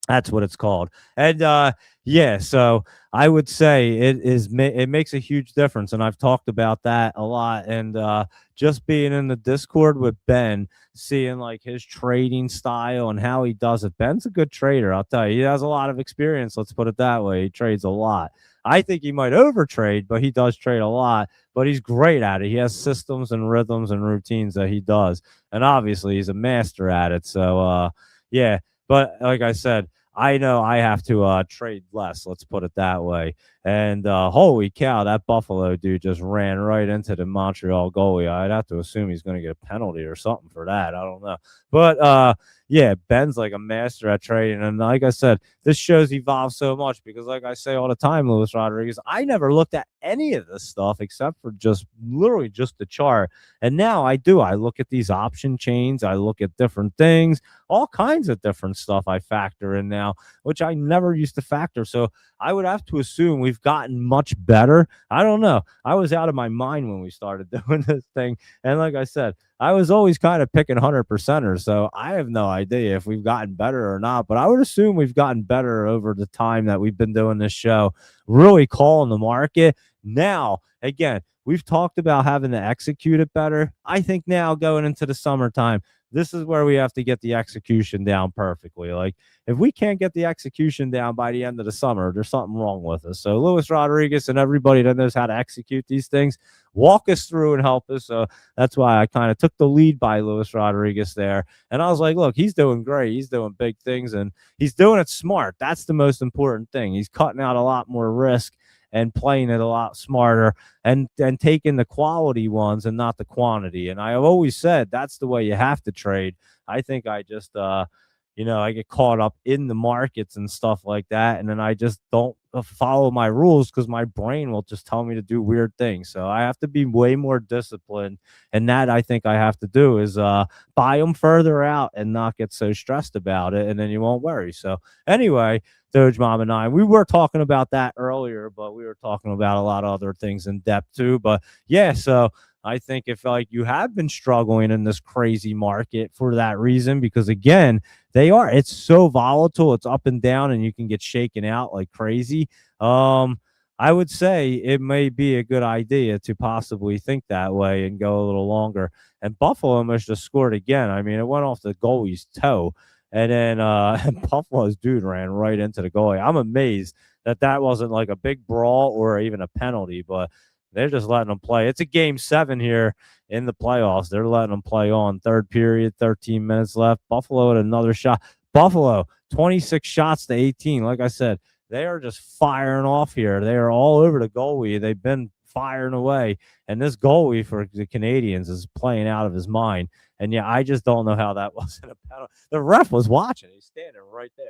That's what it's called. And yeah, so I would say it makes a huge difference. And I've talked about that a lot. And just being in the Discord with Ben, seeing like his trading style and how he does it. Ben's a good trader, I'll tell you. He has a lot of experience, let's put it that way. He trades a lot. I think he might overtrade, but he does trade a lot. But he's great at it. He has systems and rhythms and routines that he does. And obviously he's a master at it. So yeah, but like I said, I know I have to trade less, let's put it that way. And holy cow, that Buffalo dude just ran right into the Montreal goalie. I'd have to assume he's going to get a penalty or something for that. I don't know. But yeah, Ben's like a master at trading. And like I said, this show's evolved so much because, like I say all the time, Luis Rodriguez, I never looked at any of this stuff except for just literally just the chart. And now I do. I look at these option chains, I look at different things, all kinds of different stuff I factor in now, which I never used to factor. So I would have to assume we've gotten much better. I don't know. I was out of my mind when we started doing this thing. And like I said, I was always kind of picking 100%ers. So I have no idea if we've gotten better or not, but I would assume we've gotten better over the time that we've been doing this show, really calling the market. Now, again, we've talked about having to execute it better. I think now going into the summertime, this is where we have to get the execution down perfectly. Like, if we can't get the execution down by the end of the summer, there's something wrong with us. So Luis Rodriguez and everybody that knows how to execute these things, walk us through and help us. So that's why I kind of took the lead by Luis Rodriguez there. And I was like, look, he's doing great. He's doing big things and he's doing it smart. That's the most important thing. He's cutting out a lot more risk and playing it a lot smarter and taking the quality ones and not the quantity. And I have always said that's the way you have to trade. I think I just I get caught up in the markets and stuff like that, and then I just don't follow my rules because my brain will just tell me to do weird things. So I have to be way more disciplined, and that I think I have to do is buy them further out and not get so stressed about it, and then you won't worry. So anyway, Doge Mom and I, we were talking about that earlier, but we were talking about a lot of other things in depth too. But yeah, so I think if like you have been struggling in this crazy market for that reason, because again, it's so volatile, it's up and down, and you can get shaken out like crazy. I would say it may be a good idea to possibly think that way and go a little longer. And Buffalo must just scored again. I mean, it went off the goalie's toe. And then Buffalo's dude ran right into the goalie. I'm amazed that wasn't like a big brawl or even a penalty, but they're just letting them play. It's a game 7 here in the playoffs. They're letting them play on. Third period, 13 minutes left. Buffalo at another shot. Buffalo, 26 shots to 18. Like I said, they are just firing off here. They are all over the goalie. They've been firing away. And this goalie for the Canadians is playing out of his mind. And yeah, I just don't know how that wasn't a penalty. The ref was watching. He's standing right there.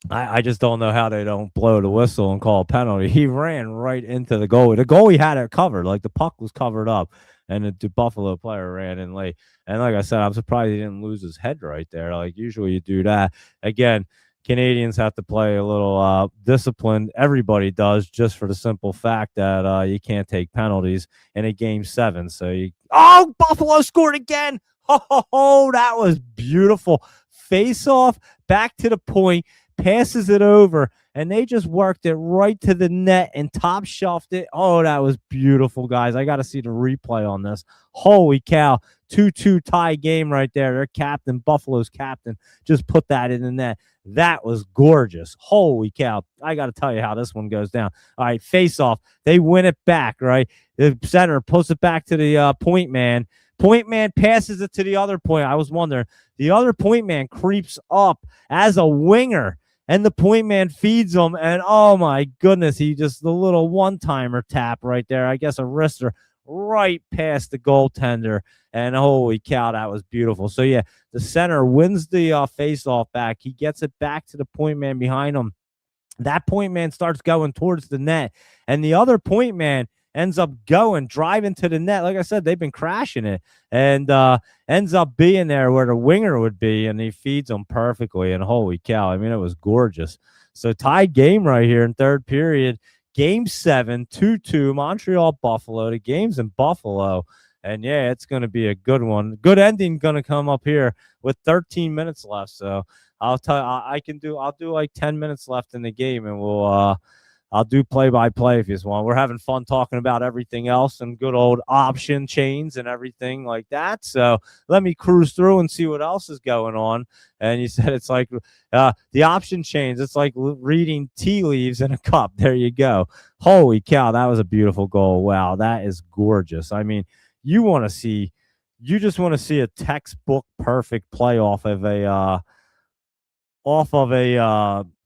I just don't know how they don't blow the whistle and call a penalty. He ran right into the goalie. The goalie had it covered. Like the puck was covered up. And the Buffalo player ran in late. And like I said, I'm surprised he didn't lose his head right there. Like usually you do that. Again, Canadians have to play a little disciplined. Everybody does, just for the simple fact that you can't take penalties in a game 7. So Buffalo scored again. Oh, that was beautiful. Face off, back to the point, passes it over, and they just worked it right to the net and top shelved it. Oh, that was beautiful, guys. I got to see the replay on this. Holy cow. 2-2 tie game right there. Their captain, Buffalo's captain, just put that in the net. That was gorgeous. Holy cow. I got to tell you how this one goes down. All right, face off. They win it back, right? The center puts it back to the point man. Point man passes it to the other point. I was wondering, the other point man creeps up as a winger, and the point man feeds him. And oh my goodness, he just the little one-timer tap right there. I guess a wrister right past the goaltender. And holy cow, that was beautiful. So yeah, the center wins the face-off back. He gets it back to the point man behind him. That point man starts going towards the net, and the other point man ends up driving to the net. Like I said, they've been crashing it, and ends up being there where the winger would be, and he feeds them perfectly. And holy cow, I mean, it was gorgeous. So tied game right here in third period. Game 7, 2-2, Montreal, Buffalo. The game's in Buffalo. And yeah, it's going to be a good one. Good ending going to come up here with 13 minutes left. So I'll do like 10 minutes left in the game, and I'll do play-by-play if you want. We're having fun talking about everything else and good old option chains and everything like that. So let me cruise through and see what else is going on. And you said it's like the option chains. It's like reading tea leaves in a cup. There you go. Holy cow, that was a beautiful goal. Wow, that is gorgeous. I mean, you just want to see a textbook perfect play off of a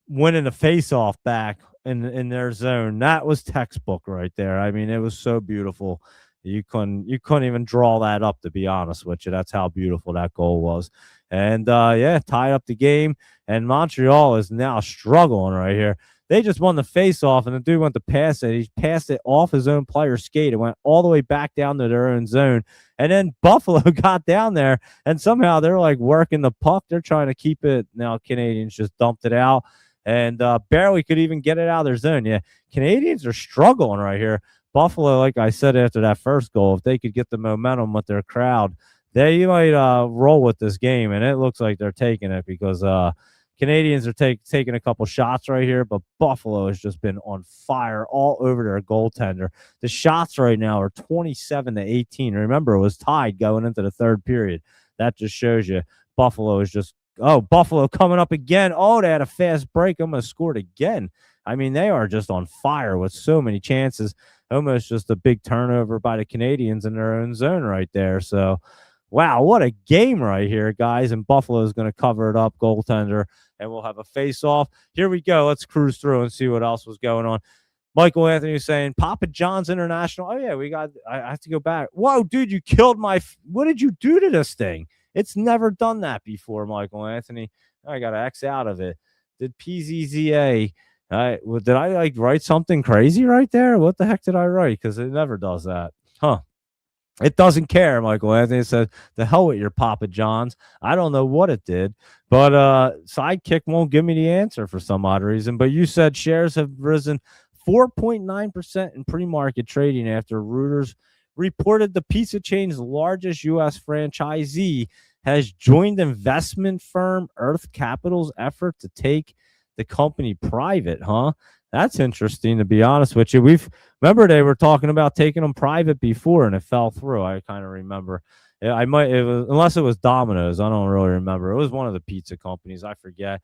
winning the face-off back in their zone. That was textbook right there. I mean, it was so beautiful. you couldn't even draw that up, to be honest with you. That's how beautiful that goal was. And yeah, tied up the game. And Montreal is now struggling right here. They just won the face-off, and the dude went to pass it. He passed it off his own player's skate. It went all the way back down to their own zone. And then Buffalo got down there, and somehow they're like working the puck. They're trying to keep it. Now Canadians just dumped it out and barely could even get it out of their zone. Yeah, Canadians are struggling right here. Buffalo, like I said after that first goal, if they could get the momentum with their crowd, they might roll with this game. And it looks like they're taking it because Canadians are taking a couple shots right here, but Buffalo has just been on fire all over their goaltender. The shots right now are 27-18. Remember, it was tied going into the third period. That just shows you Buffalo is just Buffalo coming up again. Oh, they had a fast break. Almost scored again. I mean, they are just on fire with so many chances. Almost just a big turnover by the Canadians in their own zone right there. So, wow, what a game right here, guys. And Buffalo is going to cover it up, goaltender, and we'll have a face-off. Here we go. Let's cruise through and see what else was going on. Michael Anthony was saying, Papa John's International. Oh, yeah, I have to go back. Whoa, dude, you killed what did you do to this thing? It's never done that before, Michael Anthony. I got to X out of it. Did PZZA, did I like write something crazy right there? What the heck did I write? Because it never does that. Huh. It doesn't care, Michael Anthony said. The hell with your Papa John's. I don't know what it did, but Sidekick won't give me the answer for some odd reason. But you said shares have risen 4.9% in pre-market trading after Reuters reported the pizza chain's largest U.S. franchisee has joined investment firm Earth Capital's effort to take the company private, huh? That's interesting, to be honest with you. Remember they were talking about taking them private before, and it fell through. I kind of remember. Unless it was Domino's. I don't really remember. It was one of the pizza companies. I forget.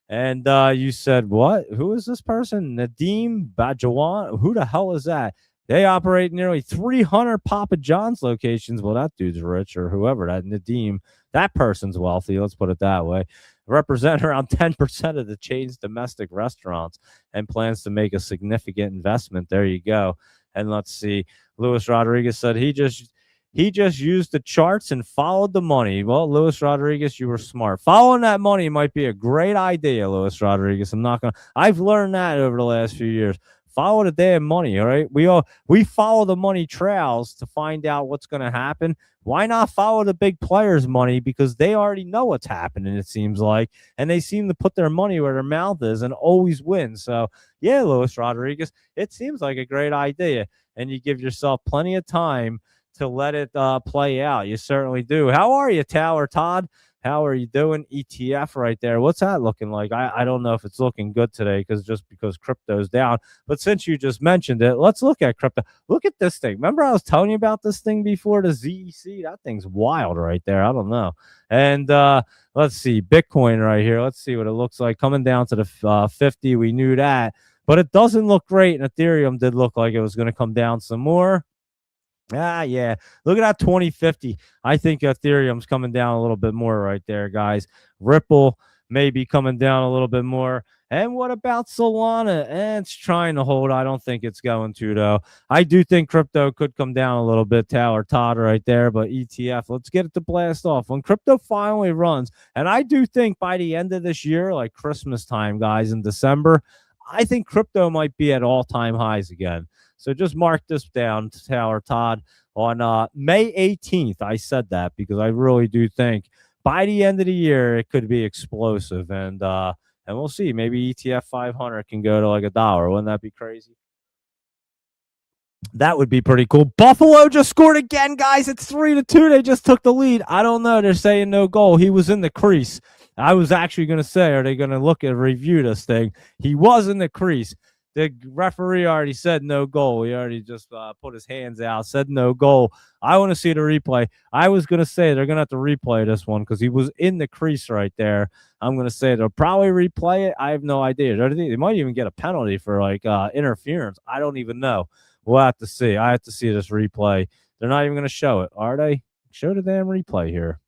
And you said, what? Who is this person? Nadeem Bajawan? Who the hell is that? They operate nearly 300 Papa John's locations. Well, that dude's rich, or whoever, that Nadeem, that person's wealthy. Let's put it that way. Represent around 10% of the chain's domestic restaurants and plans to make a significant investment. There you go. And let's see. Luis Rodriguez said he just used the charts and followed the money. Well, Luis Rodriguez, you were smart. Following that money might be a great idea, Luis Rodriguez. I've learned that over the last few years. Follow the damn money, all right? We follow the money trails to find out what's going to happen. Why not follow the big players' money? Because they already know what's happening, it seems like, and they seem to put their money where their mouth is and always win. So, yeah, Luis Rodriguez, it seems like a great idea, and you give yourself plenty of time to let it play out. You certainly do. How are you, Tower Todd? How are you doing? ETF right there. What's that looking like? I don't know if it's looking good today because crypto's down. But since you just mentioned it, let's look at crypto. Look at this thing. Remember I was telling you about this thing before, the ZEC? That thing's wild right there. I don't know. And let's see. Bitcoin right here. Let's see what it looks like. Coming down to the 50. We knew that. But it doesn't look great. And Ethereum did look like it was going to come down some more. Yeah. Look at that 2050. I think Ethereum's coming down a little bit more right there, guys. Ripple may be coming down a little bit more. And what about Solana? It's trying to hold. I don't think it's going to, though. I do think crypto could come down a little bit, Tower Todd right there. But ETF, let's get it to blast off. When crypto finally runs, and I do think by the end of this year, like Christmas time, guys, in December, I think crypto might be at all-time highs again. So just mark this down, Tower Todd, on May 18th. I said that because I really do think by the end of the year it could be explosive, and we'll see. Maybe ETF 500 can go to like $1. Wouldn't that be crazy? That would be pretty cool. Buffalo just scored again, guys. It's 3-2. They just took the lead. I don't know. They're saying no goal. He was in the crease. I was actually going to say, are they going to look at review this thing? He was in the crease. The referee already said no goal. He already just put his hands out, said no goal. I want to see the replay. I was going to say they're going to have to replay this one because he was in the crease right there. I'm going to say they'll probably replay it. I have no idea. They might even get a penalty for like interference. I don't even know. We'll have to see. I have to see this replay. They're not even going to show it, are they? Show the damn replay here.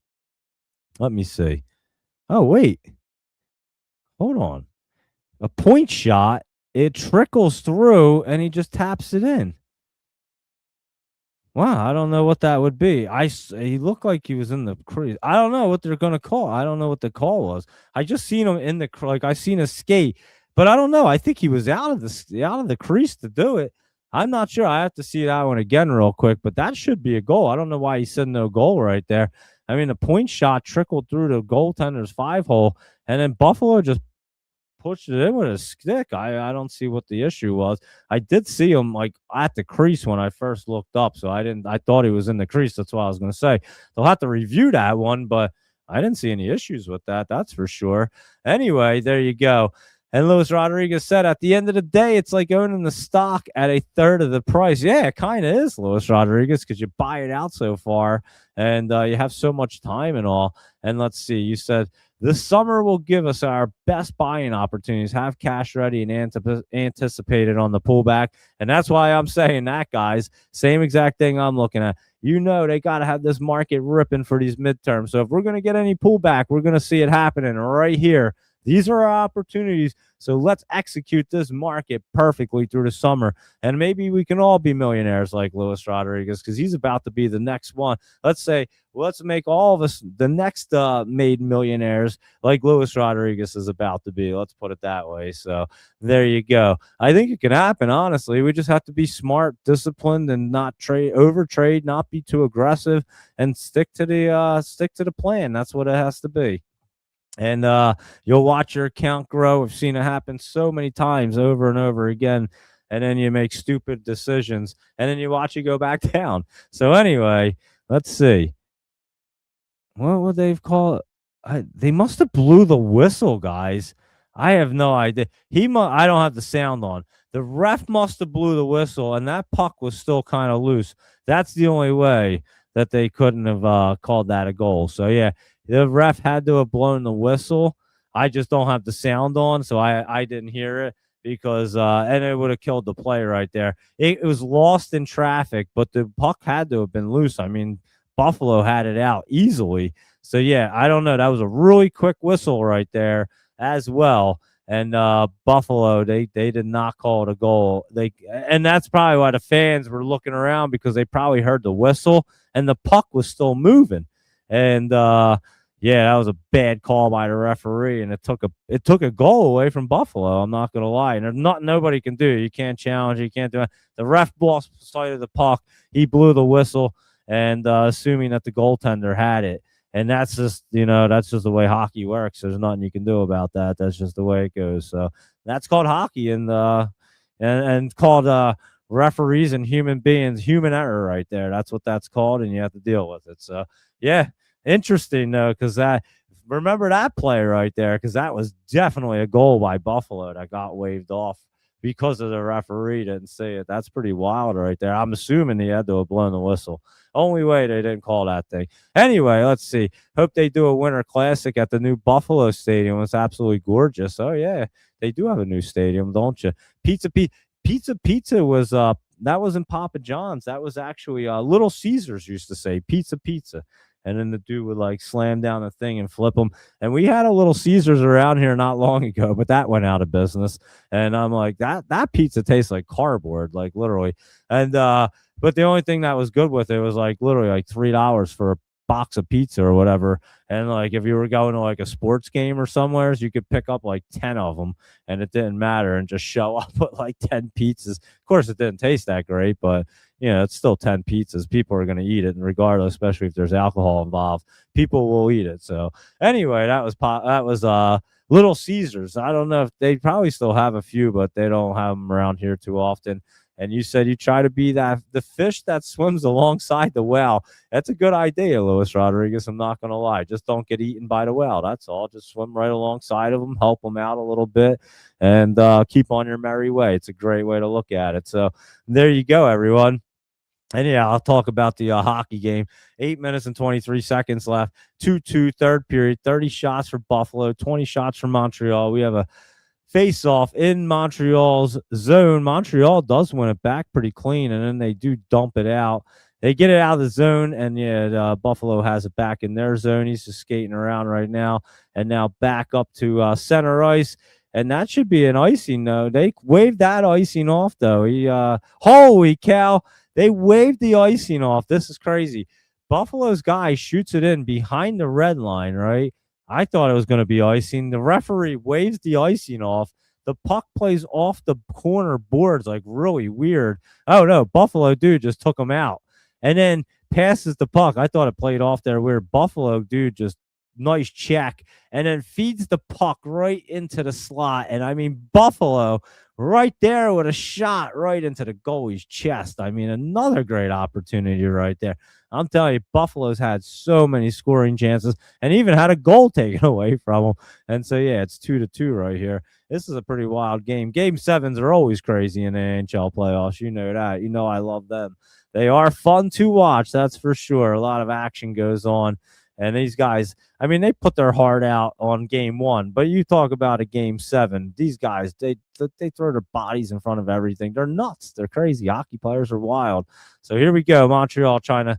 Let me see. Oh, wait. Hold on. A point shot. It trickles through, and he just taps it in. Wow, I don't know what that would be. He looked like he was in the crease. I don't know what they're gonna call. I don't know what the call was. I just seen him in the like I seen a skate, but I don't know. I think he was out of the crease to do it. I'm not sure. I have to see that one again real quick, but that should be a goal. I don't know why he said no goal right there. I mean, the point shot trickled through the goaltender's 5 hole, and then Buffalo just pushed it in with a stick. I don't see what the issue was. I did see him like at the crease when I first looked up, so I thought he was in the crease. That's what I was gonna say. They'll have to review that one, but I didn't see any issues with that. That's for sure. Anyway, there you go. And Luis Rodriguez said, at the end of the day, it's like owning the stock at a third of the price. Yeah, it kind of is, Luis Rodriguez, because you buy it out so far and you have so much time and all. And let's see, you said this summer will give us our best buying opportunities. Have cash ready and anticipated on the pullback. And that's why I'm saying that, guys. Same exact thing I'm looking at. You know, they got to have this market ripping for these midterms. So if we're going to get any pullback, we're going to see it happening right here. These are our opportunities. So let's execute this market perfectly through the summer. And maybe we can all be millionaires like Luis Rodriguez, because he's about to be the next one. Let's make all of us the next made millionaires like Luis Rodriguez is about to be. Let's put it that way. So there you go. I think it can happen, honestly. We just have to be smart, disciplined, and not overtrade, not be too aggressive, and stick to the plan. That's what it has to be. And you'll watch your account grow. I've seen it happen so many times over and over again. And then you make stupid decisions, and then you watch it go back down. So anyway, let's see. What would they call it? They must have blew the whistle, guys. I have no idea. I don't have the sound on. The ref must have blew the whistle, and that puck was still kind of loose. That's the only way that they couldn't have called that a goal. So yeah, the ref had to have blown the whistle. I just don't have the sound on, so I didn't hear it because and it would have killed the play right there. It was lost in traffic, but the puck had to have been loose. I mean, Buffalo had it out easily. So yeah, I don't know. That was a really quick whistle right there as well. And Buffalo, they did not call it a goal. And that's probably why the fans were looking around, because they probably heard the whistle and the puck was still moving. And yeah, that was a bad call by the referee, and it took a goal away from Buffalo. I'm not gonna lie, and there's nobody can do. You can't challenge. You can't do it. The ref lost sight of the puck. He blew the whistle, and assuming that the goaltender had it. And that's just the way hockey works. There's nothing you can do about that. That's just the way it goes. So that's called hockey, and called referees and human beings, human error right there. That's what that's called, and you have to deal with it. So yeah, interesting though, because remember that play right there, because that was definitely a goal by Buffalo that got waved off because of the referee didn't see it. That's pretty wild right there. I'm assuming he had to have blown the whistle. Only way they didn't call that thing. Anyway, let's see. Hope they do a Winter Classic at the new Buffalo Stadium. It's absolutely gorgeous. Oh yeah, they do have a new stadium, don't you? Pizza was that wasn't Papa John's. That was actually Little Caesars used to say pizza. And then the dude would like slam down the thing and flip them. And we had a Little Caesars around here not long ago, but that went out of business. And I'm like, that pizza tastes like cardboard, like literally. And but the only thing that was good with it was like literally like $3 for a box of pizza or whatever. And like if you were going to like a sports game or somewheres, you could pick up like 10 of them, and it didn't matter, and just show up with like 10 pizzas. Of course, it didn't taste that great, but it's still 10 pizzas. People are going to eat it, and regardless, especially if there's alcohol involved, people will eat it. So anyway, that was Little Caesars. I don't know if they probably still have a few, but they don't have them around here too often. And you said you try to be the fish that swims alongside the whale. That's a good idea, Luis Rodriguez. I'm not going to lie. Just don't get eaten by the whale. That's all. Just swim right alongside of them, help them out a little bit, and keep on your merry way. It's a great way to look at it. So there you go, everyone. And yeah, I'll talk about the hockey game. 8 minutes and 23 seconds left. 2-2, third period. 30 shots for Buffalo, 20 shots for Montreal. We have a face-off in Montreal's zone. Montreal does win it back pretty clean, and then they do dump it out. They get it out of the zone, and yeah, Buffalo has it back in their zone. He's just skating around right now, and now back up to center ice. And that should be an icing, though. They waved that icing off, though. Holy cow. They waved the icing off. This is crazy. Buffalo's guy shoots it in behind the red line, right? I thought it was going to be icing. The referee waves the icing off. The puck plays off the corner boards, like really weird. Oh no, Buffalo dude just took him out. And then passes the puck. I thought it played off there weird. Buffalo dude just nice check and then feeds the puck right into the slot. And I mean, Buffalo right there with a shot right into the goalie's chest. I mean, another great opportunity right there. I'm telling you, Buffalo's had so many scoring chances and even had a goal taken away from them. And so, yeah, it's 2-2 right here. This is a pretty wild game. Game sevens are always crazy in the NHL playoffs. You know that. You know I love them. They are fun to watch, that's for sure. A lot of action goes on. And these guys, I mean, they put their heart out on game one. But you talk about a game seven, these guys, they throw their bodies in front of everything. They're nuts. They're crazy. Hockey players are wild. So here we go. Montreal trying to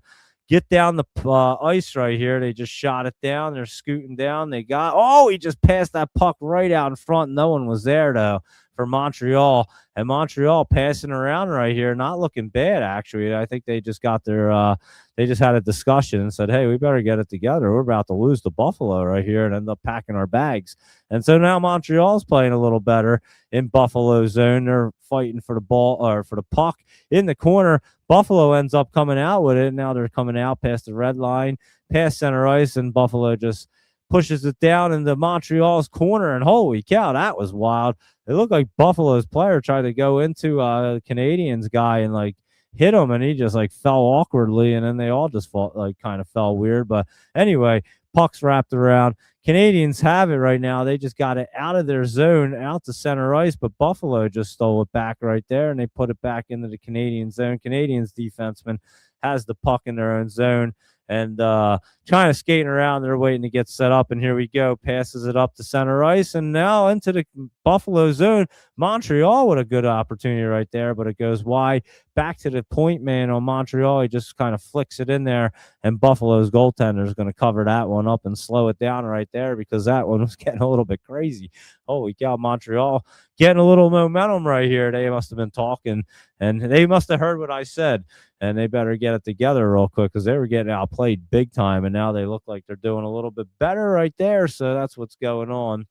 get down the ice right here. They just shot it down. They're scooting down. He just passed that puck right out in front. No one was there, though, for Montreal. And Montreal passing around right here, not looking bad, actually. I think they just got they just had a discussion and said, hey, we better get it together. We're about to lose to Buffalo right here and end up packing our bags. And so now Montreal's playing a little better in Buffalo zone. They're fighting for the ball or for the puck in the corner. Buffalo ends up coming out with it. Now they're coming out past the red line, past center ice, and Buffalo just pushes it down into Montreal's corner. And holy cow, that was wild. It looked like Buffalo's player tried to go into a Canadians guy and like hit him, and he just like fell awkwardly, and then they all just kind of fell weird. But anyway, puck's wrapped around. Canadians have it right now. They just got it out of their zone, out to center ice, but Buffalo just stole it back right there, and they put it back into the Canadian zone. Canadians defenseman has the puck in their own zone and kind of skating around. They're waiting to get set up, and here we go. Passes it up to center ice, and now into the Buffalo zone. Montreal with a good opportunity right there, but it goes wide. Back to the point man on Montreal. He just kind of flicks it in there, and Buffalo's goaltender is going to cover that one up and slow it down right there because that one was getting a little bit crazy. Holy cow, Montreal getting a little momentum right here. They must have been talking, and they must have heard what I said, and they better get it together real quick because they were getting outplayed big time, and now they look like they're doing a little bit better right there. So that's what's going on.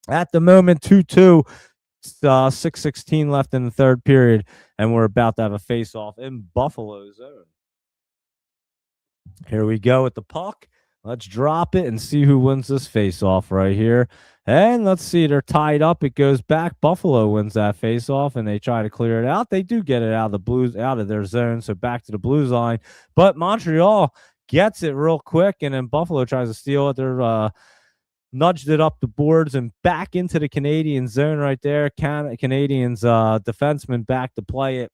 At the moment, 2-2. 6:16 left in the third period, and we're about to have a face-off in Buffalo zone. Here we go with the puck. Let's drop it and see who wins this face-off right here. And let's see, they're tied up. It goes back. Buffalo wins that face-off, and they try to clear it out. They do get it out of the Blues, out of their zone, so back to the Blues line. But Montreal gets it real quick, and then Buffalo tries to steal it. They're nudged it up the boards and back into the Canadian zone right there. Canadians defenseman back to play it.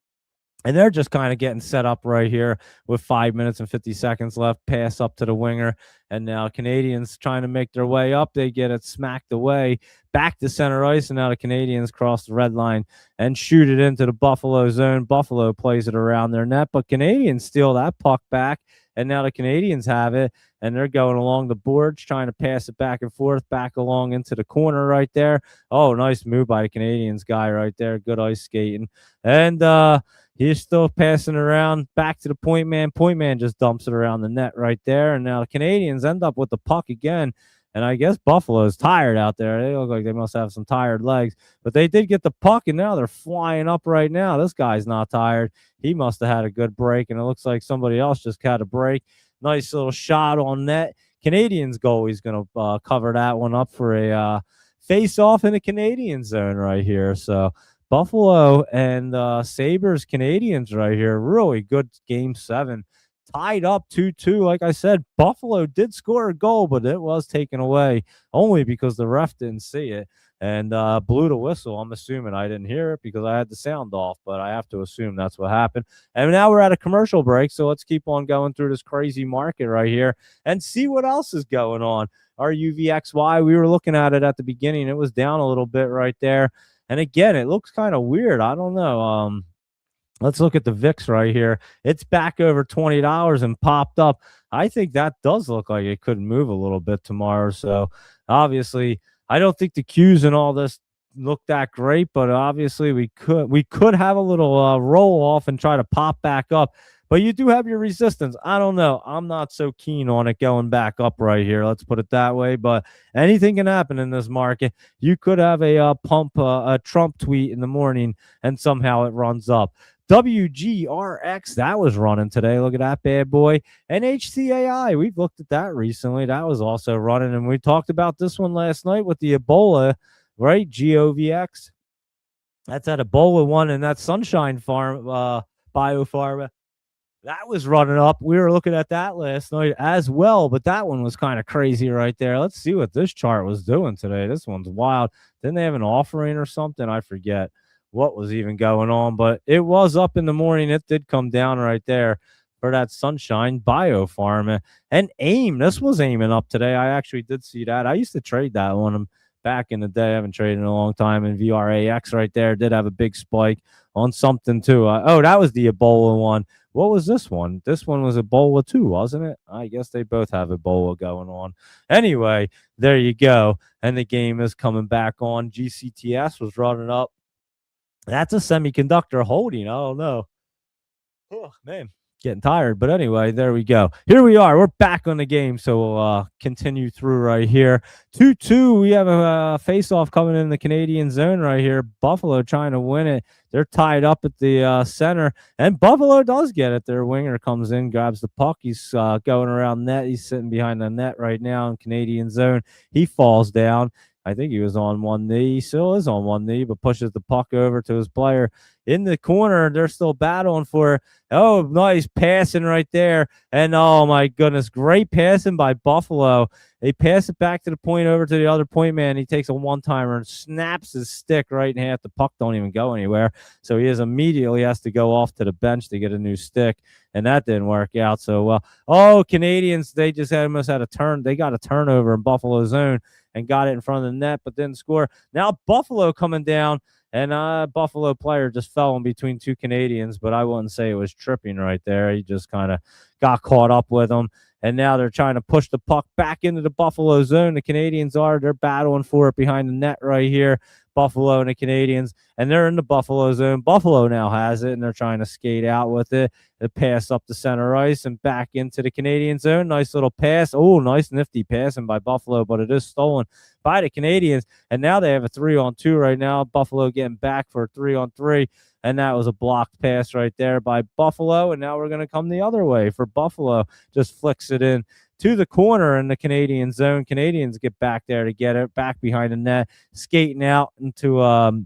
And they're just kind of getting set up right here with 5 minutes and 50 seconds left. Pass up to the winger. And now Canadians trying to make their way up. They get it smacked away back to center ice. And now the Canadians cross the red line and shoot it into the Buffalo zone. Buffalo plays it around their net, but Canadians steal that puck back. And now the Canadians have it, and they're going along the boards, trying to pass it back and forth, back along into the corner right there. Oh, nice move by the Canadians guy right there. Good ice skating. And he's still passing around back to the point man. Point man just dumps it around the net right there. And now the Canadians end up with the puck again. And I guess Buffalo's tired out there. They look like they must have some tired legs. But they did get the puck, and now they're flying up right now. This guy's not tired. He must have had a good break, and it looks like somebody else just had a break. Nice little shot on net. Canadians goalie's going to cover that one up for a face-off in the Canadian zone right here. So Buffalo and Sabres Canadians right here. Really good game 7. Tied up 2-2. Like I said, Buffalo did score a goal, but it was taken away only because the ref didn't see it and blew the whistle. I'm assuming I didn't hear it because I had the sound off, but I have to assume that's what happened. And now we're at a commercial break, so let's keep on going through this crazy market right here and see what else is going on. Our UVXY, we were looking at it at the beginning. It was down a little bit right there. And again, it looks kind of weird. I don't know. Let's look at the VIX right here. It's back over $20 and popped up. I think that does look like it could move a little bit tomorrow. So obviously, I don't think the Qs and all this look that great, but obviously we could have a little roll off and try to pop back up. But you do have your resistance. I don't know. I'm not so keen on it going back up right here. Let's put it that way. But anything can happen in this market. You could have a Trump tweet in the morning, and somehow it runs up. WGRX, that was running today. Look at that bad boy. And HCAI, we've looked at that recently. That was also running. And we talked about this one last night with the Ebola, right? GOVX. That's that Ebola one, and that Sunshine Farm, Biopharma. That was running up. We were looking at that last night as well, but that one was kind of crazy right there. Let's see what this chart was doing today. This one's wild. Didn't they have an offering or something? I forget what was even going on, but it was up in the morning. It did come down right there for that Sunshine Biopharma. And AIM, this was aiming up today. I actually did see that. I used to trade that one back in the day. I haven't traded in a long time. And VRAX right there did have a big spike on something too. Oh, that was the Ebola one. What was this one? This one was Ebola too, wasn't it? I guess they both have Ebola going on. Anyway, there you go. And the game is coming back on. GCTS was running up. That's a semiconductor holding. I don't know. Oh, man, getting tired. But anyway, there we go. Here we are. We're back on the game. So we'll continue through right here. 2-2. We have a face-off coming in the Canadian zone right here. Buffalo trying to win it. They're tied up at the center, and Buffalo does get it. Their winger comes in, grabs the puck. He's going around net. He's sitting behind the net right now in Canadian zone. He falls down. I think he was on one knee. He still is on one knee, but pushes the puck over to his player in the corner. They're still battling for it. Oh, nice passing right there. And oh, my goodness, great passing by Buffalo. They pass it back to the point over to the other point man. He takes a one-timer and snaps his stick right in half. The puck don't even go anywhere. So he immediately has to go off to the bench to get a new stick. And that didn't work out so well. Oh, Canadians, they just almost had a turn. They got a turnover in Buffalo zone and got it in front of the net, but didn't score. Now Buffalo coming down, and Buffalo player just fell in between two Canadians, but I wouldn't say it was tripping right there. He just kind of got caught up with them, and now they're trying to push the puck back into the Buffalo zone. The Canadians they're battling for it behind the net right here. Buffalo and the Canadians, and they're in the Buffalo zone. Buffalo now has it, and they're trying to skate out with it. The pass up the center ice and back into the Canadian zone. Nice little pass. Oh, nice nifty passing by Buffalo, but it is stolen by the Canadians. And now they have a 3-on-2 right now. Buffalo getting back for a 3-on-3. And that was a blocked pass right there by Buffalo. And now we're going to come the other way for Buffalo. Just flicks it in to the corner in the Canadian zone. Canadians get back there to get it, back behind the net, skating out into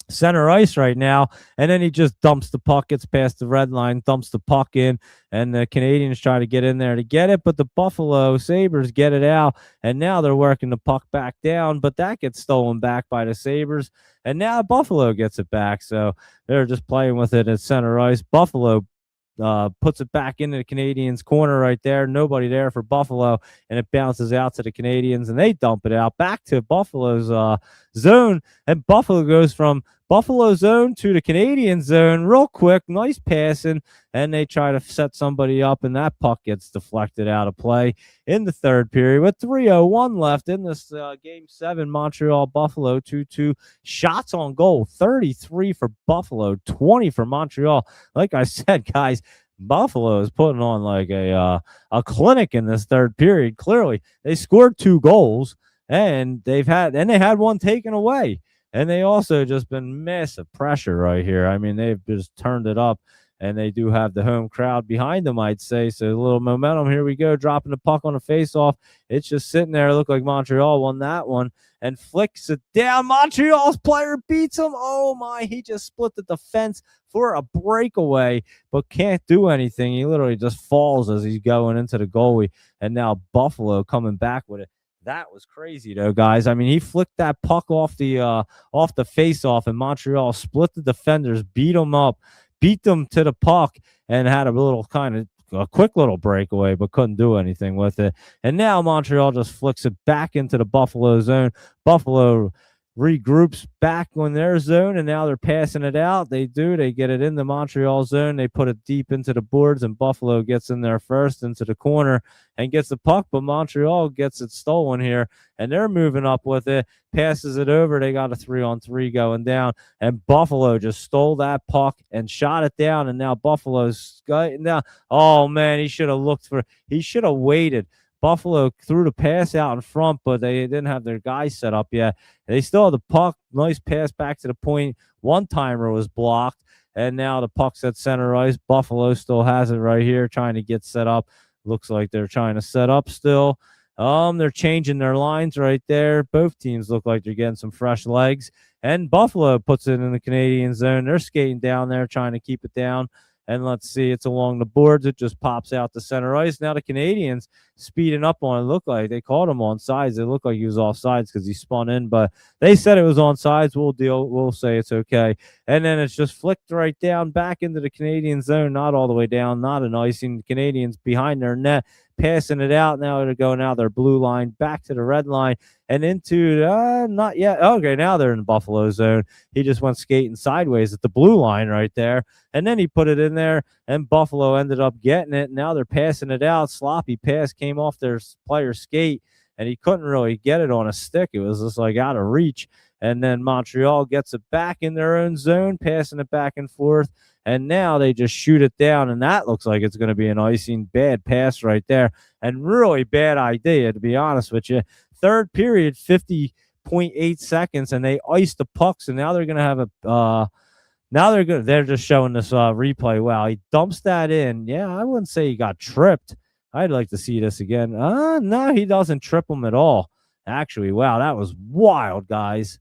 center ice right now, and then he just dumps the puck, gets past the red line, dumps the puck in, and the Canadians try to get in there to get it, but the Buffalo Sabres get it out, and now they're working the puck back down, but that gets stolen back by the Sabres, and now Buffalo gets it back, so they're just playing with it at center ice. Buffalo puts it back into the Canadians' corner right there. Nobody there for Buffalo, and it bounces out to the Canadians, and they dump it out back to Buffalo's zone, and Buffalo goes from Buffalo zone to the Canadian zone real quick. Nice passing, and they try to set somebody up, and that puck gets deflected out of play in the third period with 3:01 left in this Game 7. Montreal-Buffalo 2-2. Shots on goal, 33 for Buffalo, 20 for Montreal. Like I said, guys, Buffalo is putting on like a clinic in this third period. Clearly, they scored 2 goals, and they had one taken away. And they also just been massive pressure right here. I mean, they've just turned it up, and they do have the home crowd behind them, I'd say. So a little momentum. Here we go, dropping the puck on a faceoff. It's just sitting there. It looked like Montreal won that one and flicks it down. Montreal's player beats him. Oh, my. He just split the defense for a breakaway, but can't do anything. He literally just falls as he's going into the goalie, and now Buffalo coming back with it. That was crazy, though, guys. I mean, he flicked that puck off the face-off, and Montreal split the defenders, beat them up, beat them to the puck, and had a little kind of a quick little breakaway, but couldn't do anything with it. And now Montreal just flicks it back into the Buffalo zone. Buffalo regroups back on their zone, and now they're passing it out. They get it in the Montreal zone. They put it deep into the boards, and Buffalo gets in there first into the corner and gets the puck, but Montreal gets it stolen here, and they're moving up with it, passes it over. They got a 3-on-3 going down, and Buffalo just stole that puck and shot it down, and now Buffalo's skutting down. Oh, man, he should have waited. Buffalo threw the pass out in front, but they didn't have their guys set up yet. They still have the puck. Nice pass back to the point. One-timer was blocked, and now the puck's at center ice. Buffalo still has it right here, trying to get set up. Looks like they're trying to set up still. They're changing their lines right there. Both teams look like they're getting some fresh legs, and Buffalo puts it in the Canadian zone. They're skating down there, trying to keep it down. And let's see, it's along the boards. It just pops out to center ice. Now the Canadians speeding up on it. Look like they called him on sides. It looked like he was off sides because he spun in, but they said it was on sides. We'll say it's okay. And then it's just flicked right down back into the Canadian zone, not all the way down, not an icing. The Canadians behind their net, passing it out. Now they're going out their blue line, back to the red line, and into not yet. Okay, now they're in the Buffalo zone. He just went skating sideways at the blue line right there, and then he put it in there, and Buffalo ended up getting it. Now they're passing it out. Sloppy pass came off their player's skate, and he couldn't really get it on a stick. It was just like out of reach. And then Montreal gets it back in their own zone, passing it back and forth. And now they just shoot it down, and that looks like it's going to be an icing. Bad pass right there, and really bad idea, to be honest with you. Third period, 50.8 seconds, and they iced the pucks, and now they're going to have a they're just showing this replay. Wow, he dumps that in. Yeah, I wouldn't say he got tripped. I'd like to see this again. No, he doesn't trip him at all. Actually, wow, that was wild, guys.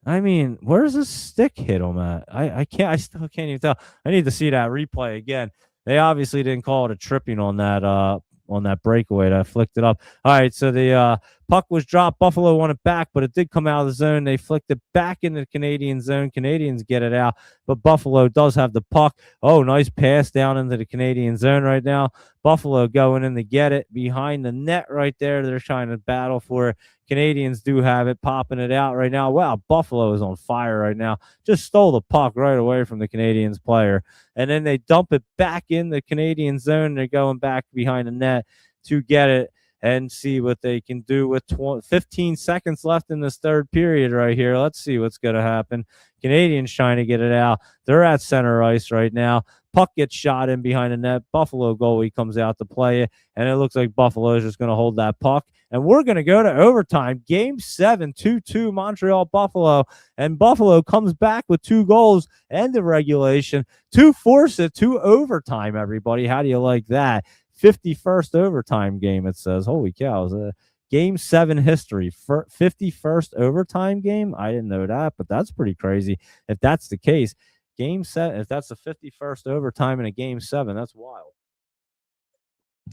I mean, where's the stick hit him at? I still can't even tell. I need to see that replay again. They obviously didn't call it a tripping on that breakaway that flicked it up. All right, so the puck was dropped. Buffalo won it back, but it did come out of the zone. They flicked it back into the Canadian zone. Canadians get it out, but Buffalo does have the puck. Oh, nice pass down into the Canadian zone right now. Buffalo going in to get it behind the net right there. They're trying to battle for it. Canadians do have it, popping it out right now. Wow, Buffalo is on fire right now. Just stole the puck right away from the Canadians player. And then they dump it back in the Canadian zone. They're going back behind the net to get it and see what they can do with 15 seconds left in this third period right here. Let's see what's going to happen. Canadians trying to get it out. They're at center ice right now. Puck gets shot in behind the net. Buffalo goalie comes out to play it, and it looks like Buffalo is just going to hold that puck. And we're going to go to overtime. Game 7, 2-2 Montreal Buffalo. And Buffalo comes back with 2 goals, end of regulation, to force it to overtime, everybody. How do you like that? 51st overtime game, it says. Holy cow. Is a Game 7 history. 51st overtime game? I didn't know that, but that's pretty crazy if that's the case. Game 7, if that's the 51st overtime in a Game 7, that's wild.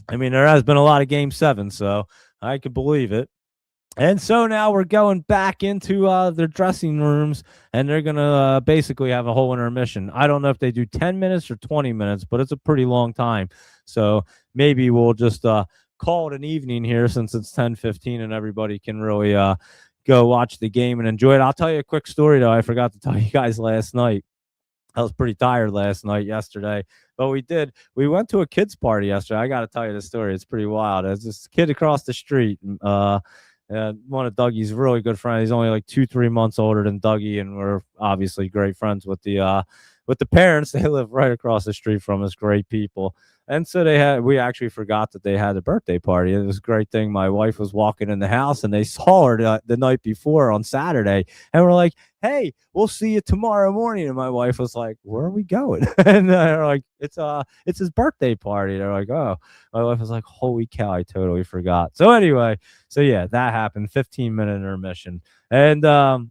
I mean, there has been a lot of Game 7, so I could believe it. And so now we're going back into their dressing rooms, and they're going to basically have a whole intermission. I don't know if they do 10 minutes or 20 minutes, but it's a pretty long time. So maybe we'll just call it an evening here since it's 10:15 and everybody can really go watch the game and enjoy it. I'll tell you a quick story, though. I forgot to tell you guys last night. I was pretty tired yesterday, but we went to a kid's party yesterday. I got to tell you the story. It's pretty wild. There's this kid across the street, one of Dougie's really good friends. He's only like 2-3 months older than Dougie, and we're obviously great friends with the parents. They live right across the street from us. Great people. And so we actually forgot that they had a birthday party. It was a great thing. My wife was walking in the house and they saw her the night before on Saturday. And we're like, hey, we'll see you tomorrow morning. And my wife was like, where are we going? And they're like, it's his birthday party. They're like, oh, my wife was like, holy cow, I totally forgot. So anyway, yeah, that happened. 15-minute intermission. And,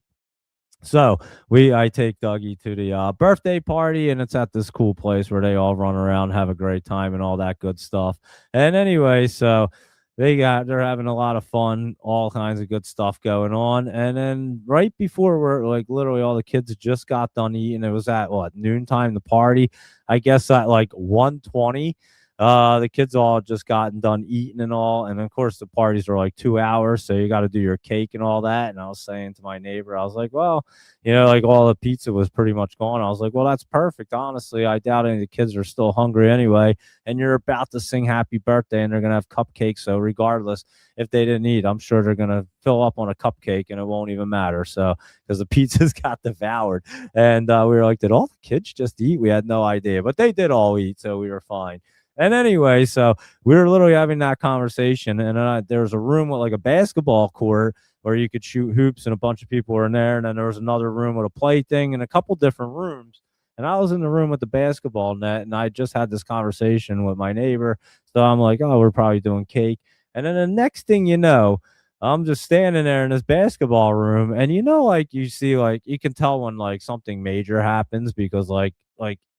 so I take Dougie to the birthday party, and it's at this cool place where they all run around, have a great time, and all that good stuff. And anyway, so they're having a lot of fun, all kinds of good stuff going on. And then right before we're like literally all the kids just got done eating. It was at noontime, the party. I guess at like 1:20. The kids all just gotten done eating and all, and of course the parties are like 2 hours, so you got to do your cake and all that. And I was saying to my neighbor, I was like, well, like all the pizza was pretty much gone. I was like, well, that's perfect. Honestly, I doubt any of the kids are still hungry anyway. And you're about to sing happy birthday, and they're gonna have cupcakes. So regardless if they didn't eat, I'm sure they're gonna fill up on a cupcake, and it won't even matter. So because the pizzas got devoured, and we were like, did all the kids just eat? We had no idea, but they did all eat, so we were fine. And anyway, so we were literally having that conversation, and there was a room with like a basketball court where you could shoot hoops, and a bunch of people were in there. And then there was another room with a play thing, and a couple different rooms. And I was in the room with the basketball net, and I just had this conversation with my neighbor. So I'm like, oh, we're probably doing cake. And then the next thing you know, I'm just standing there in this basketball room, and like you see, like you can tell when like something major happens because like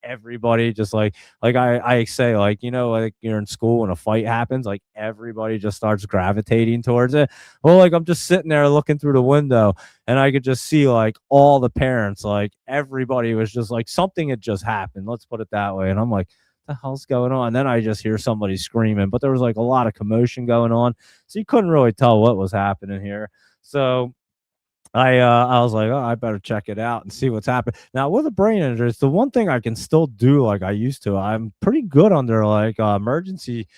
everybody just like I say, like like you're in school and a fight happens, like everybody just starts gravitating towards it. Well, like I'm just sitting there looking through the window, and I could just see like all the parents, like everybody was just like something had just happened. Let's put it that way. And I'm like, the hell's going on? And then I just hear somebody screaming, but there was like a lot of commotion going on, so you couldn't really tell what was happening here. So I was like, oh, I better check it out and see what's happening. Now with a brain injury, it's the one thing I can still do like I used to. I'm pretty good under like emergency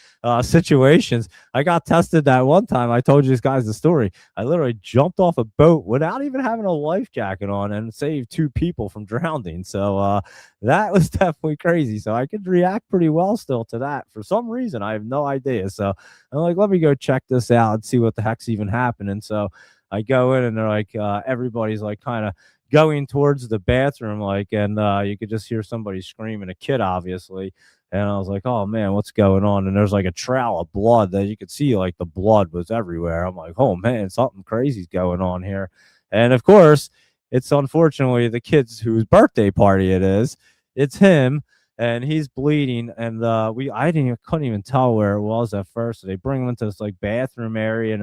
situations. I got tested that one time. I told you guys the story. I literally jumped off a boat without even having a life jacket on and saved two people from drowning. So that was definitely crazy. So I could react pretty well still to that for some reason. I have no idea. So I'm like, let me go check this out and see what the heck's even happening. So I go in, and they're like, everybody's like kind of going towards the bathroom, like, and you could just hear somebody screaming, a kid, obviously. And I was like, oh man, what's going on? And there's like a trail of blood that you could see, like the blood was everywhere. I'm like, oh man, something crazy's going on here. And of course, it's unfortunately the kid's whose birthday party it is. It's him, and he's bleeding. And couldn't even tell where it was at first. So they bring him into this like bathroom area, and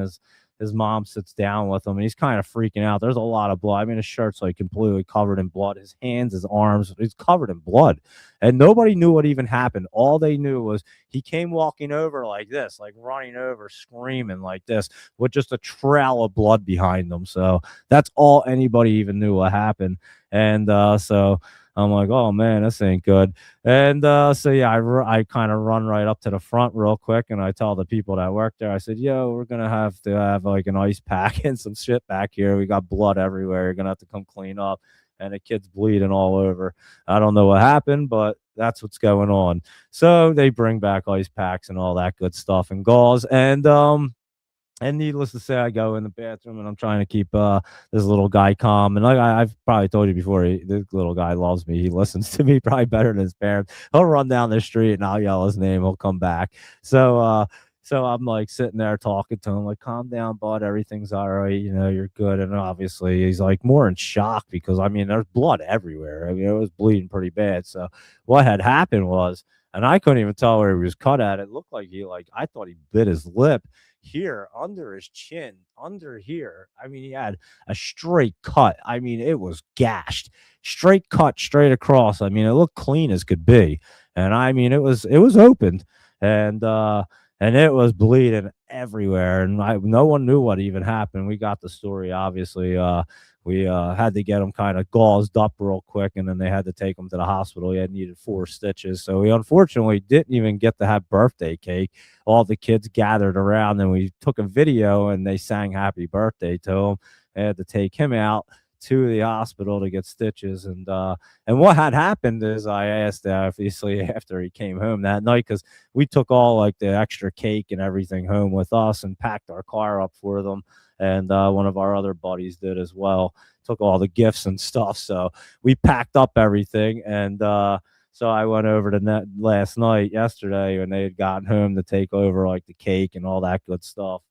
his mom sits down with him, and he's kind of freaking out. There's a lot of blood. I mean, his shirt's like completely covered in blood. His hands, his arms, he's covered in blood. And nobody knew what even happened. All they knew was he came walking over like this, like running over, screaming like this, with just a trail of blood behind them. So that's all anybody even knew what happened. And so I'm like, oh man, this ain't good. And so yeah, I kind of run right up to the front real quick, and I tell the people that work there, I said, yo, we're gonna have to have like an ice pack and some shit back here. We got blood everywhere. You're gonna have to come clean up. And the kid's bleeding all over. I don't know what happened, but that's what's going on. So they bring back ice packs and all that good stuff and gauze. And needless to say, I go in the bathroom, and I'm trying to keep this little guy calm. And like I've probably told you before, this little guy loves me. He listens to me probably better than his parents. He'll run down the street, and I'll yell his name. He'll come back. So I'm like sitting there talking to him, like, calm down, bud. Everything's all right. You're good. And obviously, he's like more in shock because I mean, there's blood everywhere. I mean, it was bleeding pretty bad. So what had happened was, and I couldn't even tell where he was cut at. It looked like I thought he bit his lip here under his chin, under here. I mean, he had a straight cut. I mean, it was gashed, straight cut, straight across. I mean, it looked clean as could be. And I mean, it was opened, and it was bleeding everywhere. And no one knew what even happened. We got the story, obviously. We had to get him kind of gauzed up real quick, and then they had to take him to the hospital. He had needed 4 stitches. So we unfortunately didn't even get to have birthday cake. All the kids gathered around, and we took a video, and they sang happy birthday to him. They had to take him out to the hospital to get stitches. And what had happened is I asked, obviously, after he came home that night, because we took all like the extra cake and everything home with us and packed our car up for them. And one of our other buddies did as well, took all the gifts and stuff. So we packed up everything. And so I went over to last night, yesterday, when they had gotten home to take over like the cake and all that good stuff.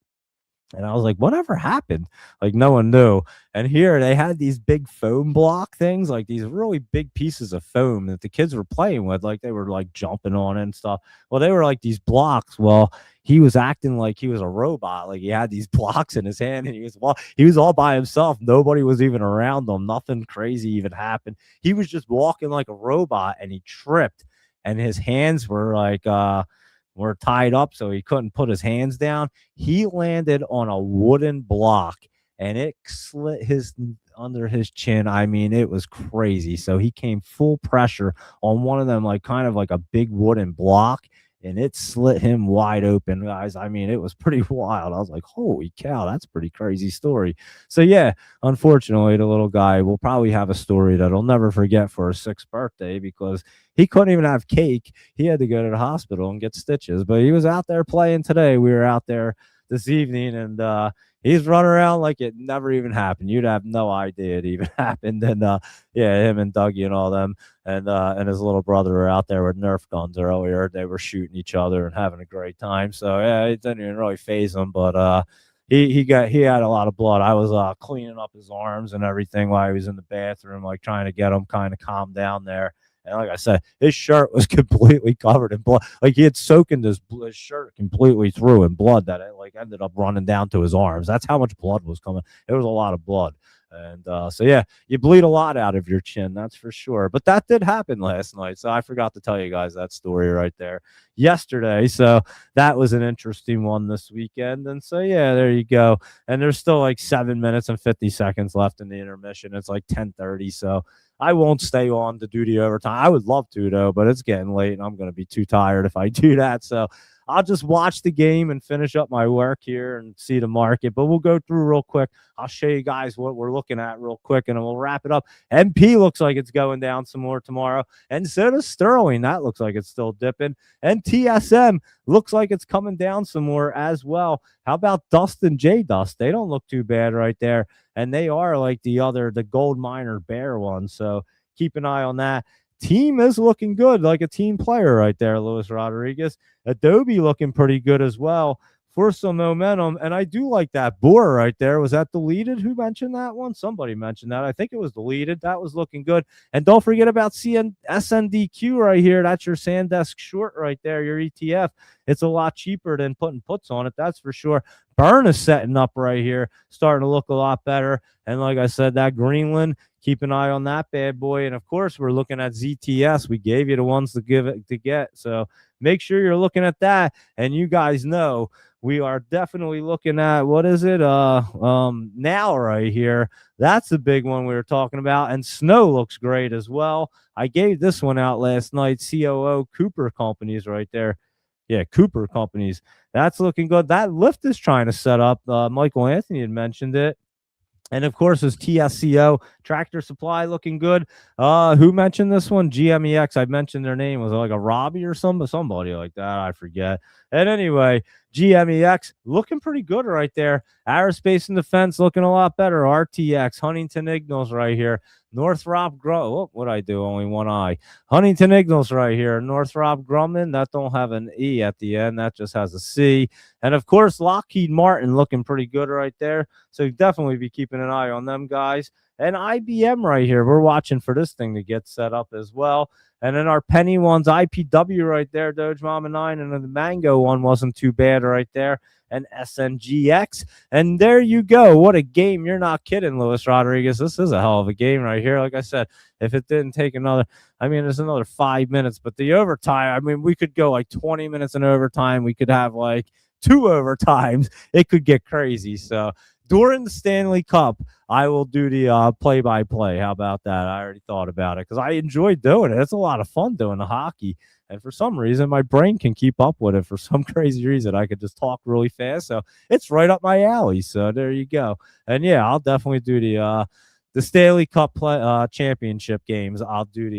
And I was like, whatever happened? Like, no one knew. And here they had these big foam block things, like these really big pieces of foam that the kids were playing with. Like, they were like jumping on it and stuff. Well, they were like these blocks. Well, he was acting like he was a robot. Like, he had these blocks in his hand, and he was all by himself. Nobody was even around him. Nothing crazy even happened. He was just walking like a robot, and he tripped, and his hands were like, were tied up, so he couldn't put his hands down. He landed on a wooden block and it slit his under his chin. I mean, it was crazy. So he came full pressure on one of them, like kind of like a big wooden block, and it slit him wide open, guys. I mean, it was pretty wild. I was like, holy cow, that's a pretty crazy story. So yeah, unfortunately, the little guy will probably have a story that he'll never forget for his 6th birthday, because he couldn't even have cake. He had to go to the hospital and get stitches. But he was out there playing today. We were out there this evening, and he's running around like it never even happened. You'd have no idea it even happened. And yeah, him and Dougie and all them and his little brother were out there with Nerf guns earlier. They were shooting each other and having a great time. So yeah, it didn't even really phase him. But he had a lot of blood. I was cleaning up his arms and everything while he was in the bathroom, like trying to get him kind of calm down there. And like I said, his shirt was completely covered in blood. Like he had soaking his shirt completely through in blood that it like ended up running down to his arms. That's how much blood was coming. It was a lot of blood. And so, yeah, you bleed a lot out of your chin, that's for sure. But that did happen last night. So I forgot to tell you guys that story right there yesterday. So that was an interesting one this weekend. And so, yeah, there you go. And there's still like 7 minutes and 50 seconds left in the intermission. It's like 10:30. So I won't stay on to do the overtime. I would love to, though, but it's getting late and I'm going to be too tired if I do that. So I'll just watch the game and finish up my work here and see the market. But we'll go through real quick. I'll show you guys what we're looking at real quick, and then we'll wrap it up. MP looks like it's going down some more tomorrow, and so does Sterling. That looks like it's still dipping. And TSM looks like it's coming down some more as well. How about Dust and J Dust? They don't look too bad right there, and they are like the gold miner bear one. So keep an eye on that. Team is looking good, like a team player right there, Luis Rodriguez. Adobe looking pretty good as well for some momentum. And I do like that boar right there. Was that deleted? Who mentioned that one? Somebody mentioned that. I think it was deleted. That was looking good. And don't forget about SNDQ right here. That's your Sandesk short right there, your ETF. It's a lot cheaper than putting puts on it, that's for sure. Burn is setting up right here, starting to look a lot better. And like I said, that Greenland, keep an eye on that bad boy. And of course, we're looking at ZTS. We gave you the ones to get. So make sure you're looking at that. And you guys know we are definitely looking at, what is it? Now right here. That's the big one we were talking about. And Snow looks great as well. I gave this one out last night. COO Cooper Companies right there. Yeah, Cooper Companies. That's looking good. That lift is trying to set up. Michael Anthony had mentioned it. And of course, is TSCO Tractor Supply looking good. Who mentioned this one? GMEX. I mentioned their name. Was it like a Robbie or somebody like that? I forget. And anyway, GMEX looking pretty good right there. Aerospace and Defense looking a lot better. RTX, Huntington Ingalls right here. Northrop Grumman. What I do? Only one eye. Huntington Ingalls right here. Northrop Grumman. That don't have an E at the end. That just has a C. And of course, Lockheed Martin looking pretty good right there. So definitely be keeping an eye on them guys. And IBM right here. We're watching for this thing to get set up as well. And then our penny ones, IPW right there, Doge Mama 9. And then the Mango one wasn't too bad right there. And SNGX. And there you go. What a game. You're not kidding, Luis Rodriguez. This is a hell of a game right here. Like I said, if it didn't take there's another 5 minutes. But the overtime, we could go like 20 minutes in overtime. We could have like 2 overtimes. It could get crazy. So during the Stanley Cup, I will do the play-by-play. How about that? I already thought about it because I enjoy doing it. It's a lot of fun doing the hockey. And for some reason, my brain can keep up with it. For some crazy reason, I could just talk really fast. So it's right up my alley. So there you go. And yeah, I'll definitely do the Stanley Cup championship games. I'll do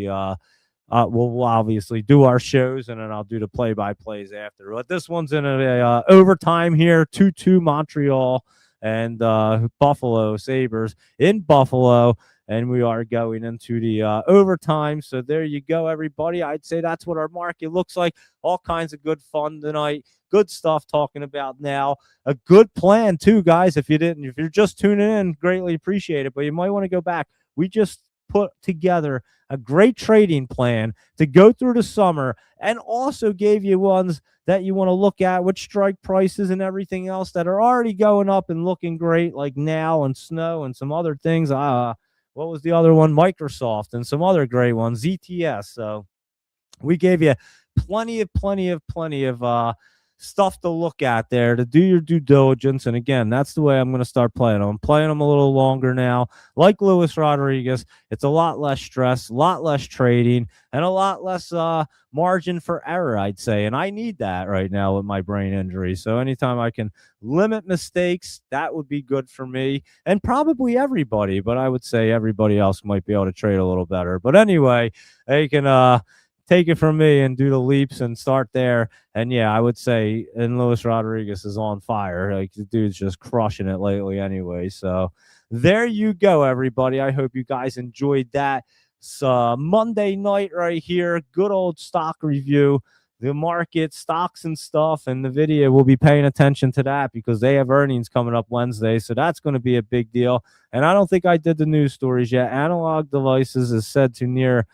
we'll obviously do our shows, and then I'll do the play-by-plays after. But this one's in a overtime here, 2-2 Montreal and Buffalo Sabres in Buffalo. And we are going into the overtime. So there you go, everybody. I'd say that's what our market looks like. All kinds of good fun tonight. Good stuff talking about now. A good plan, too, guys. If you're just tuning in, greatly appreciate it. But you might want to go back. We just put together a great trading plan to go through the summer, and also gave you ones that you want to look at with strike prices and everything else that are already going up and looking great, like Now and Snow and some other things. What was the other one? Microsoft and some other great ones, ZTS. So we gave you plenty of stuff to look at there to do your due diligence. And again, that's the way I'm going to start playing them. I'm playing them a little longer now. Like Luis Rodriguez, it's a lot less stress, a lot less trading, and a lot less margin for error, I'd say. And I need that right now with my brain injury. So anytime I can limit mistakes, that would be good for me and probably everybody. But I would say everybody else might be able to trade a little better. But anyway, they can take it from me and do the leaps and start there. And yeah, I would say, and Luis Rodriguez is on fire. Like the dude's just crushing it lately anyway. So there you go, everybody. I hope you guys enjoyed that. It's Monday night right here. Good old stock review. The market, stocks and stuff, and the video, we'll be paying attention to that because they have earnings coming up Wednesday. So that's going to be a big deal. And I don't think I did the news stories yet. Analog Devices is said to near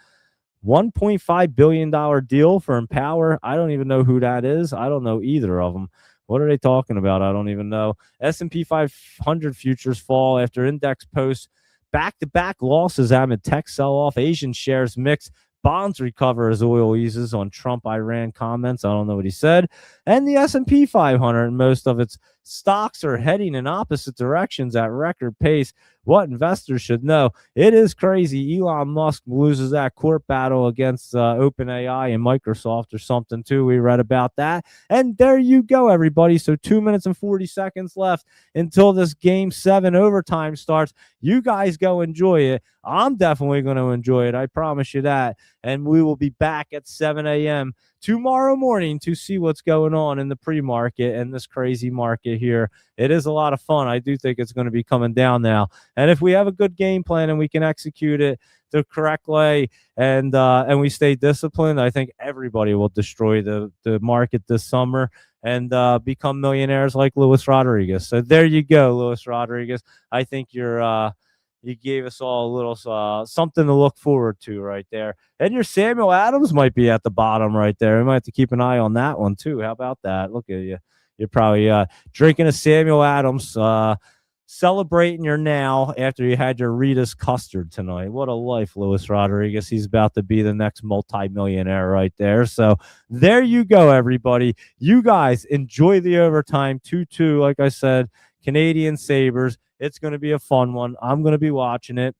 $1.5 billion deal for Empower. I don't even know who that is. I don't know either of them. What are they talking about? I don't even know. S&P 500 futures fall after index posts. Back-to-back losses amid tech sell-off. Asian shares mix. Bonds recover as oil eases on Trump-Iran comments. I don't know what he said. And the S&P 500 and most of its stocks are heading in opposite directions at record pace. What investors should know. It is crazy. Elon Musk loses that court battle against OpenAI and Microsoft or something too. We read about that. And there you go, everybody. So 2 minutes and 40 seconds left until this Game 7 overtime starts. You guys go enjoy it. I'm definitely going to enjoy it. I promise you that. And we will be back at 7 a.m. tomorrow morning to see what's going on in the pre-market and this crazy market here. It is a lot of fun. I do think it's going to be coming down now. And if we have a good game plan and we can execute it the correct way and we stay disciplined, I think everybody will destroy the market this summer and become millionaires like Luis Rodriguez. So there you go, Luis Rodriguez. I think you gave us all a little something to look forward to right there. And your Samuel Adams might be at the bottom right there. We might have to keep an eye on that one too. How about that? Look at you. You're probably drinking a Samuel Adams, celebrating your now after you had your Rita's custard tonight. What a life, Luis Rodriguez. He's about to be the next multimillionaire right there. So there you go, everybody. You guys enjoy the overtime 2-2. Like I said, Canadian Sabres. It's going to be a fun one. I'm going to be watching it.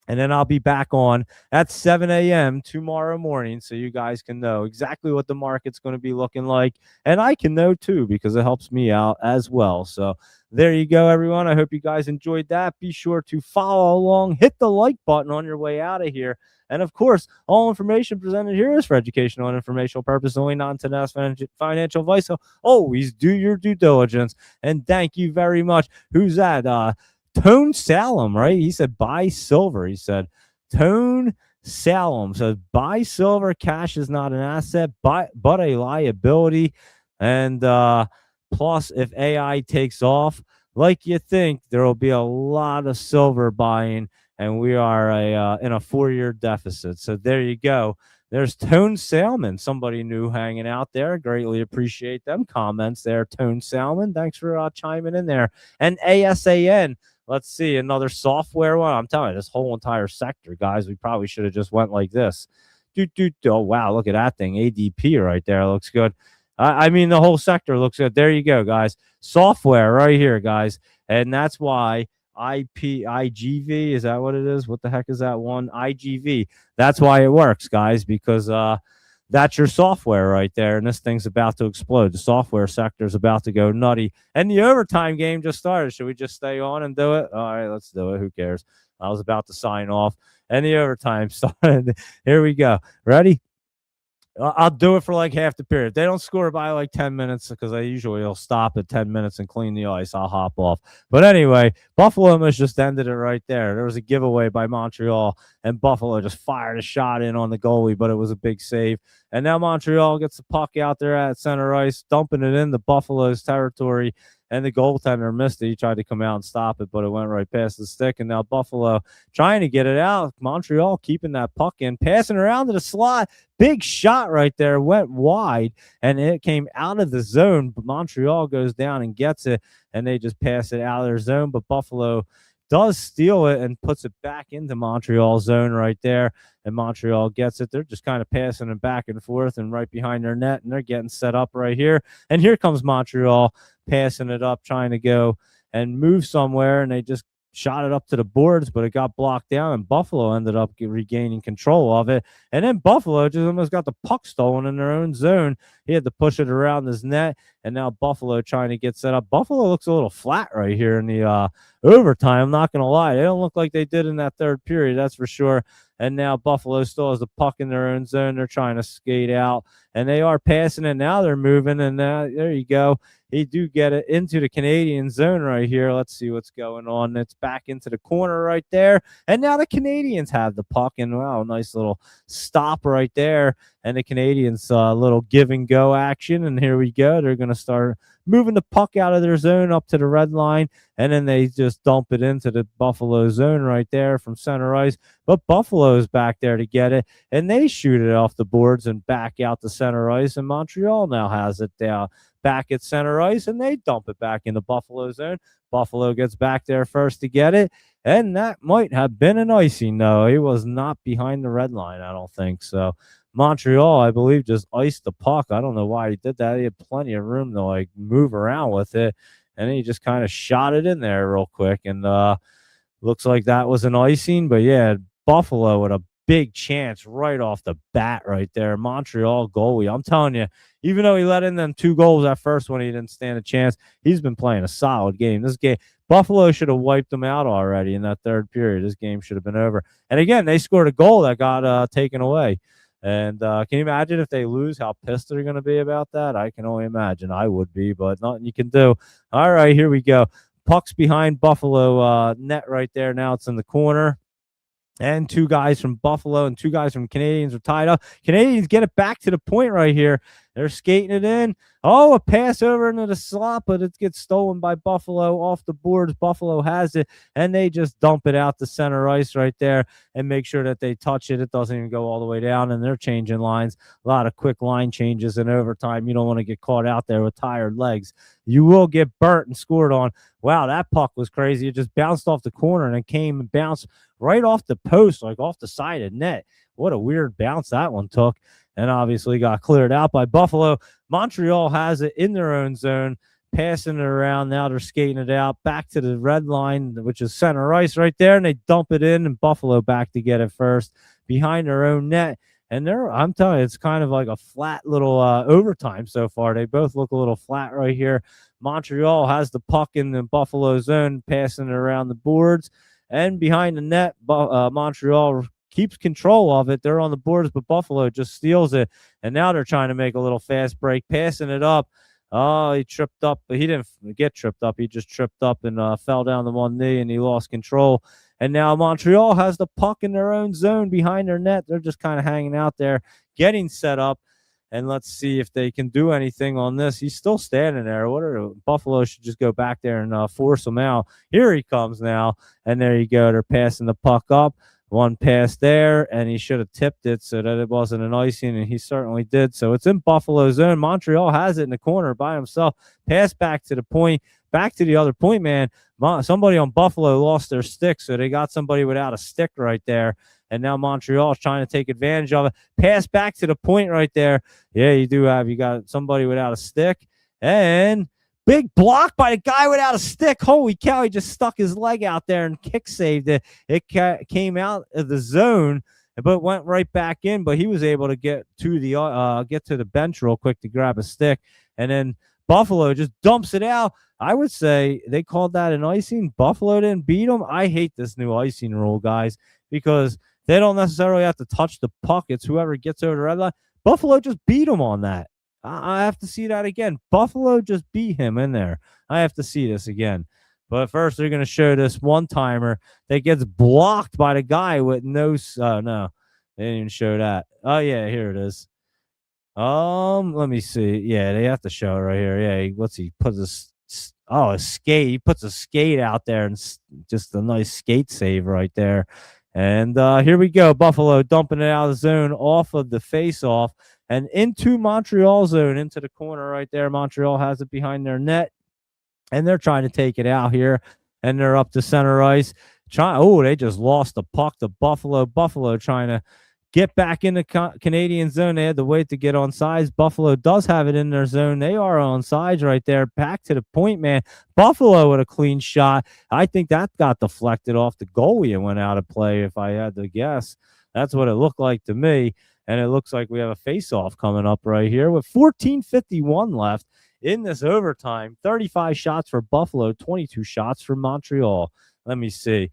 And then I'll be back on at 7 a.m. tomorrow morning so you guys can know exactly what the market's going to be looking like. And I can know too because it helps me out as well. So there you go, everyone. I hope you guys enjoyed that. Be sure to follow along. Hit the like button on your way out of here. And of course, all information presented here is for educational and informational purposes only, not intended as financial advice. So always do your due diligence. And thank you very much. Who's that? Tone Salem, right? He said buy silver. He said Tone Salem says buy silver. Cash is not an asset, but a liability. And plus, if AI takes off like you think, there will be a lot of silver buying, and we are in a 4-year deficit. So there you go. There's Tone Salmon, somebody new hanging out there. Greatly appreciate them comments there, Tone Salmon. Thanks for chiming in there. And ASAN. Let's see, another software one. I'm telling you, this whole entire sector, guys, we probably should have just went like this. Oh, wow, look at that thing. ADP right there. Looks good. I mean, the whole sector looks good. There you go, guys. Software right here, guys. And that's why IGV, is that what it is? What the heck is that one? IGV. That's why it works, guys, because that's your software right there. And this thing's about to explode. The software sector is about to go nutty. And the overtime game just started. Should we just stay on and do it? All right, let's do it. Who cares? I was about to sign off. And the overtime started. Here we go. Ready? I'll do it for like half the period. If they don't score by like 10 minutes, because I usually will stop at 10 minutes and clean the ice, I'll hop off. But anyway, Buffalo almost just ended it right there. There was a giveaway by Montreal, and Buffalo just fired a shot in on the goalie, but it was a big save. And now Montreal gets the puck out there at center ice, dumping it into Buffalo's territory. And the goaltender missed it. He tried to come out and stop it, but it went right past the stick. And now Buffalo trying to get it out. Montreal keeping that puck in, passing around to the slot. Big shot right there. Went wide, and it came out of the zone. But Montreal goes down and gets it, and they just pass it out of their zone. But Buffalo does steal it and puts it back into Montreal's zone right there. And Montreal gets it. They're just kind of passing it back and forth and right behind their net, and they're getting set up right here. And here comes Montreal passing it up, trying to go and move somewhere, and they just shot it up to the boards, but it got blocked down, and Buffalo ended up regaining control of it. And then Buffalo just almost got the puck stolen in their own zone. He had to push it around his net, and now Buffalo trying to get set up. Buffalo looks a little flat right here in the overtime. I'm not going to lie. They don't look like they did in that third period, that's for sure. And now Buffalo still has the puck in their own zone. They're trying to skate out, and they are passing it. Now they're moving, and there you go. He do get it into the Canadian zone right here. Let's see what's going on. It's back into the corner right there. And now the Canadians have the puck. And wow, nice little stop right there. And the Canadians little give and go action. And here we go. They're going to start moving the puck out of their zone up to the red line. And then they just dump it into the Buffalo zone right there from center ice. But Buffalo's back there to get it. And they shoot it off the boards and back out to center ice. And Montreal now has it down back at center ice, and they dump it back in the Buffalo zone. Buffalo gets back there first to get it, and that might have been an icing, though. He was not behind the red line, I don't think. So Montreal, I believe, just iced the puck. I don't know why he did that. He had plenty of room to, like, move around with it, and he just kind of shot it in there real quick, and looks like that was an icing. But, yeah, Buffalo with a big chance right off the bat right there. Montreal goalie, I'm telling you, even though he let in them 2 goals at first when he didn't stand a chance, he's been playing a solid game. This game, Buffalo should have wiped them out already in that third period. This game should have been over. And again, they scored a goal that got taken away. And can you imagine if they lose, how pissed they're going to be about that? I can only imagine. I would be, but nothing you can do. All right, here we go. Puck's behind Buffalo net right there. Now it's in the corner. And 2 guys from Buffalo and 2 guys from Canadians are tied up. Canadians get it back to the point right here. They're skating it in. Oh, a pass over into the slot, but it gets stolen by Buffalo off the boards. Buffalo has it, and they just dump it out to center ice right there and make sure that they touch it. It doesn't even go all the way down, and they're changing lines. A lot of quick line changes in overtime. You don't want to get caught out there with tired legs. You will get burnt and scored on. Wow, that puck was crazy. It just bounced off the corner and it came and bounced right off the post, like off the side of net. What a weird bounce that one took. And obviously got cleared out by Buffalo. Montreal has it in their own zone, passing it around. Now they're skating it out back to the red line, which is center ice right there, and they dump it in, and Buffalo back to get it first behind their own net. And I'm telling you, it's kind of like a flat little overtime so far. They both look a little flat right here. Montreal has the puck in the Buffalo zone, passing it around the boards. And behind the net, Montreal keeps control of it. They're on the boards, but Buffalo just steals it. And now they're trying to make a little fast break, passing it up. Oh, he tripped up, but he didn't get tripped up. He just tripped up and fell down to one knee, and he lost control. And now Montreal has the puck in their own zone behind their net. They're just kind of hanging out there, getting set up. And let's see if they can do anything on this. He's still standing there. Buffalo should just go back there and force him out. Here he comes now. And there you go. They're passing the puck up. One pass there, and he should have tipped it so that it wasn't an icing, and he certainly did. So it's in Buffalo zone. Montreal has it in the corner by himself. Pass back to the point, back to the other point man. Somebody on Buffalo lost their stick, so they got somebody without a stick right there. And now Montreal is trying to take advantage of it. Pass back to the point right there. Yeah, you got somebody without a stick. And big block by the guy without a stick. Holy cow, he just stuck his leg out there and kick saved it. It came out of the zone, but went right back in. But he was able to get to the bench real quick to grab a stick. And then Buffalo just dumps it out. I would say they called that an icing. Buffalo didn't beat them. I hate this new icing rule, guys, because they don't necessarily have to touch the puck. It's whoever gets over the red line. Buffalo just beat them on that. I have to see that again. Buffalo just beat him in there. I have to see this again. But first, they're going to show this one-timer that gets blocked by the guy with no. No, they didn't even show that. Oh yeah, here it is. Let me see. Yeah, they have to show it right here. Yeah, he puts a skate. He puts a skate out there, and just a nice skate save right there. And here we go. Buffalo dumping it out of the zone off of the face-off and into Montreal zone, into the corner right there. Montreal has it behind their net, and they're trying to take it out here. and they're up to center ice. Oh, they just lost the puck to Buffalo. Buffalo trying to get back in the Canadian zone. They had to wait to get on sides. Buffalo does have it in their zone. They are on sides right there. Back to the point, man. Buffalo with a clean shot. I think that got deflected off the goalie and went out of play, if I had to guess. That's what it looked like to me. And it looks like we have a face-off coming up right here with 14:51 left in this overtime. 35 shots for Buffalo, 22 shots for Montreal. Let me see.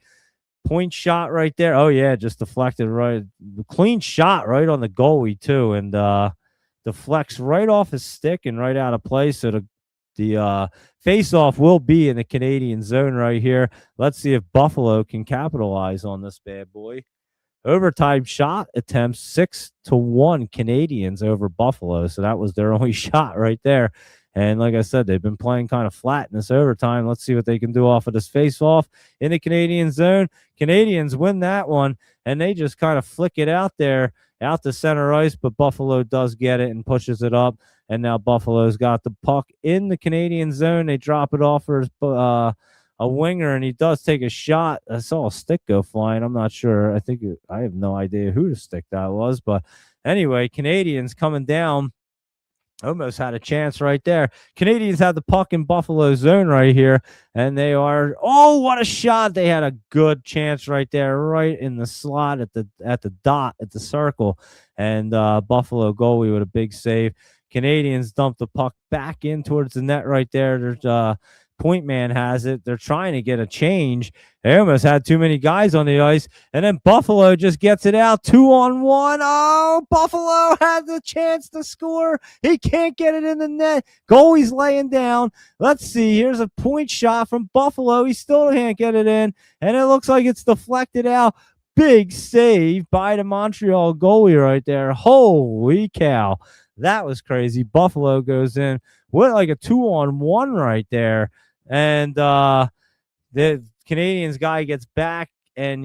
Point shot right there. Oh, yeah, just deflected right. Clean shot right on the goalie, too, and deflects right off his stick and right out of play. So the face-off will be in the Canadian zone right here. Let's see if Buffalo can capitalize on this bad boy. Overtime shot attempts 6-1 Canadians over Buffalo. So that was their only shot right there. And like I said, they've been playing kind of flat in this overtime. Let's see what they can do off of this face-off in the Canadian zone. Canadians win that one, and they just kind of flick it out there, out to center ice, but Buffalo does get it and pushes it up. And now Buffalo's got the puck in the Canadian zone. They drop it off for a winger, and he does take a shot. I saw a stick go flying. I'm not sure. I have no idea who the stick that was. But anyway, Canadians coming down. Almost had a chance right there. Canadians have the puck in Buffalo zone right here, and they are. Oh, what a shot! They had a good chance right there, right in the slot at the dot at the circle, and Buffalo goalie with a big save. Canadians dump the puck back in towards the net right there. There's point man has it. They're trying to get a change. They almost had too many guys on the ice, and then Buffalo just gets it out 2-on-1. Oh, Buffalo had the chance to score. He can't get it in the net. Goalie's laying down. Let's see. Here's a point shot from Buffalo. He still can't get it in, and it looks like it's deflected out. Big save by the Montreal goalie right there. Holy cow. That was crazy. Buffalo goes in with like a 2-on-1 right there. And the Canadians guy gets back, and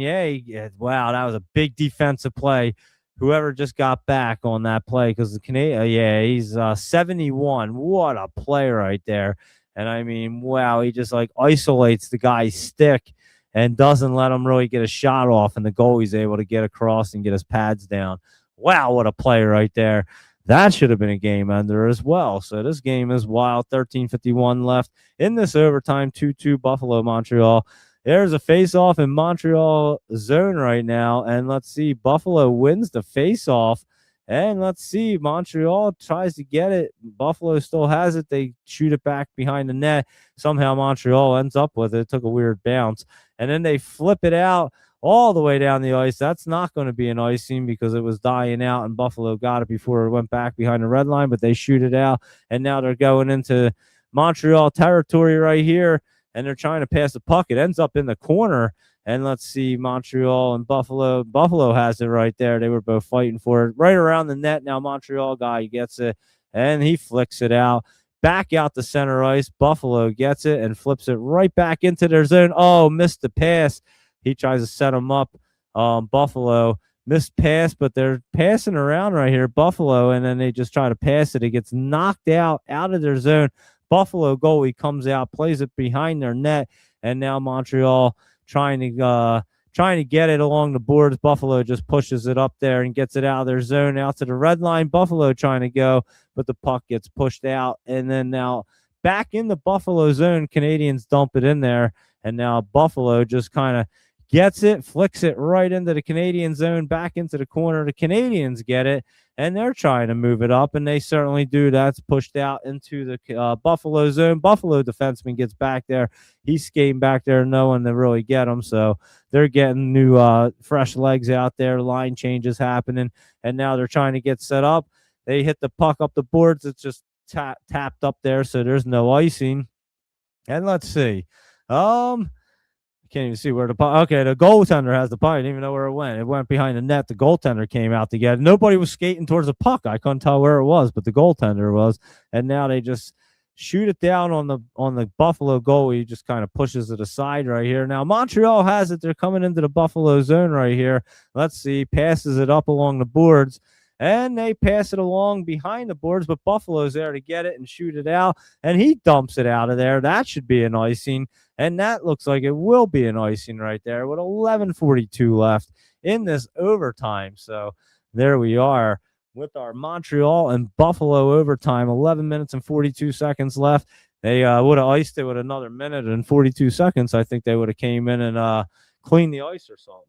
wow, that was a big defensive play. Whoever just got back on that play, because the Canadian, he's 71. What a play right there. And I mean, wow, he just like isolates the guy's stick and doesn't let him really get a shot off, and the goalie's able to get across and get his pads down. Wow, what a play right there. That should have been a game ender as well. So this game is wild. 13:51 left in this overtime. 2-2 Buffalo, Montreal. There's a face-off in Montreal zone right now. And let's see. Buffalo wins the face-off. And let's see. Montreal tries to get it. Buffalo still has it. They shoot it back behind the net. Somehow Montreal ends up with it. It took a weird bounce. And then they flip it out all the way down the ice. That's not going to be an icing because it was dying out, and Buffalo got it before it went back behind the red line, but they shoot it out, and now they're going into Montreal territory right here, and they're trying to pass the puck. It ends up in the corner, and let's see, Montreal and Buffalo. Buffalo has it right there. They were both fighting for it right around the net. Now Montreal guy gets it, and he flicks it out. Back out the center ice. Buffalo gets it and flips it right back into their zone. Oh, missed the pass. He tries to set him up. Buffalo missed pass, but they're passing around right here, Buffalo, and then they just try to pass it. It gets knocked out of their zone. Buffalo goalie comes out, plays it behind their net, and now Montreal trying to get it along the boards. Buffalo just pushes it up there and gets it out of their zone, out to the red line. Buffalo trying to go, but the puck gets pushed out, and then now back in the Buffalo zone, Canadians dump it in there, and now Buffalo just kind of gets it, flicks it right into the Canadian zone, back into the corner. The Canadians get it, and they're trying to move it up, and they certainly do. That's pushed out into the Buffalo zone. Buffalo defenseman gets back there. He's skating back there, no one to really get him, so they're getting new fresh legs out there. Line changes happening, and now they're trying to get set up. They hit the puck up the boards. It's just tapped up there, so there's no icing. And let's see. Can't even see where the puck. Okay, the goaltender has the puck. I didn't even know where it went. It went behind the net. The goaltender came out to get it. Nobody was skating towards the puck. I couldn't tell where it was, but the goaltender was. And now they just shoot it down on the Buffalo goalie. He just kind of pushes it aside right here. Now Montreal has it. They're coming into the Buffalo zone right here. Let's see. Passes it up along the boards. and they pass it along behind the boards, but Buffalo's there to get it and shoot it out, and he dumps it out of there. That should be an icing, and that looks like it will be an icing right there with 11:42 left in this overtime. So there we are with our Montreal and Buffalo overtime. 11 minutes and 42 seconds left. They would have iced it with another minute and 42 seconds. I think they would have came in and cleaned the ice or something.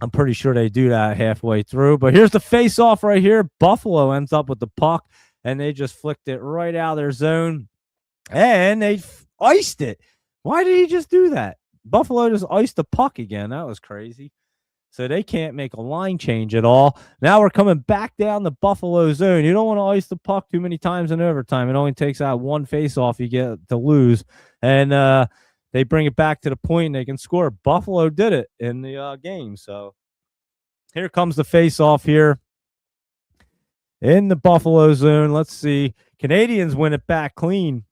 I'm pretty sure they do that halfway through. But here's the face-off right here. Buffalo ends up with the puck, and they just flicked it right out of their zone, and they iced it. Why did he just do that? Buffalo just iced the puck again. That was crazy. So they can't make a line change at all. Now we're coming back down the Buffalo zone. You don't want to ice the puck too many times in overtime. It only takes out one face-off you get to lose. And they bring it back to the point and they can score. Buffalo did it in the game. So here comes the face-off here in the Buffalo zone. Let's see. Canadians win it back clean.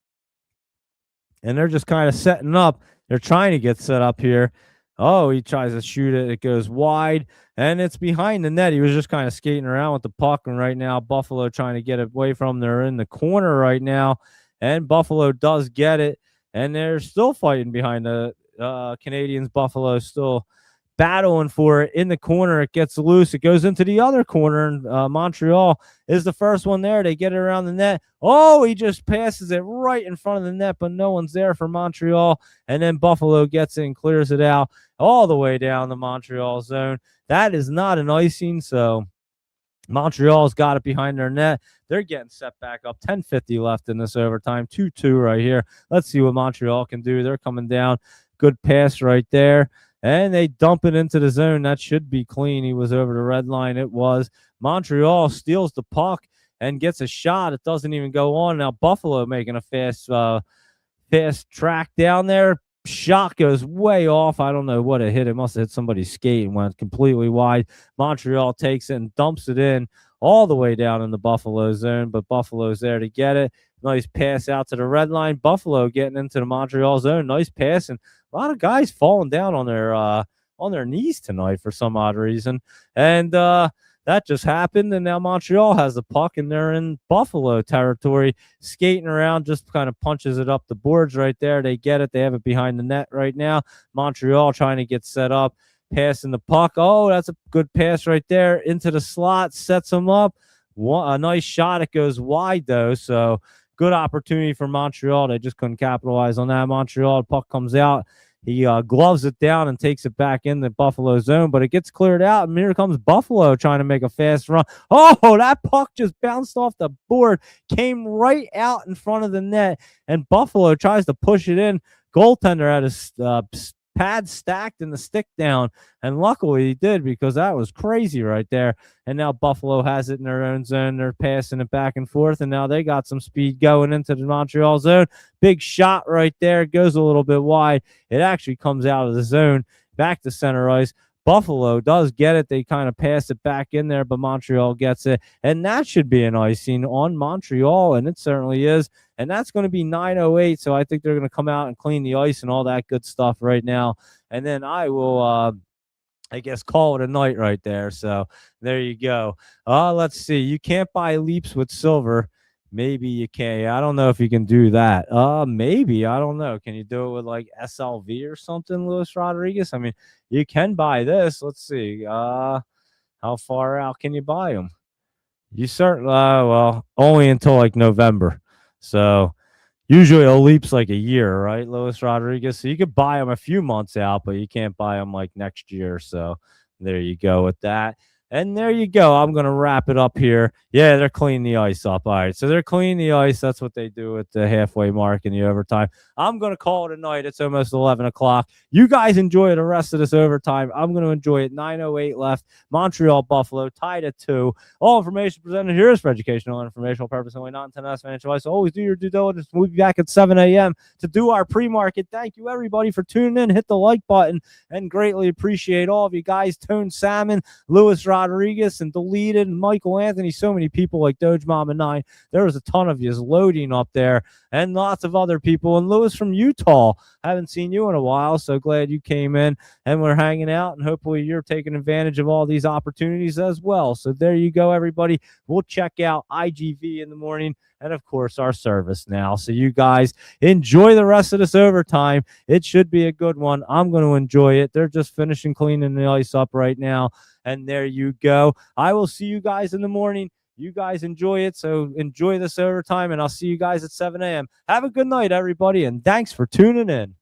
And they're just kind of setting up. They're trying to get set up here. Oh, he tries to shoot it. It goes wide, and it's behind the net. He was just kind of skating around with the puck, and right now Buffalo trying to get it away from them. They're in the corner right now, and Buffalo does get it, and they're still fighting behind the Canadians. Buffalo still battling for it in the corner. It gets loose. It goes into the other corner, and Montreal is the first one there. They get it around the net. Oh, he just passes it right in front of the net, but no one's there for Montreal, and then Buffalo gets it and clears it out all the way down the Montreal zone. That is not an icing, so Montreal's got it behind their net. They're getting set back up. 10:50 left in this overtime. 2-2 right here. Let's see what Montreal can do. They're coming down. Good pass right there. And they dump it into the zone. That should be clean. He was over the red line. It was. Montreal steals the puck and gets a shot. It doesn't even go on. Now Buffalo making a fast track down there. Shot goes way off. I don't know what it hit. It must have hit somebody's skate and went completely wide. Montreal takes it and dumps it in all the way down in the Buffalo zone, but Buffalo's there to get it. Nice pass out to the red line. Buffalo getting into the Montreal zone. Nice pass, and a lot of guys falling down on their knees tonight for some odd reason. And that just happened, and now Montreal has the puck, and they're in Buffalo territory, skating around, just kind of punches it up the boards right there. They get it. They have it behind the net right now. Montreal trying to get set up, passing the puck. Oh, that's a good pass right there into the slot, sets them up. A nice shot. It goes wide, though, so good opportunity for Montreal. They just couldn't capitalize on that. Montreal, the puck comes out. He gloves it down and takes it back in the Buffalo zone, but it gets cleared out, and here comes Buffalo trying to make a fast run. Oh, that puck just bounced off the board, came right out in front of the net, and Buffalo tries to push it in. Goaltender had his pad stacked and the stick down, and luckily he did, because that was crazy right there. And now Buffalo has it in their own zone. They're passing it back and forth, and now they got some speed going into the Montreal zone. Big shot right there. It goes a little bit wide. It actually comes out of the zone back to center ice. Buffalo does get it. They kind of pass it back in there, but Montreal gets it, and that should be an icing on Montreal, and it certainly is. And that's going to be 9:08, so I think they're going to come out and clean the ice and all that good stuff right now. And then I will, I guess, call it a night right there. So there you go. Let's see. You can't buy leaps with silver. Maybe you can. I don't know if you can do that. Maybe. I don't know. Can you do it with like SLV or something, Luis Rodriguez? I mean, you can buy this. Let's see. How far out can you buy them? You certainly, well, only until like November. So usually a leap's like a year, right, Luis Rodriguez? So you could buy them a few months out, but you can't buy them like next year. So there you go with that. And there you go. I'm going to wrap it up here. Yeah, they're cleaning the ice up. All right, so they're cleaning the ice. That's what they do at the halfway mark in the overtime. I'm going to call it a night. It's almost 11 o'clock. You guys enjoy the rest of this overtime. I'm going to enjoy it. 9:08 left. Montreal, Buffalo, tied at 2. All information presented here is for educational and informational purpose only, not intended as financial advice. So always do your due diligence. We'll be back at 7 a.m. to do our pre-market. Thank you, everybody, for tuning in. Hit the like button, and greatly appreciate all of you guys. Tone Salmon, Luis Rodriguez, Rodriguez and Deleted and Michael Anthony, so many people like Doge Mama 9. There was a ton of yous loading up there, and lots of other people. And Lewis from Utah, haven't seen you in a while, so glad you came in and we're hanging out, and hopefully you're taking advantage of all these opportunities as well. So there you go, everybody. We'll check out IGV in the morning and, of course, our service now. So you guys enjoy the rest of this overtime. It should be a good one. I'm going to enjoy it. They're just finishing cleaning the ice up right now, and there you go. I will see you guys in the morning. You guys enjoy it, so enjoy this overtime, and I'll see you guys at 7 a.m. Have a good night, everybody, and thanks for tuning in.